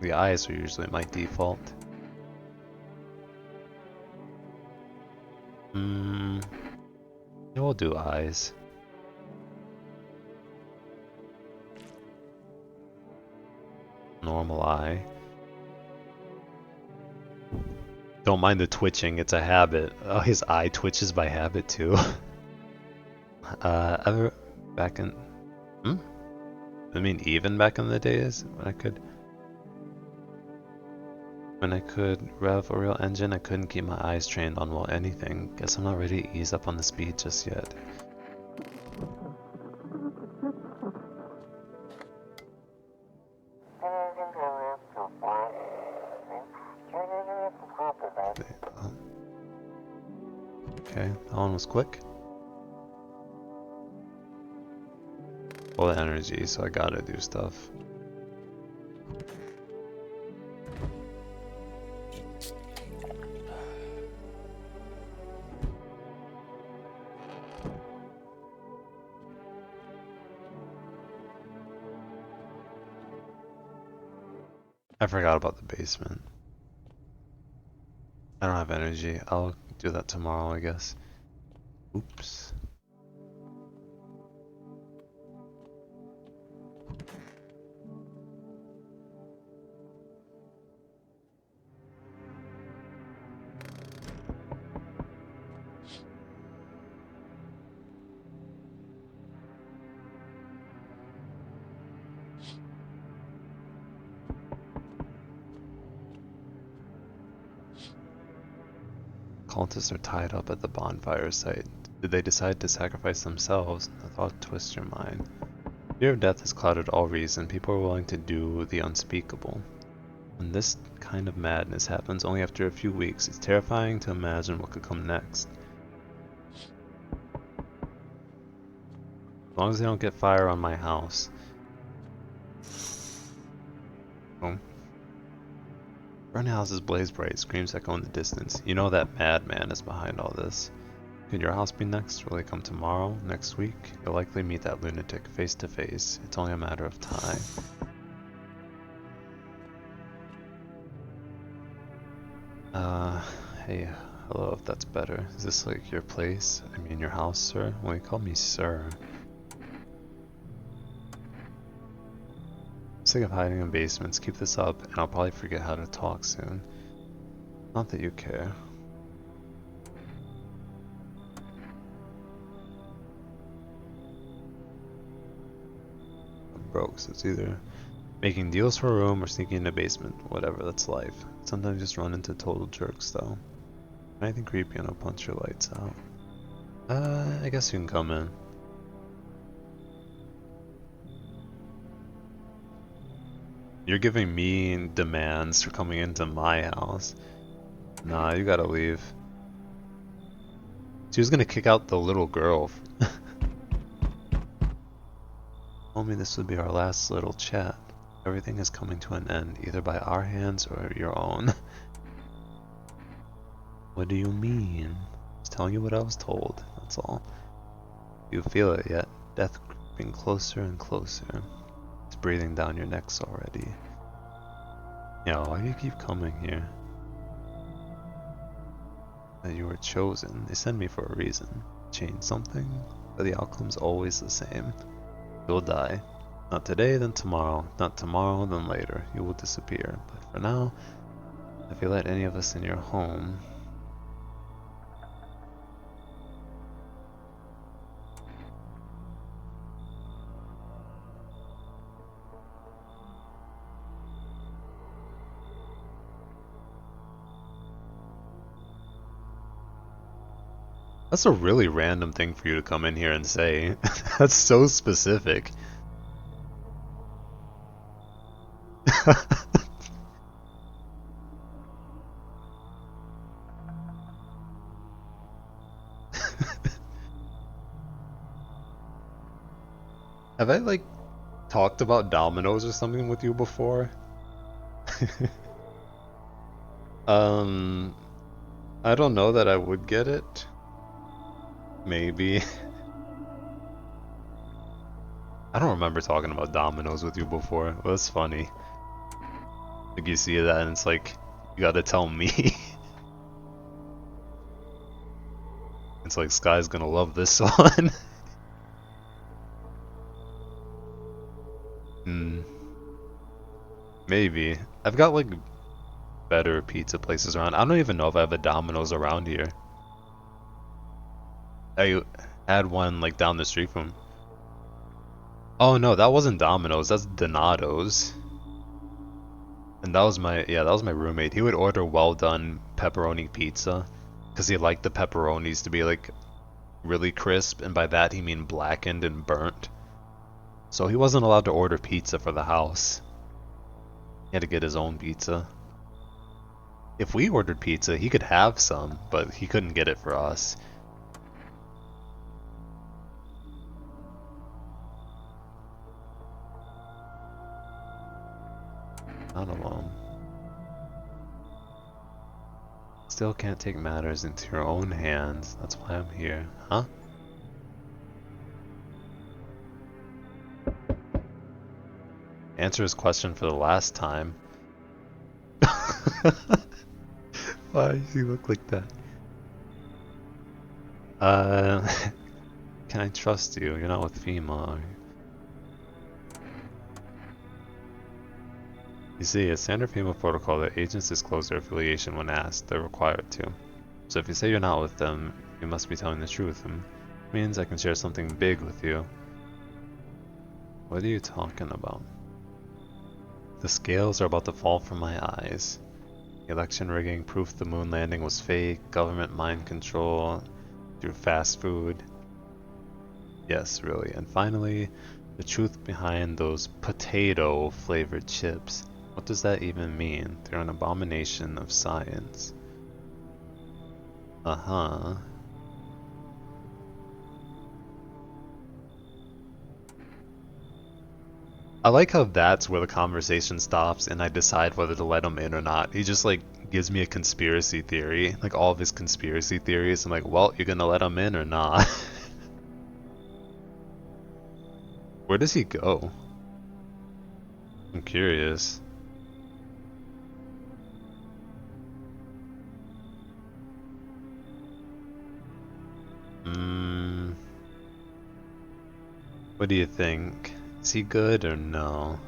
The eyes are usually my default. Yeah, we'll do eyes. Normal eye. Don't mind the twitching, it's a habit. Oh, his eye twitches by habit too. Ever back in... I mean, even back in the days when I could rev a real engine, I couldn't keep my eyes trained on, well, anything. Guess I'm not ready to ease up on the speed just yet. Okay, that one was quick. Full of energy, so I gotta do stuff. I forgot about the basement. I don't have energy. I'll do that tomorrow, I guess. Oops. Cultists are tied up at the bonfire site. Did they decide to sacrifice themselves? The thought twists your mind. Fear of death has clouded all reason. People are willing to do the unspeakable. When this kind of madness happens only after a few weeks, it's terrifying to imagine what could come next. As long as they don't get fire on my house. Oh. Burn houses blaze bright, screams echo in the distance. You know that madman is behind all this. Could your house be next? Will they come tomorrow? Next week? You'll likely meet that lunatic face to face. It's only a matter of time. Hey, hello, if that's better. Is this like your place? I mean your house, sir? Well, you call me sir. Sick of hiding in basements. Keep this up, and I'll probably forget how to talk soon. Not that you care. I'm broke, so it's either making deals for a room or sneaking in a basement. Whatever, that's life. Sometimes you just run into total jerks, though. Anything creepy and I'll punch your lights out. I guess you can come in. You're giving me demands for coming into my house. Nah, you gotta leave. She was gonna kick out the little girl. Told me this would be our last little chat. Everything is coming to an end, either by our hands or your own. What do you mean? Just telling you what I was told, that's all. You feel it yet? Death creeping closer and closer. It's breathing down your necks already. Yeah, why do you keep coming here? That you were chosen. They send me for a reason. Change something? But the outcome's always the same. You'll die. Not today, then tomorrow. Not tomorrow, then later. You will disappear. But for now, if you let any of us in your home, that's a really random thing for you to come in here and say. That's so specific. Have I like talked about dominoes or something with you before? I don't know that I would get it. Maybe. I don't remember talking about dominoes with you before. Well, that's funny. Like you see that and it's like, you gotta tell me. It's like Sky's gonna love this one. Hmm. Maybe. I've got like better pizza places around. I don't even know if I have a Domino's around here. I had one like down the street from. Oh no, that wasn't Domino's. That's Donato's. And that was my roommate. He would order well done pepperoni pizza because he liked the pepperonis to be like really crisp, and by that he mean blackened and burnt. So he wasn't allowed to order pizza for the house. He had to get his own pizza. If we ordered pizza, he could have some, but he couldn't get it for us. Not alone. Still can't take matters into your own hands. That's why I'm here. Huh? Answer his question for the last time. Why does he look like that? Can I trust you? You're not with FEMA, are you? You see, it's standard FEMA protocol that agents disclose their affiliation when asked. They're required to. So if you say you're not with them, you must be telling the truth, and it means I can share something big with you. What are you talking about? The scales are about to fall from my eyes. Election rigging, proof the moon landing was fake, government mind control through fast food. Yes, really. And finally, the truth behind those potato flavored chips. What does that even mean? They're an abomination of science. Uh-huh. I like how that's where the conversation stops and I decide whether to let him in or not. He just like gives me a conspiracy theory, like all of his conspiracy theories. I'm like, well, you're gonna let him in or not? Where does he go? I'm curious. Hmm. What do you think? Is he good or no?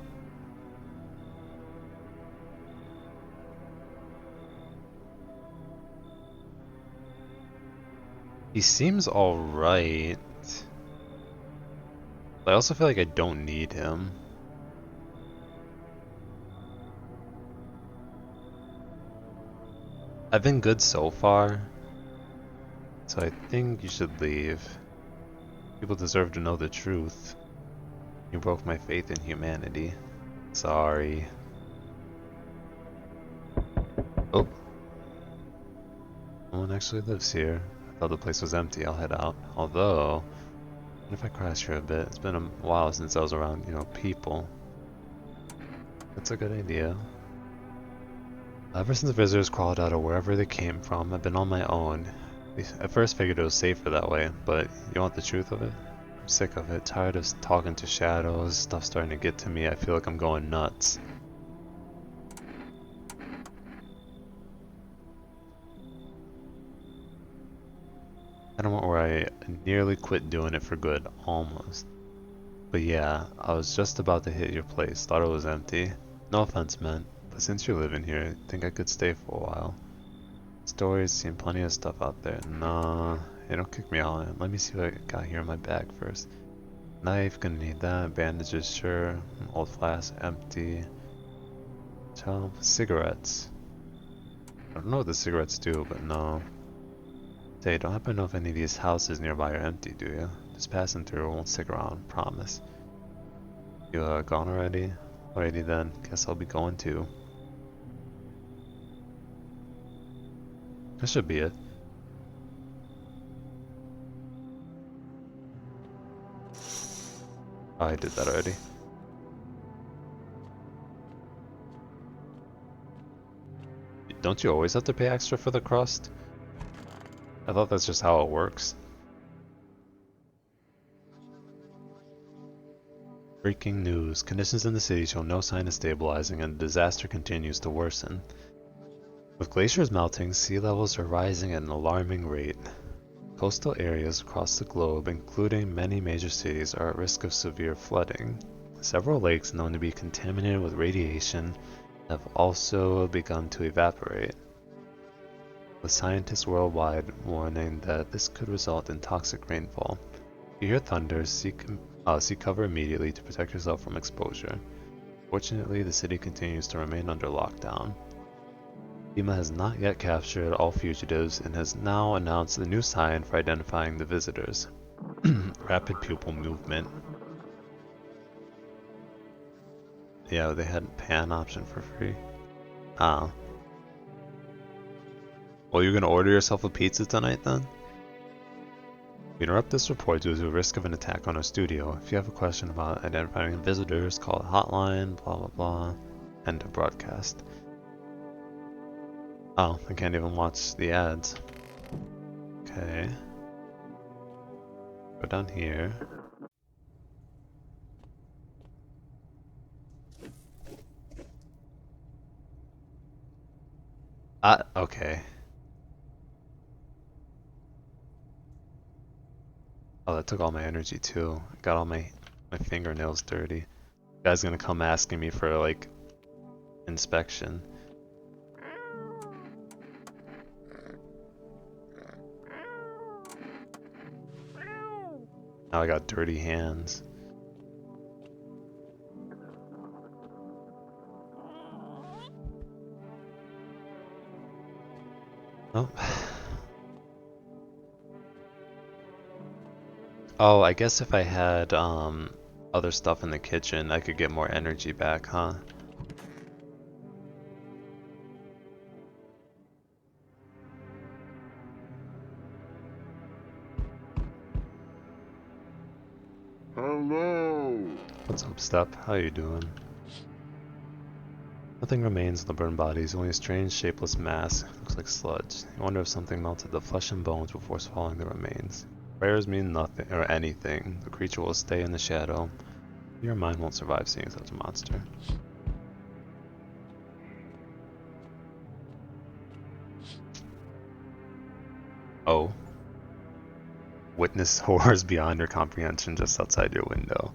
He seems alright. But I also feel like I don't need him. I've been good so far. So I think you should leave. People deserve to know the truth. You broke my faith in humanity. Sorry. Oh. No one actually lives here. I thought the place was empty. I'll head out. Although, what if I crash here a bit? It's been a while since I was around, people. That's a good idea. Ever since the visitors crawled out of wherever they came from, I've been on my own. At first figured it was safer that way, but you want the truth of it? I'm sick of it, tired of talking to shadows, stuff starting to get to me, I feel like I'm going nuts. At a moment where I nearly quit doing it for good, almost. But yeah, I was just about to hit your place, thought it was empty. No offense meant, but since you're living here, I think I could stay for a while. Stories, seen plenty of stuff out there. Nah, hey, don't kick me out. Let me see what I got here in my bag first. Knife, gonna need that. Bandages, sure. An old flask, empty. Cigarettes. I don't know what the cigarettes do, but no. Say, don't happen to know if any of these houses nearby are empty, do you? Just passing through, won't stick around, promise. You gone already? Alrighty then, guess I'll be going too. That should be it. Oh, I did that already. Don't you always have to pay extra for the crust? I thought that's just how it works. Breaking news. Conditions in the city show no sign of stabilizing and the disaster continues to worsen. With glaciers melting, sea levels are rising at an alarming rate. Coastal areas across the globe, including many major cities, are at risk of severe flooding. Several lakes known to be contaminated with radiation have also begun to evaporate, with scientists worldwide warning that this could result in toxic rainfall. If you hear thunder, seek cover immediately to protect yourself from exposure. Fortunately, the city continues to remain under lockdown. FEMA has not yet captured all fugitives and has now announced a new sign for identifying the visitors. Rapid pupil movement. Yeah, they had pan option for free. Ah. Well, you're gonna order yourself a pizza tonight then? We interrupt this report due to a risk of an attack on our studio. If you have a question about identifying visitors, call the hotline, blah blah blah. End of broadcast. Oh, I can't even watch the ads. Okay. Go down here. Okay. Oh, that took all my energy too. Got all my fingernails dirty. Guy's gonna come asking me for like inspection. Now I got dirty hands. Oh. Oh, I guess if I had other stuff in the kitchen, I could get more energy back, huh? Hello. What's up, Step? How you doing? Nothing remains of the burned bodies, only a strange shapeless mass. Looks like sludge. You wonder if something melted the flesh and bones before swallowing the remains. Prayers mean nothing or anything. The creature will stay in the shadow. Your mind won't survive seeing such a monster. Oh. Witness horrors beyond your comprehension just outside your window.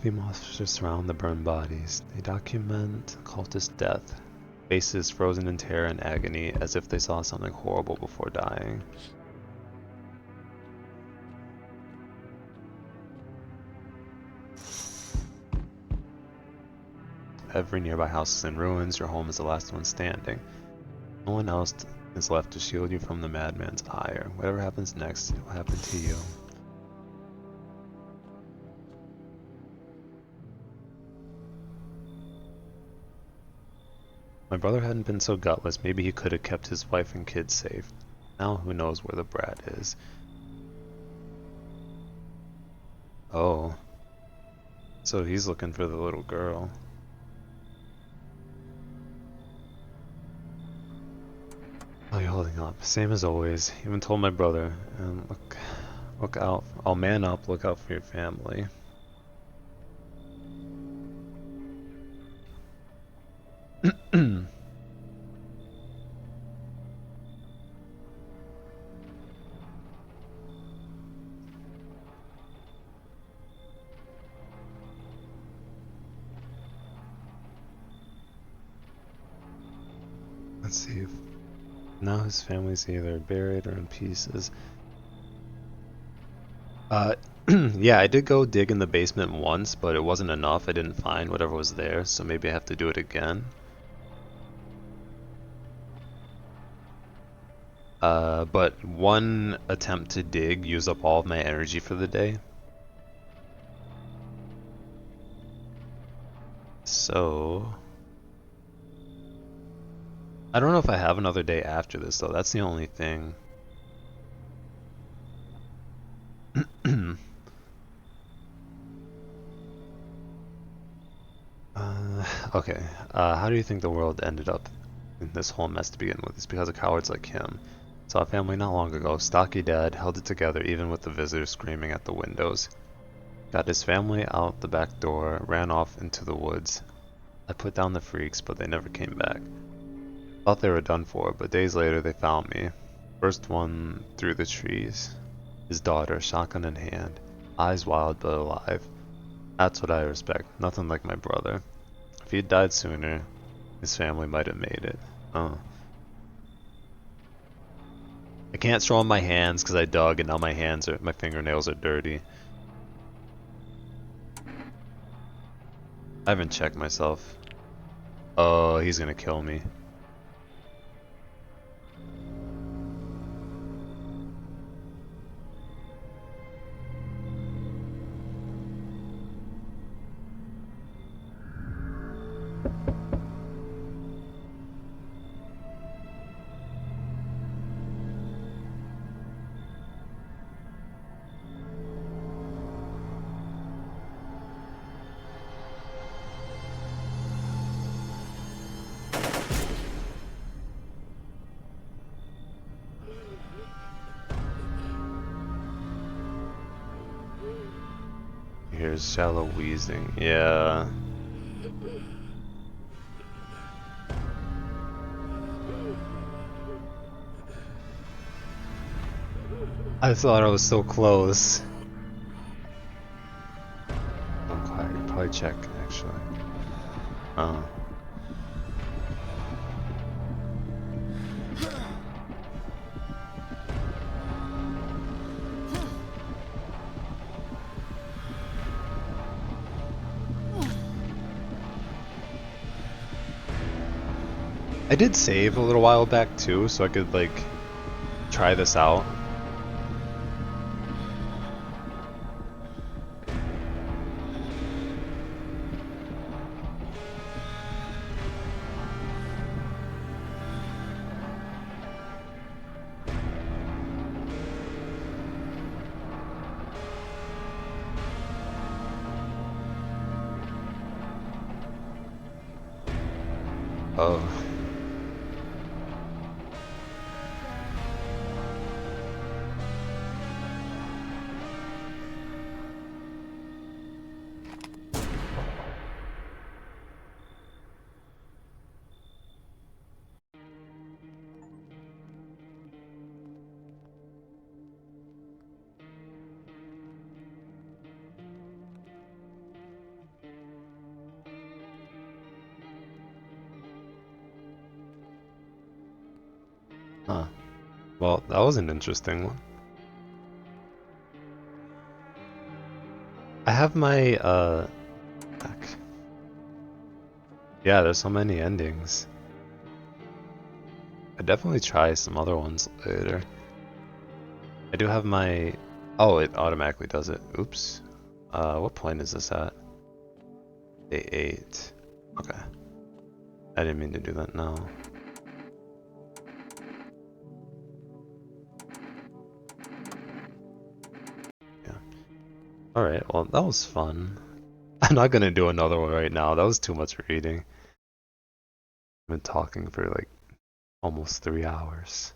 The monsters surround the burned bodies. They document cultist death. Faces frozen in terror and agony as if they saw something horrible before dying. Every nearby house is in ruins. Your home is the last one standing. No one else is left to shield you from the madman's ire. Whatever happens next, it will happen to you. My brother hadn't been so gutless, maybe he could have kept his wife and kids safe. Now who knows where the brat is. Oh. So he's looking for the little girl. Oh, you're holding up. Same as always. Even told my brother. And look out. I'll man up, look out for your family. leave. Now his family's either buried or in pieces. Yeah, I did go dig in the basement once, but it wasn't enough. I didn't find whatever was there, so maybe I have to do it again. But one attempt to dig used up all of my energy for the day. So... I don't know if I have another day after this, though. That's the only thing. Okay. How do you think the world ended up in this whole mess to begin with? It's because of cowards like him. Saw a family not long ago. Stocky dad held it together even with the visitors screaming at the windows. Got his family out the back door, ran off into the woods. I put down the freaks, but they never came back. Thought they were done for, but days later they found me. First one through the trees. His daughter, shotgun in hand. Eyes wild but alive. That's what I respect. Nothing like my brother. If he'd died sooner, his family might have made it. Oh. I can't show him my hands because I dug and now my fingernails are dirty. I haven't checked myself. Oh, he's gonna kill me. Here's shallow wheezing. Yeah. I thought I was so close. I'm quiet. Probably check, actually. Oh. I did save a little while back too, so I could like try this out. Oh. Huh. Well, that was an interesting one. I have my, back. Yeah, there's so many endings. I'd definitely try some other ones later. I do have my... Oh, it automatically does it. Oops. What point is this at? Day 8. Okay. I didn't mean to do that now. Yeah. Alright, well, that was fun. I'm not gonna do another one right now. That was too much reading. I've been talking for like almost 3 hours.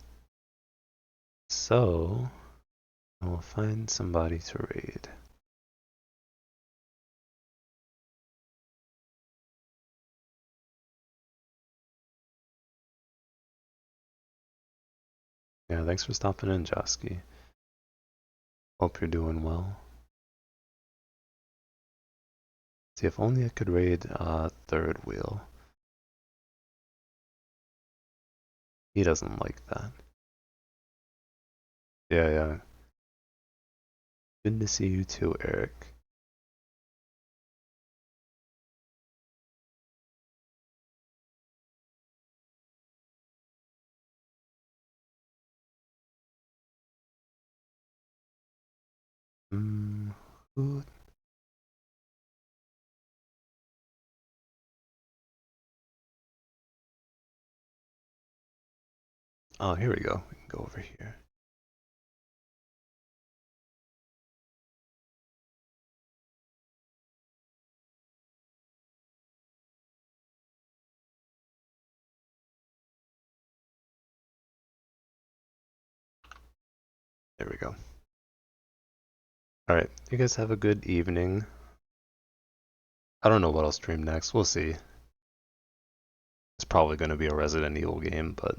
So, I will find somebody to raid. Yeah, thanks for stopping in, Josky. Hope you're doing well. See, if only I could raid third wheel. He doesn't like that. Yeah, yeah. Good to see you too, Eric. Who? Oh, here we go. We can go over here. There we go. Alright, you guys have a good evening. I don't know what I'll stream next. We'll see. It's probably going to be a Resident Evil game, but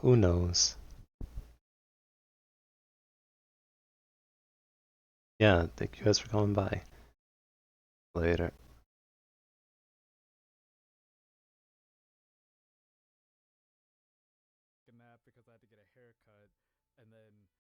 who knows? Yeah, thank you guys for coming by. Later. a nap because I had to get a haircut, and then